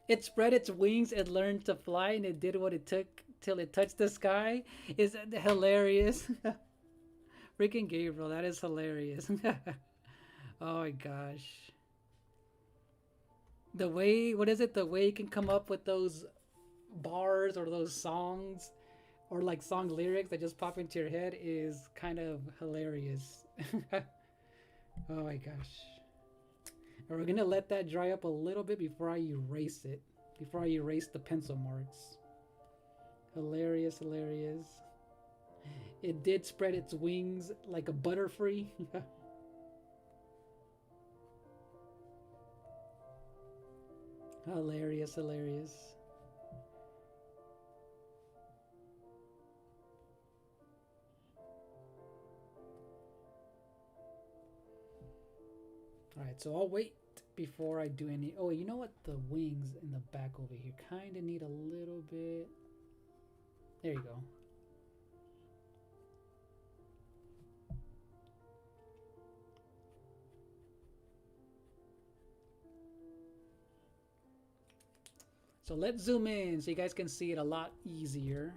It spread its wings, it learned to fly, and it did what it took till it touched the sky. Is that hilarious? Freaking Gabriel, that is hilarious. Oh my gosh. The way you can come up with those bars or those songs or like song lyrics that just pop into your head is kind of hilarious. Oh my gosh. And we're gonna let that dry up a little bit before I erase it. Before I erase the pencil marks. Hilarious, hilarious. It did spread its wings like a butterfree. Hilarious, hilarious. Alright, so I'll wait before I do any... Oh, you know what? The wings in the back over here kind of need a little bit... There you go. So let's zoom in so you guys can see it a lot easier.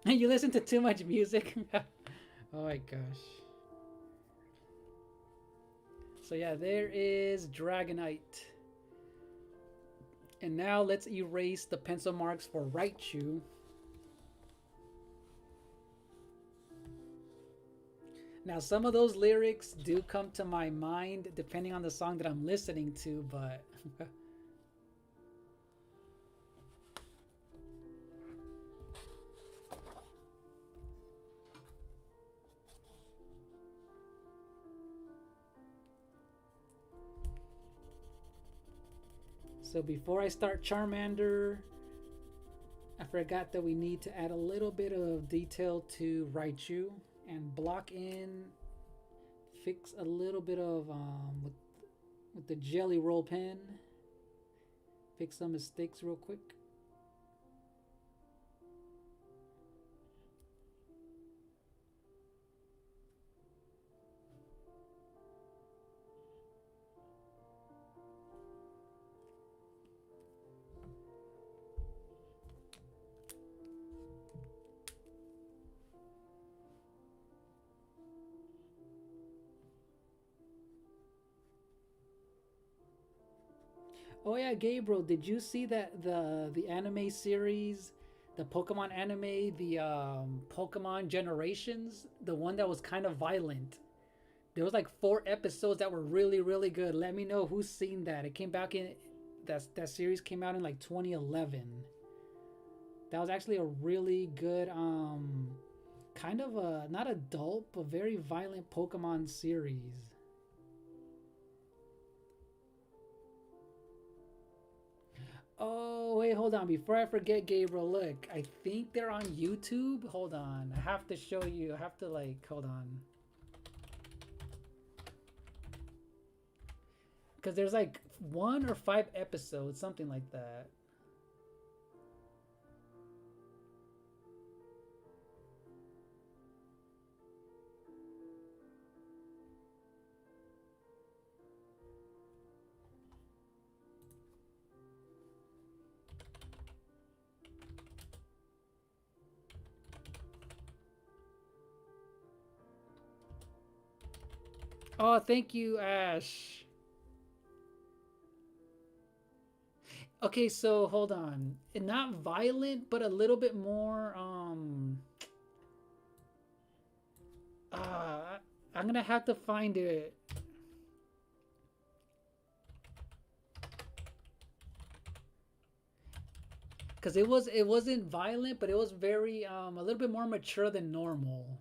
You listen to too much music? Oh my gosh. So yeah, there is Dragonite. And now let's erase the pencil marks for Raichu. Now some of those lyrics do come to my mind depending on the song that I'm listening to, but... So before I start Charmander, I forgot that we need to add a little bit of detail to Raichu and block in, fix a little bit of with the Jelly Roll pen, fix some mistakes real quick. Oh yeah, Gabriel, did you see that the anime series, the Pokemon anime, the Pokemon Generations, the one that was kind of violent? There was like 4 episodes that were really really good. Let me know who's seen that. It came back in that series came out in like 2011. That was actually a really good kind of a not adult but very violent Pokemon series. Oh, wait, hold on. Before I forget, Gabriel, look, I think they're on YouTube. Hold on. I have to show you. I have to, like, hold on. Because there's, like, 1 or 5 episodes, something like that. Oh, thank you, Ash. Okay, so hold on. Not violent, but a little bit more uh I'm gonna have to find it. Cause it wasn't violent, but it was very a little bit more mature than normal.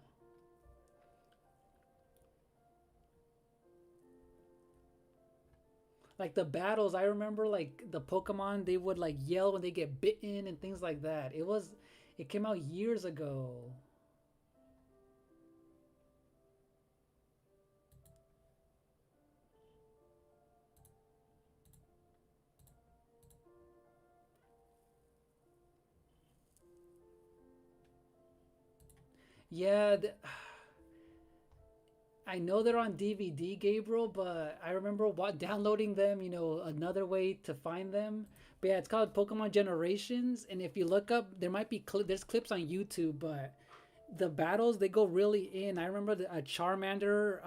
Like the battles, I remember like the Pokemon, they would like yell when they get bitten and things like that. It came out years ago. Yeah, I know they're on DVD, Gabriel, but I remember downloading them, another way to find them. But yeah, it's called Pokemon Generations, and if you look up, there might be there's clips on YouTube, but the battles they go really in. I remember a Charmander.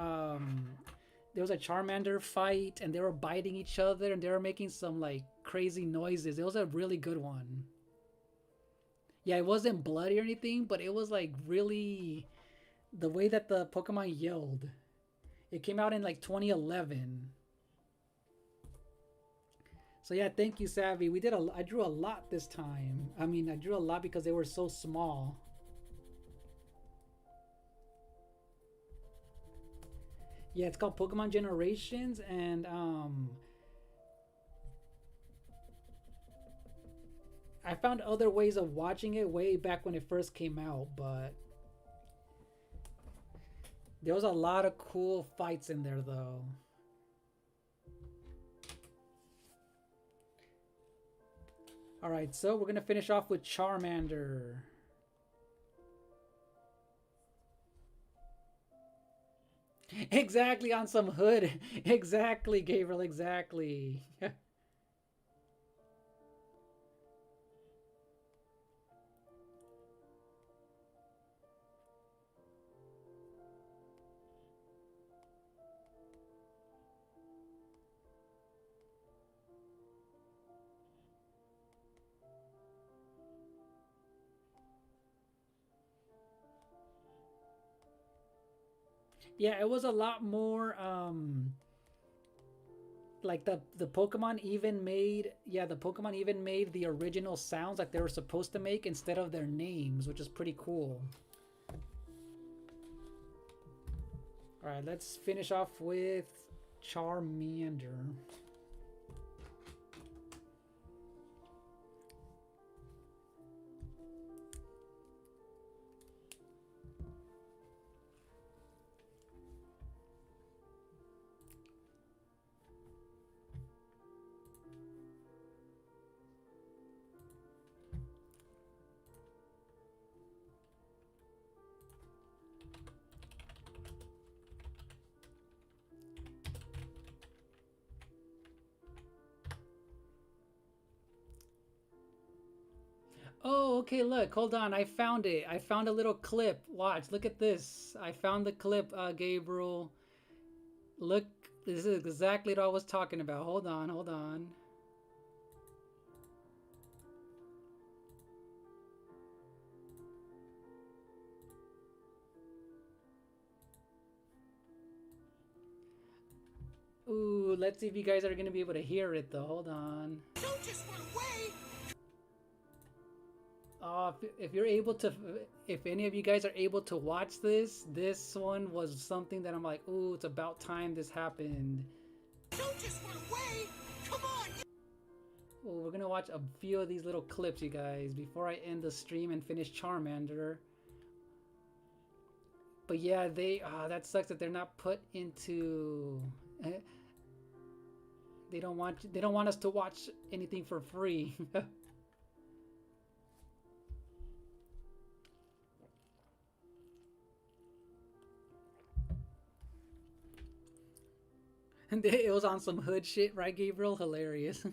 There was a Charmander fight, and they were biting each other, and they were making some like crazy noises. It was a really good one. Yeah, it wasn't bloody or anything, but it was like really the way that the Pokemon yelled. It came out in like 2011. So yeah, thank you, Savvy. I drew a lot this time. I mean, I drew a lot because they were so small. Yeah, it's called Pokemon Generations, and I found other ways of watching it way back when it first came out, but there was a lot of cool fights in there, though. All right, so we're gonna finish off with Charmander. Exactly, on some hood. Exactly, Gabriel. Exactly. Yeah, it was a lot more like the Pokemon even made the original sounds like they were supposed to make instead of their names, which is pretty cool. All right, let's finish off with Charmander. Oh, okay, look, hold on. I found it. I found a little clip. Watch, look at this. I found the clip, Gabriel. Look, this is exactly what I was talking about. Hold on, hold on. let's see if you guys are gonna be able to hear it though. Hold on. Don't just run away! If you're able to, if any of you guys are able to watch this, this one was something that I'm like, ooh, it's about time this happened. Don't just run away! Come on! Well, we're gonna watch a few of these little clips, you guys, before I end the stream and finish Charmander. But yeah, that sucks that they're not put into. They don't want us to watch anything for free. And it was on some hood shit, right, Gabriel? Hilarious.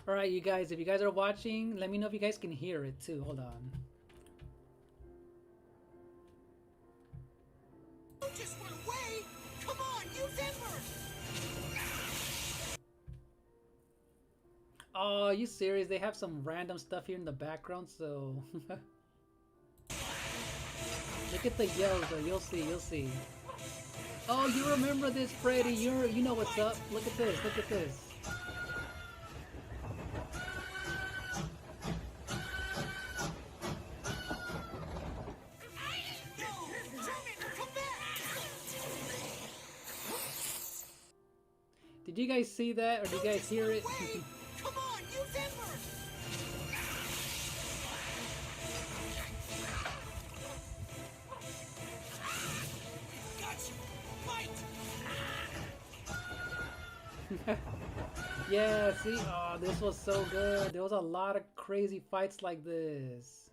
Alright, you guys, if you guys are watching, let me know if you guys can hear it too. Hold on. Don't just run away! Come on, use Ember! Oh, are you serious? They have some random stuff here in the background, so... Look at the yells though, you'll see, you'll see. Oh, you remember this, Freddy? You know what's up. Look at this, look at this. Did you guys see that, or did you guys hear it? Come on, use Ember! Got you! Fight! Yeah, see? Oh, this was so good. There was a lot of crazy fights like this.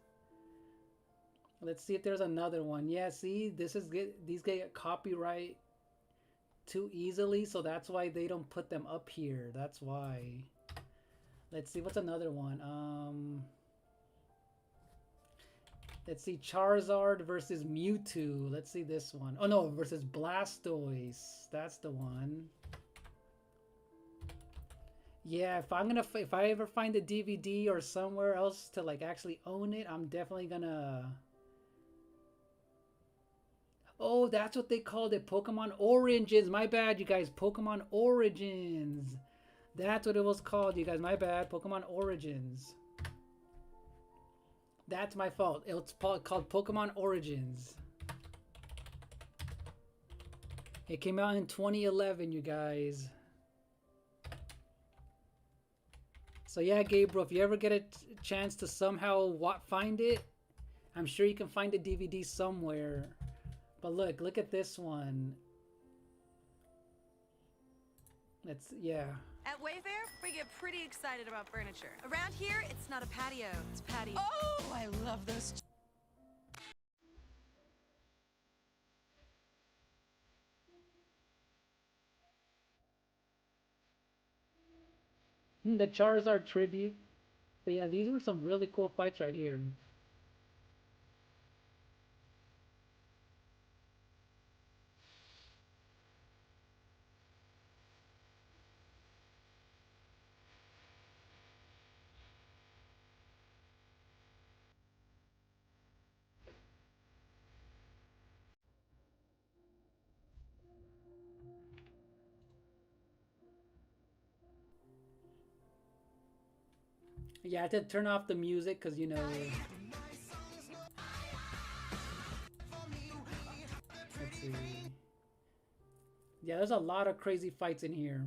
Let's see if there's another one. Yeah, see? These get copyright too easily, so that's why they don't put them up here. That's why. Let's see, what's another one? Let's see, Charizard versus Mewtwo. Let's see this one. Oh no, versus Blastoise. That's the one. Yeah, if I ever find a DVD or somewhere else to like actually own it, I'm definitely gonna. Oh, that's what they called it. Pokemon Origins. My bad, you guys. Pokemon Origins. That's what it was called, you guys. My bad. Pokemon Origins. That's my fault. It's called Pokemon Origins. It came out in 2011, you guys. So yeah, Gabriel, if you ever get a chance to somehow find it, I'm sure you can find a DVD somewhere. But look at this one. Yeah. At Wayfair, we get pretty excited about furniture. Around here, it's not a patio, it's patio. Oh, I love those. The Charizard tribute. But yeah, these were some really cool fights right here. Yeah, I had to turn off the music because, you know... Let's see. Yeah, there's a lot of crazy fights in here.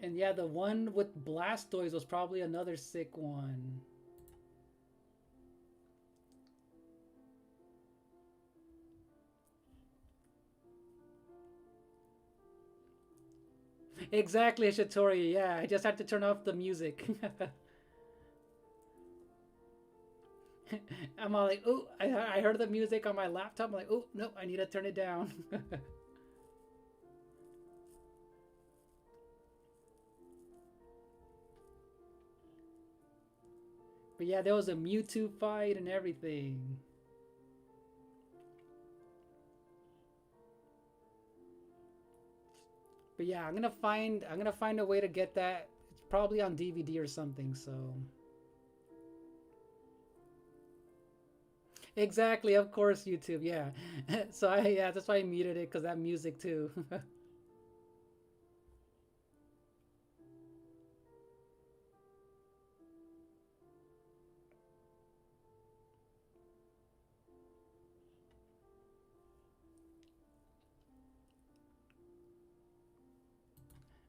And yeah, the one with Blastoise was probably another sick one. Exactly, Shatori. Yeah, I just had to turn off the music. I'm all like, oh, I heard the music on my laptop. I'm like, oh, no, I need to turn it down. But yeah, there was a Mewtwo fight and everything. But yeah, I'm gonna find a way to get that. It's probably on DVD or something, so Exactly, of course, YouTube. Yeah. So yeah, that's why I muted it because that music too.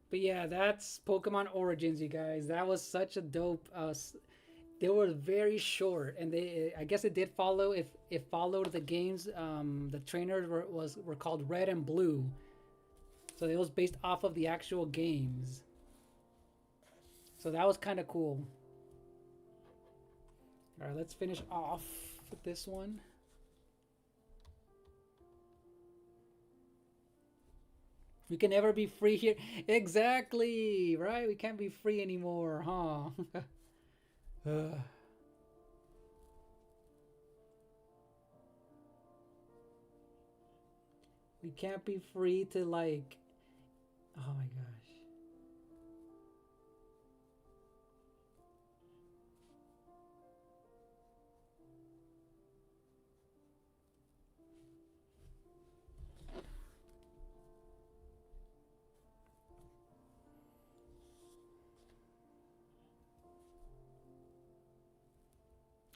But yeah, that's Pokemon Origins, you guys. That was such a dope. They were very short, and they I guess it did follow. If it followed the games, the trainers were called Red and Blue, so it was based off of the actual games. So that was kind of cool. All right, let's finish off with this one. We can never be free here. Exactly, right? We can't be free anymore, huh? We can't be free to like... Oh my gosh.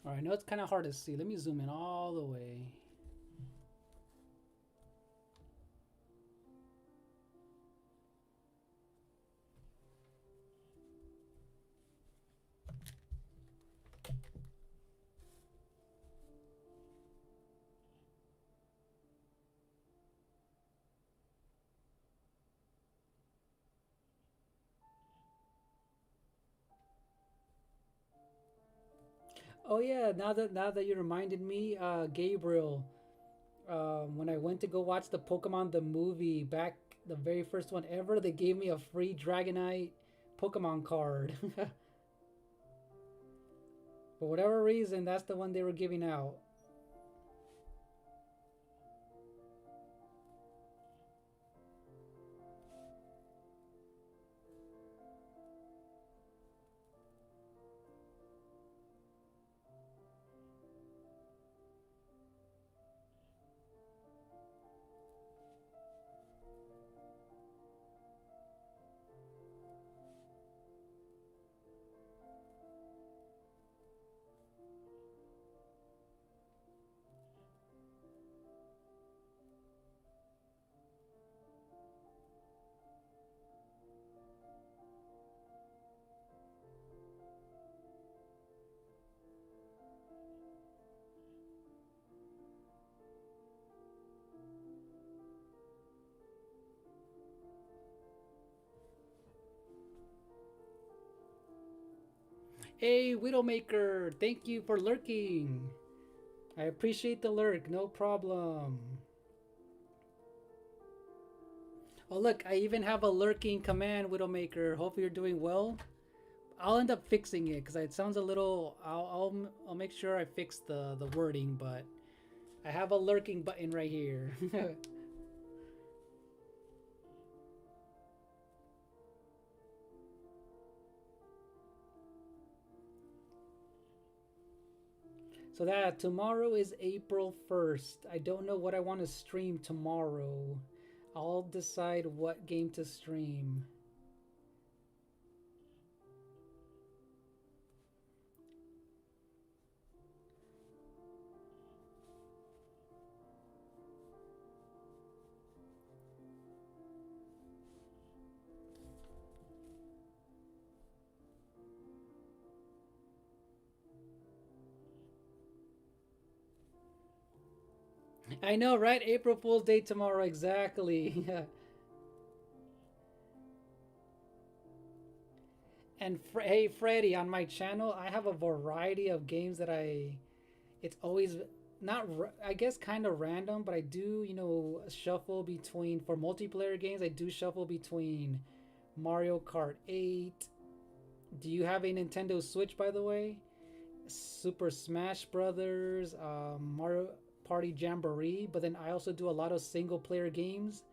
All right, I know it's kind of hard to see. Let me zoom in all the way. Oh yeah, now that you reminded me, Gabriel, when I went to go watch the Pokemon the movie back, the very first one ever, they gave me a free Dragonite Pokemon card. For whatever reason, that's the one they were giving out. Hey, Widowmaker, thank you for lurking. I appreciate the lurk, no problem. Oh look, I even have a lurking command, Widowmaker. Hope you're doing well. I'll end up fixing it because it sounds a little. I'll make sure I fix the wording, but I have a lurking button right here. So that tomorrow is April 1st. I don't know what I want to stream tomorrow. I'll decide what game to stream. I know, right? April Fool's Day tomorrow, exactly. And hey, Freddy, on my channel, I have a variety of games that it's always not, I guess, kind of random, but I do, shuffle between, for multiplayer games, I do shuffle between Mario Kart 8. Do you have a Nintendo Switch, by the way? Super Smash Brothers, Mario Party Jamboree, but then I also do a lot of single player games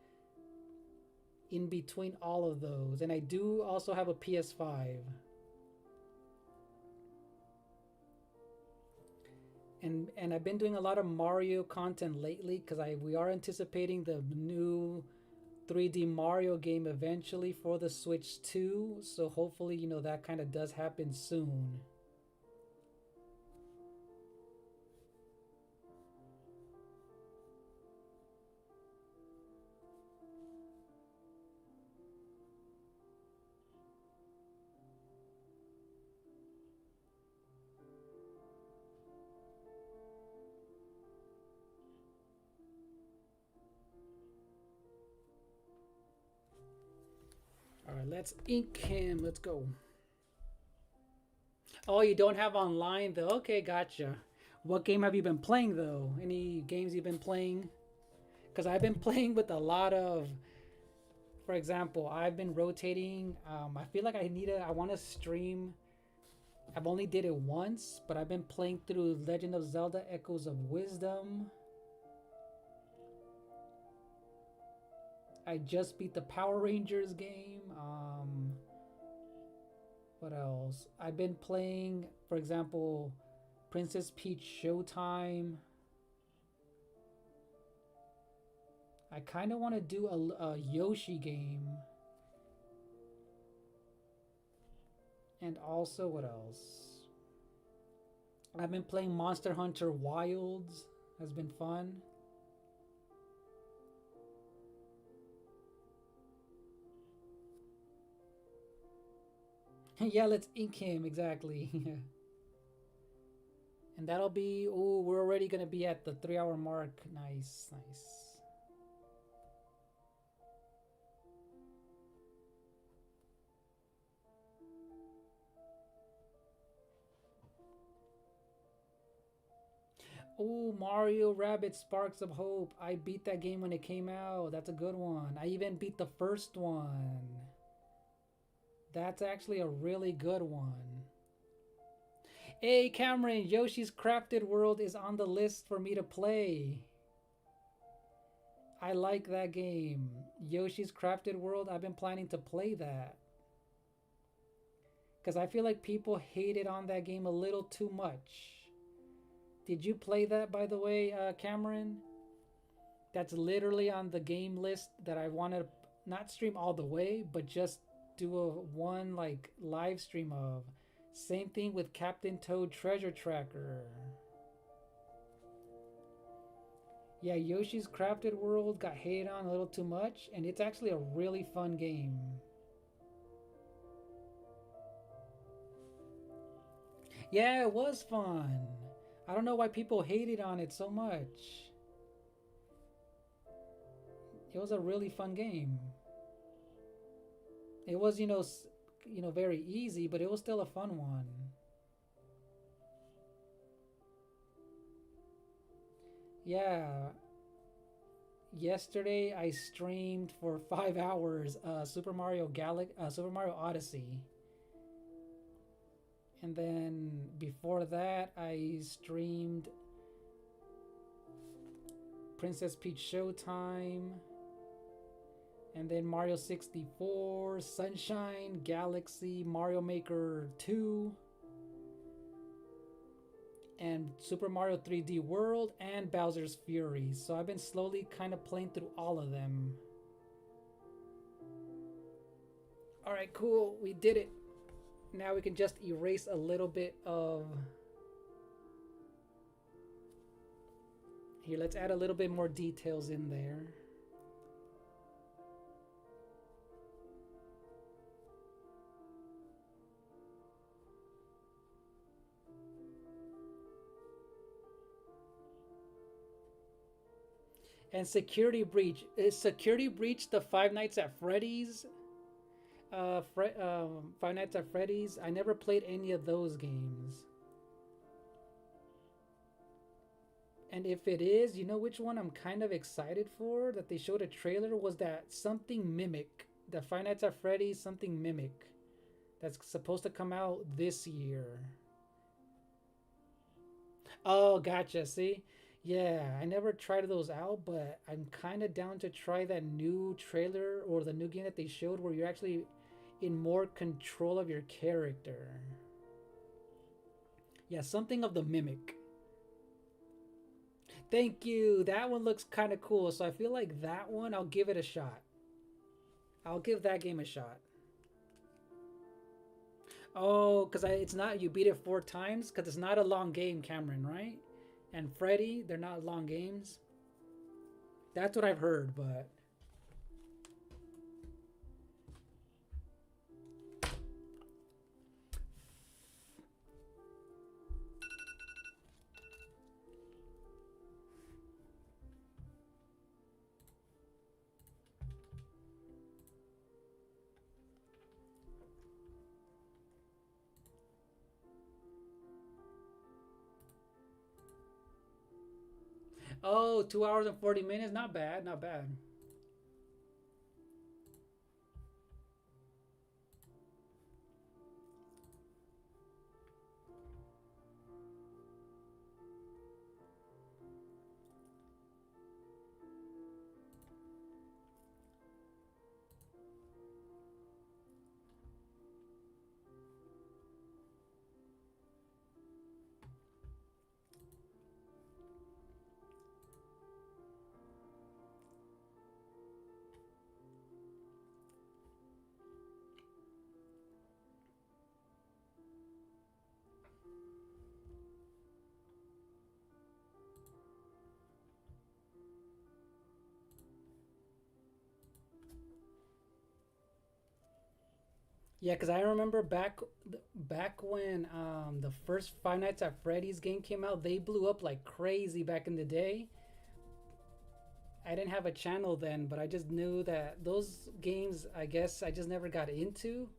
in between all of those, and I do also have a PS5. and I've been doing a lot of Mario content lately because we are anticipating the new 3D Mario game eventually for the Switch 2. So hopefully, you know, that kind of does happen soon. All right, let's ink him. Let's go. Oh, you don't have online though? Okay, gotcha. What game have you been playing though? Any games you've been playing? Because I've been playing with a lot of, for example, I've been rotating. I feel like I want to stream. I've only did it once, but I've been playing through Legend of Zelda Echoes of Wisdom. I just beat the Power Rangers game. What else? I've been playing, for example, Princess Peach Showtime. I kind of want to do a Yoshi game. And also, what else? I've been playing Monster Hunter Wilds. Has been fun. Yeah, let's ink him, exactly. And that'll be, oh, we're already gonna be at the 3-hour mark. Nice, nice. Oh, Mario Rabbids Sparks of Hope. I beat that game when it came out. That's a good one. I even beat the first one. That's actually a really good one. Hey, Cameron, Yoshi's Crafted World is on the list for me to play. I like that game. Yoshi's Crafted World, I've been planning to play that. Because I feel like people hated on that game a little too much. Did you play that, by the way, Cameron? That's literally on the game list that I want to not stream all the way, but just do a one like live stream of. Same thing with Captain Toad Treasure Tracker. Yeah, Yoshi's Crafted World got hated on a little too much, and it's actually a really fun game. Yeah, it was fun. I don't know why people hated on it so much. It was a really fun game. It was, you know, very easy, but it was still a fun one. Yeah. Yesterday I streamed for 5 hours Super Mario Odyssey. And then before that I streamed Princess Peach Showtime. And then Mario 64, Sunshine, Galaxy, Mario Maker 2, and Super Mario 3D World, and Bowser's Fury. So I've been slowly kind of playing through all of them. Alright, cool. We did it. Now we can just erase a little bit of... Here, let's add a little bit more details in there. And Security Breach. Is Security Breach the Five Nights at Freddy's? Five Nights at Freddy's? I never played any of those games. And if it is, you know which one I'm kind of excited for? That they showed a trailer was that Something Mimic. The Five Nights at Freddy's Something Mimic. That's supposed to come out this year. Oh, gotcha. See? Yeah, I never tried those out, but I'm kind of down to try that new trailer or the new game that they showed where you're actually in more control of your character. Yeah, something of the Mimic. Thank you. That one looks kind of cool. So I feel like that one, I'll give it a shot. I'll give that game a shot. Oh, because it's not, you beat it 4 times? Because it's not a long game, Cameron, right? And Freddy, they're not long games. That's what I've heard, but... Oh, 2 hours and 40 minutes? Not bad, not bad. Yeah, because I remember back when the first Five Nights at Freddy's game came out, they blew up like crazy back in the day. I didn't have a channel then, but I just knew that those games, I guess, I just never got into.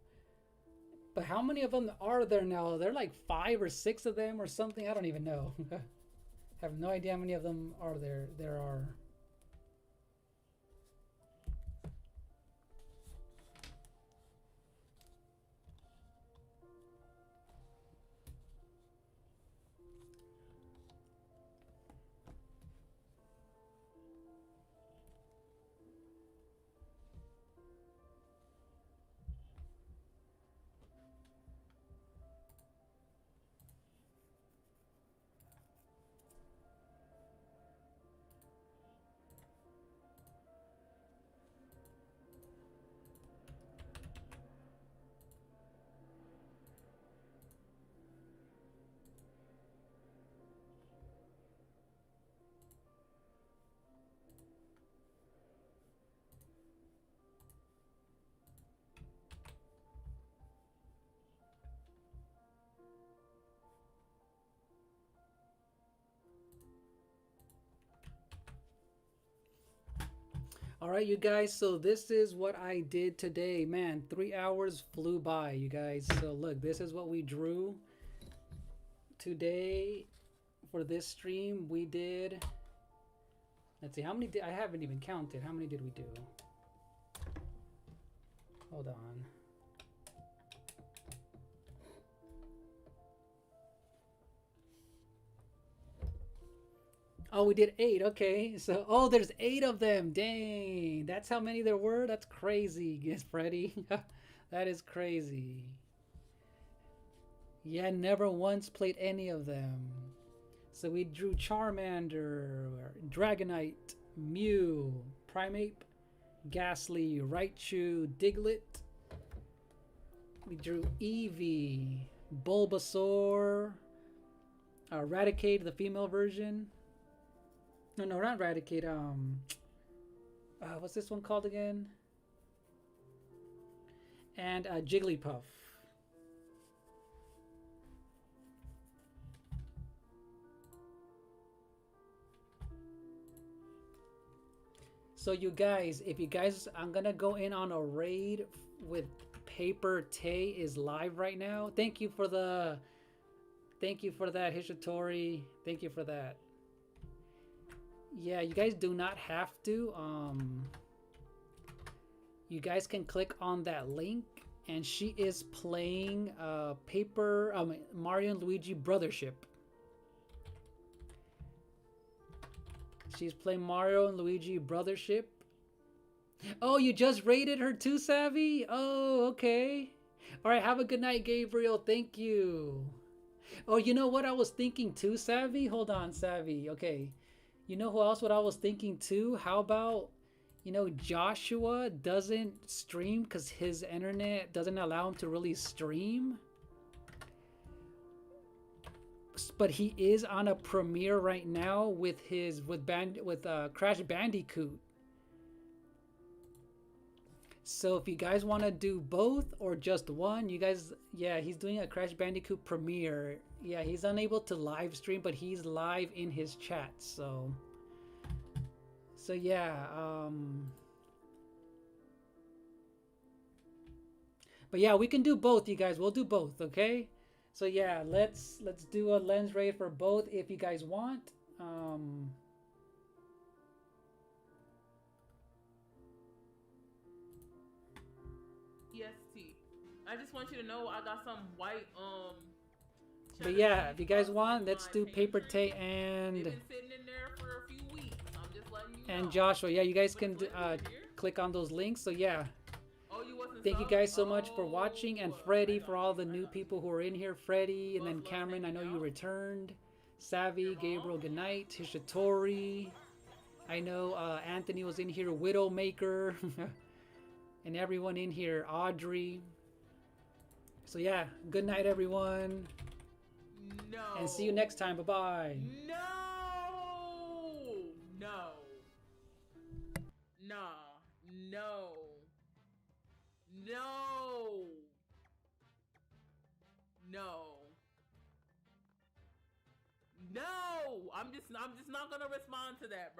But how many of them are there now? There are like 5 or 6 of them or something. I don't even know. Have no idea how many of them are there are. All right, you guys, so this is what I did today. Man, 3 hours flew by, you guys. So look, this is what we drew today for this stream. We did, let's see, how many did, I haven't even counted. How many did we do? Hold on. Oh, we did 8. Okay. So, oh, there's 8 of them. Dang. That's how many there were? That's crazy, yes, Freddy. That is crazy. Yeah, never once played any of them. So we drew Charmander, Dragonite, Mew, Primeape, Ghastly, Raichu, Diglett. We drew Eevee, Bulbasaur, Raticate, the female version. No, not Raticate. What's this one called again? And Jigglypuff. So you guys, if you guys, I'm gonna go in on a raid with Paper Tay is live right now. Thank you for that, Hishitori. Thank you for that. Yeah, you guys do not have to. You guys can click on that link, and she is playing Mario and Luigi Brothership. She's playing Mario and Luigi Brothership. Oh, you just rated her too, Savvy? Oh, okay. All right, have a good night, Gabriel. Thank you. Oh, you know what I was thinking too, Savvy? Hold on, Savvy. Okay. You know who else? What I was thinking too? How about, you know, Joshua doesn't stream because his internet doesn't allow him to really stream. But he is on a premiere right now with Crash Bandicoot. So if you guys want to do both or just one, you guys, yeah, he's doing a Crash Bandicoot premiere. Yeah, he's unable to live stream, but he's live in his chat. So yeah, but yeah, we can do both, you guys. We'll do both, okay? So yeah, let's do a lens raid for both if you guys want. EST. I just want you to know I got some white But yeah, if you guys want, let's do Paper Tay They've and been sitting in there for a few weeks. I'm just letting you know. and Joshua. Yeah, you guys Wait, can wait, right here? click on those links. So yeah, Oh, you wasn't thank you sub? guys so much for watching, and Oh, Freddie I for got all you, the I new got you. people who are in here. Freddie and then Love, love, Cameron, I know hanging you out. returned. Savvy, Your mom? Gabriel, good night. Hishitori. I know Anthony was in here. Widowmaker. And everyone in here. Audrey. So yeah, good night everyone. No. And see you next time. Bye-bye. No. No. Nah. No. No. No. No. I'm just not gonna respond to that, bro.